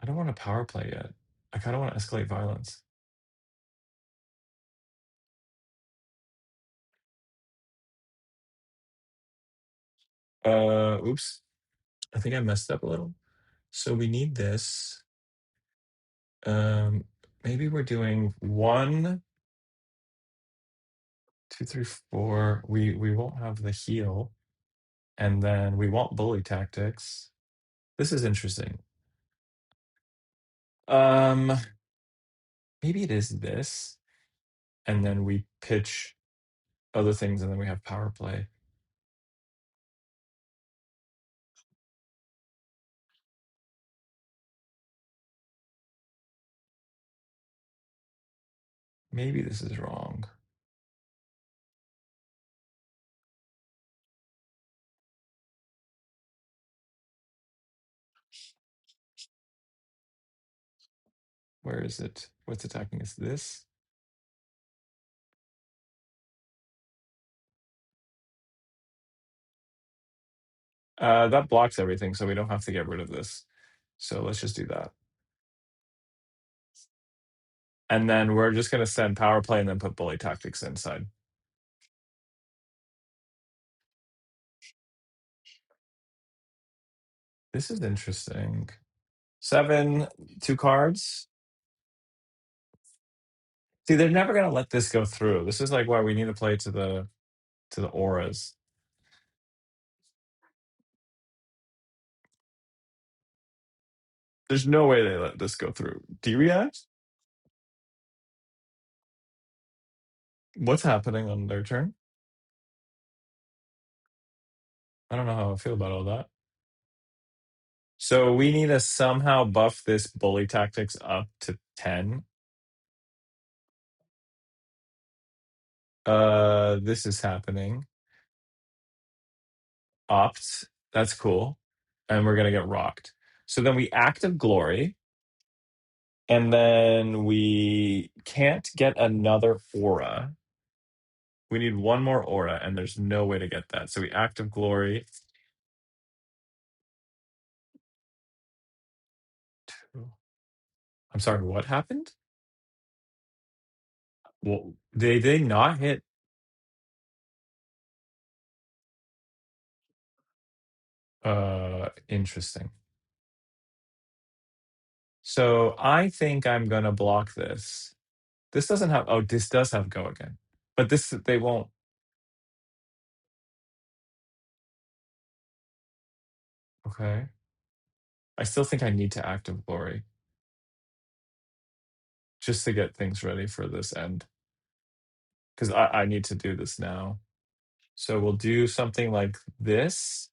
I don't want to power play yet. I kind of want to escalate violence. Oops. I think I messed up a little. So we need this. Maybe we're doing 1, 2, 3, 4. We won't have the heal, and then we want bully tactics. This is interesting. Um, Maybe it is this, and then we pitch other things, and then we have power play. Maybe this is wrong. Where is it? What's attacking is this? That blocks everything, so we don't have to get rid of this. So let's just do that. And then we're just going to send power play and then put bully tactics inside. This is interesting. 7, 2 cards. See, they're never going to let this go through. This is like why we need to play to the auras. There's no way they let this go through. Do you react? What's happening on their turn? I don't know how I feel about all that. So we need to somehow buff this bully tactics up to 10. This is happening. Opt. That's cool. And we're gonna get rocked. So then we active glory. And then we can't get another aura. We need one more aura, and there's no way to get that. So we active glory. I'm sorry, what happened? Well, they not hit. Interesting. So I think I'm gonna block this. This doesn't have. Oh, this does have go again, but this they won't. Okay. I still think I need to active glory just to get things ready for this end because I need to do this now. So we'll do something like this.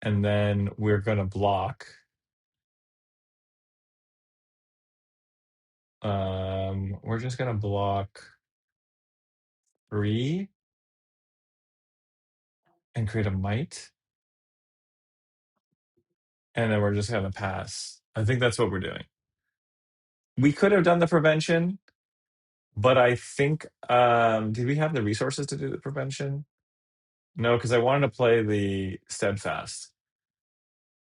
And then we're going to block. We're just going to block 3 and create a might. And then we're just going to pass. I think that's what we're doing. We could have done the prevention, but I think, did we have the resources to do the prevention? No, because I wanted to play the steadfast,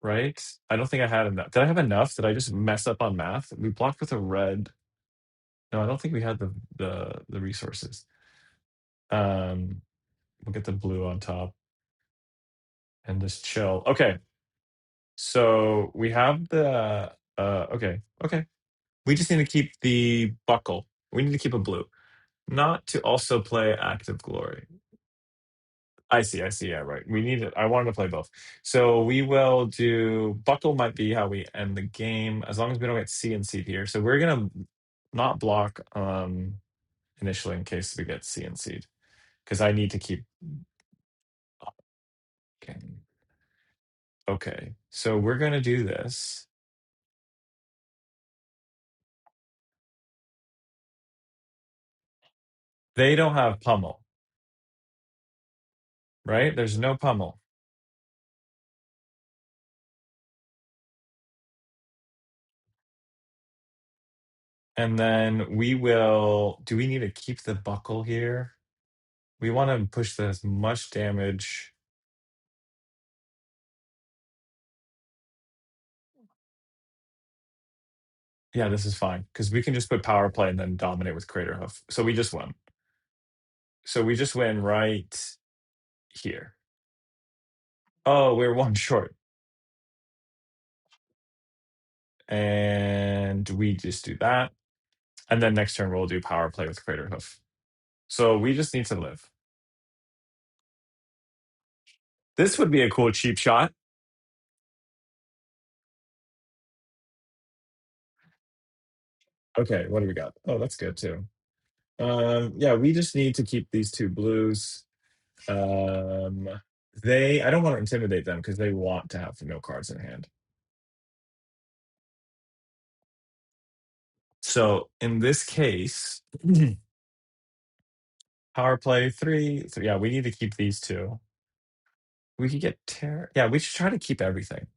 right? I don't think I had enough. Did I have enough? Did I just mess up on math? We blocked with a red. No, I don't think we had the resources. We'll get the blue on top and just chill. Okay. So we have the okay. We just need to keep the buckle. We need to keep a blue. Not to also play active glory. I see, yeah, right. We need it. I wanted to play both. So we will do buckle might be how we end the game, as long as we don't get C and C here. So we're gonna not block initially in case we get C and C. Because I need to keep okay. So we're gonna do this. They don't have pummel, right? There's no pummel. And then we will, do we need to keep the buckle here? We want to push as much damage. Yeah, this is fine because we can just put power play and then dominate with Crater Hoof. So we just won. So we just win right here. Oh, we're one short. And we just do that. And then next turn we'll do power play with Crater Hoof. So we just need to live. This would be a cool cheap shot. Okay, what do we got? Oh, that's good too. Yeah, we just need to keep these 2 blues. I don't want to intimidate them because they want to have no cards in hand. So in this case, power play 3. So yeah, we need to keep these 2. We could get terror. Yeah, we should try to keep everything.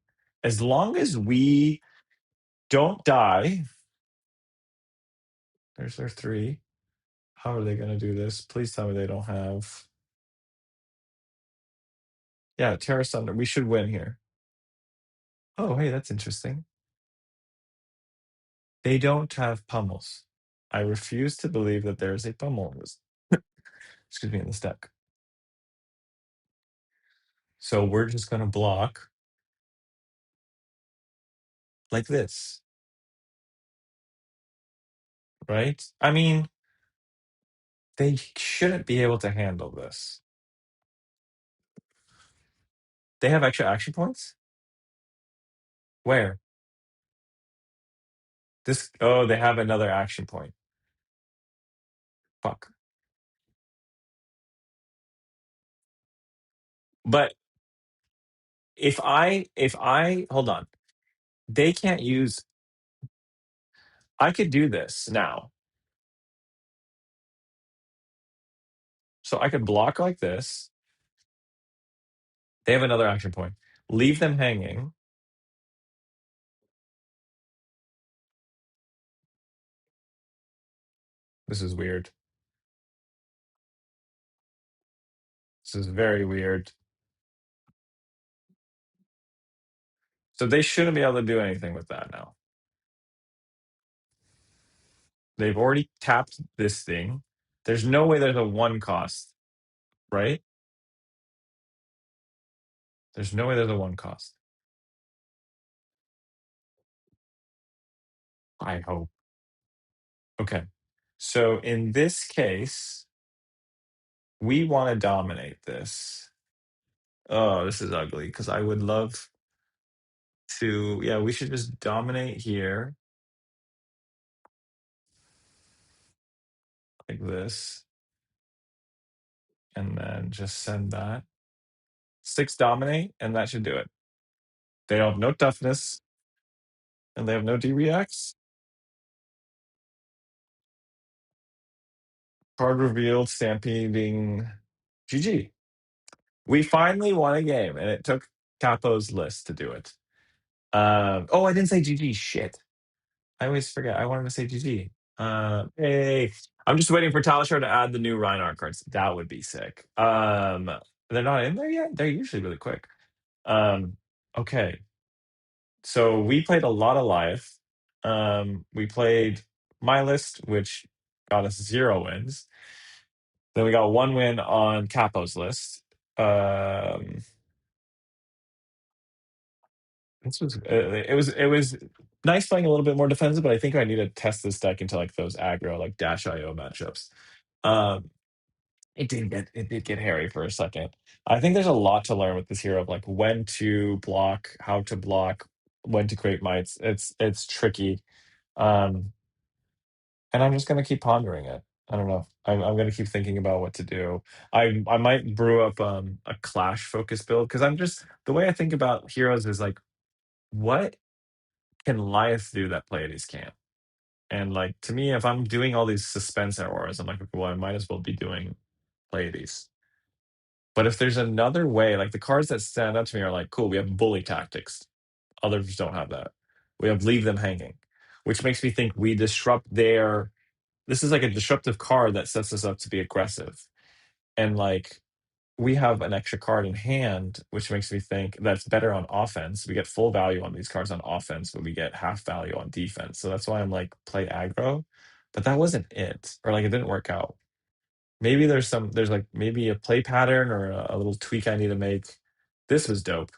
As long as we don't die. There's their 3. How are they going to do this? Please tell me they don't have. Yeah, Terra Thunder. We should win here. Oh, hey, that's interesting. They don't have pummels. I refuse to believe that there is a pummel in this. Excuse me, in this deck. So we're just going to block like this, right? I mean, they shouldn't be able to handle this. They have extra action points? Where? This, oh, they have another action point. Fuck. But if I hold on, they can't use, I could do this now. So I could block like this. They have another action point. Leave them hanging. This is weird. This is very weird. So they shouldn't be able to do anything with that now. They've already tapped this thing. There's no way there's a one cost, right? There's no way there's a one cost. I hope. Okay. So in this case, we want to dominate this. Oh, this is ugly because I would love to. Yeah, we should just dominate here like this. And then just send that. 6 dominate, and that should do it. They have no toughness, and they have no D-reacts. Card revealed, stampeding. GG. We finally won a game, and it took Capo's list to do it. Oh, I didn't say GG. Shit. I always forget. I wanted to say GG. Hey, I'm just waiting for Talishar to add the new Reinhardt cards. That would be sick. They're not in there yet. They're usually really quick. Okay. So we played a lot of Lyath. We played my list, which got us 0 wins. Then we got 1 win on Capo's list. This was it was nice playing a little bit more defensive, but I think I need to test this deck into like those aggro like Dash IO matchups. Um, it did get hairy for a second. I think there's a lot to learn with this hero of like when to block, how to block, when to create mites. It's tricky. Um, and I'm just gonna keep pondering it. I don't know. I'm gonna keep thinking about what to do. I might brew up a clash focus build because I'm just the way I think about heroes is like what can Lyath do that Pleiades can't? And like to me, if I'm doing all these suspense auras, I'm like, well, I might as well be doing Pleiades. But if there's another way, like the cards that stand out to me are like, cool, we have bully tactics. Others don't have that. We have leave them hanging, which makes me think we disrupt their. This is like a disruptive card that sets us up to be aggressive. And like we have an extra card in hand, which makes me think that's better on offense. We get full value on these cards on offense, but we get half value on defense. So that's why I'm like, play aggro. But that wasn't it. Or like it didn't work out. Maybe there's like maybe a play pattern or a little tweak I need to make. This was dope.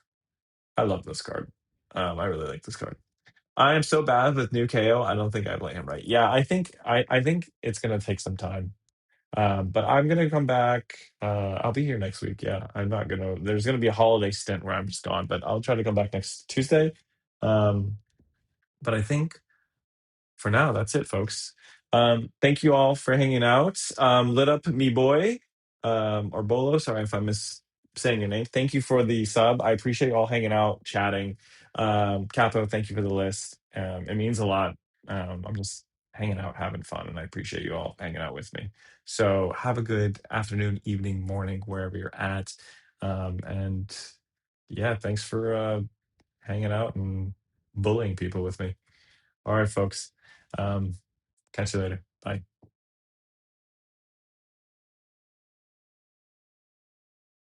I love this card. I really like this card. I am so bad with new KO. I don't think I play him right. Yeah, I think it's gonna take some time. But I'm gonna come back. I'll be here next week. Yeah, I'm not gonna. There's gonna be a holiday stint where I'm just gone, but I'll try to come back next Tuesday. Um, but I think for now, that's it, folks. Thank you all for hanging out. Lit up me boy, or Bolo. Sorry if I miss saying your name. Thank you for the sub. I appreciate you all hanging out, chatting. Capo, thank you for the list. It means a lot. I'm just hanging out, having fun, and I appreciate you all hanging out with me. So have a good afternoon, evening, morning, wherever you're at. And yeah, thanks for hanging out and bullying people with me. All right, folks. Catch you later. Bye.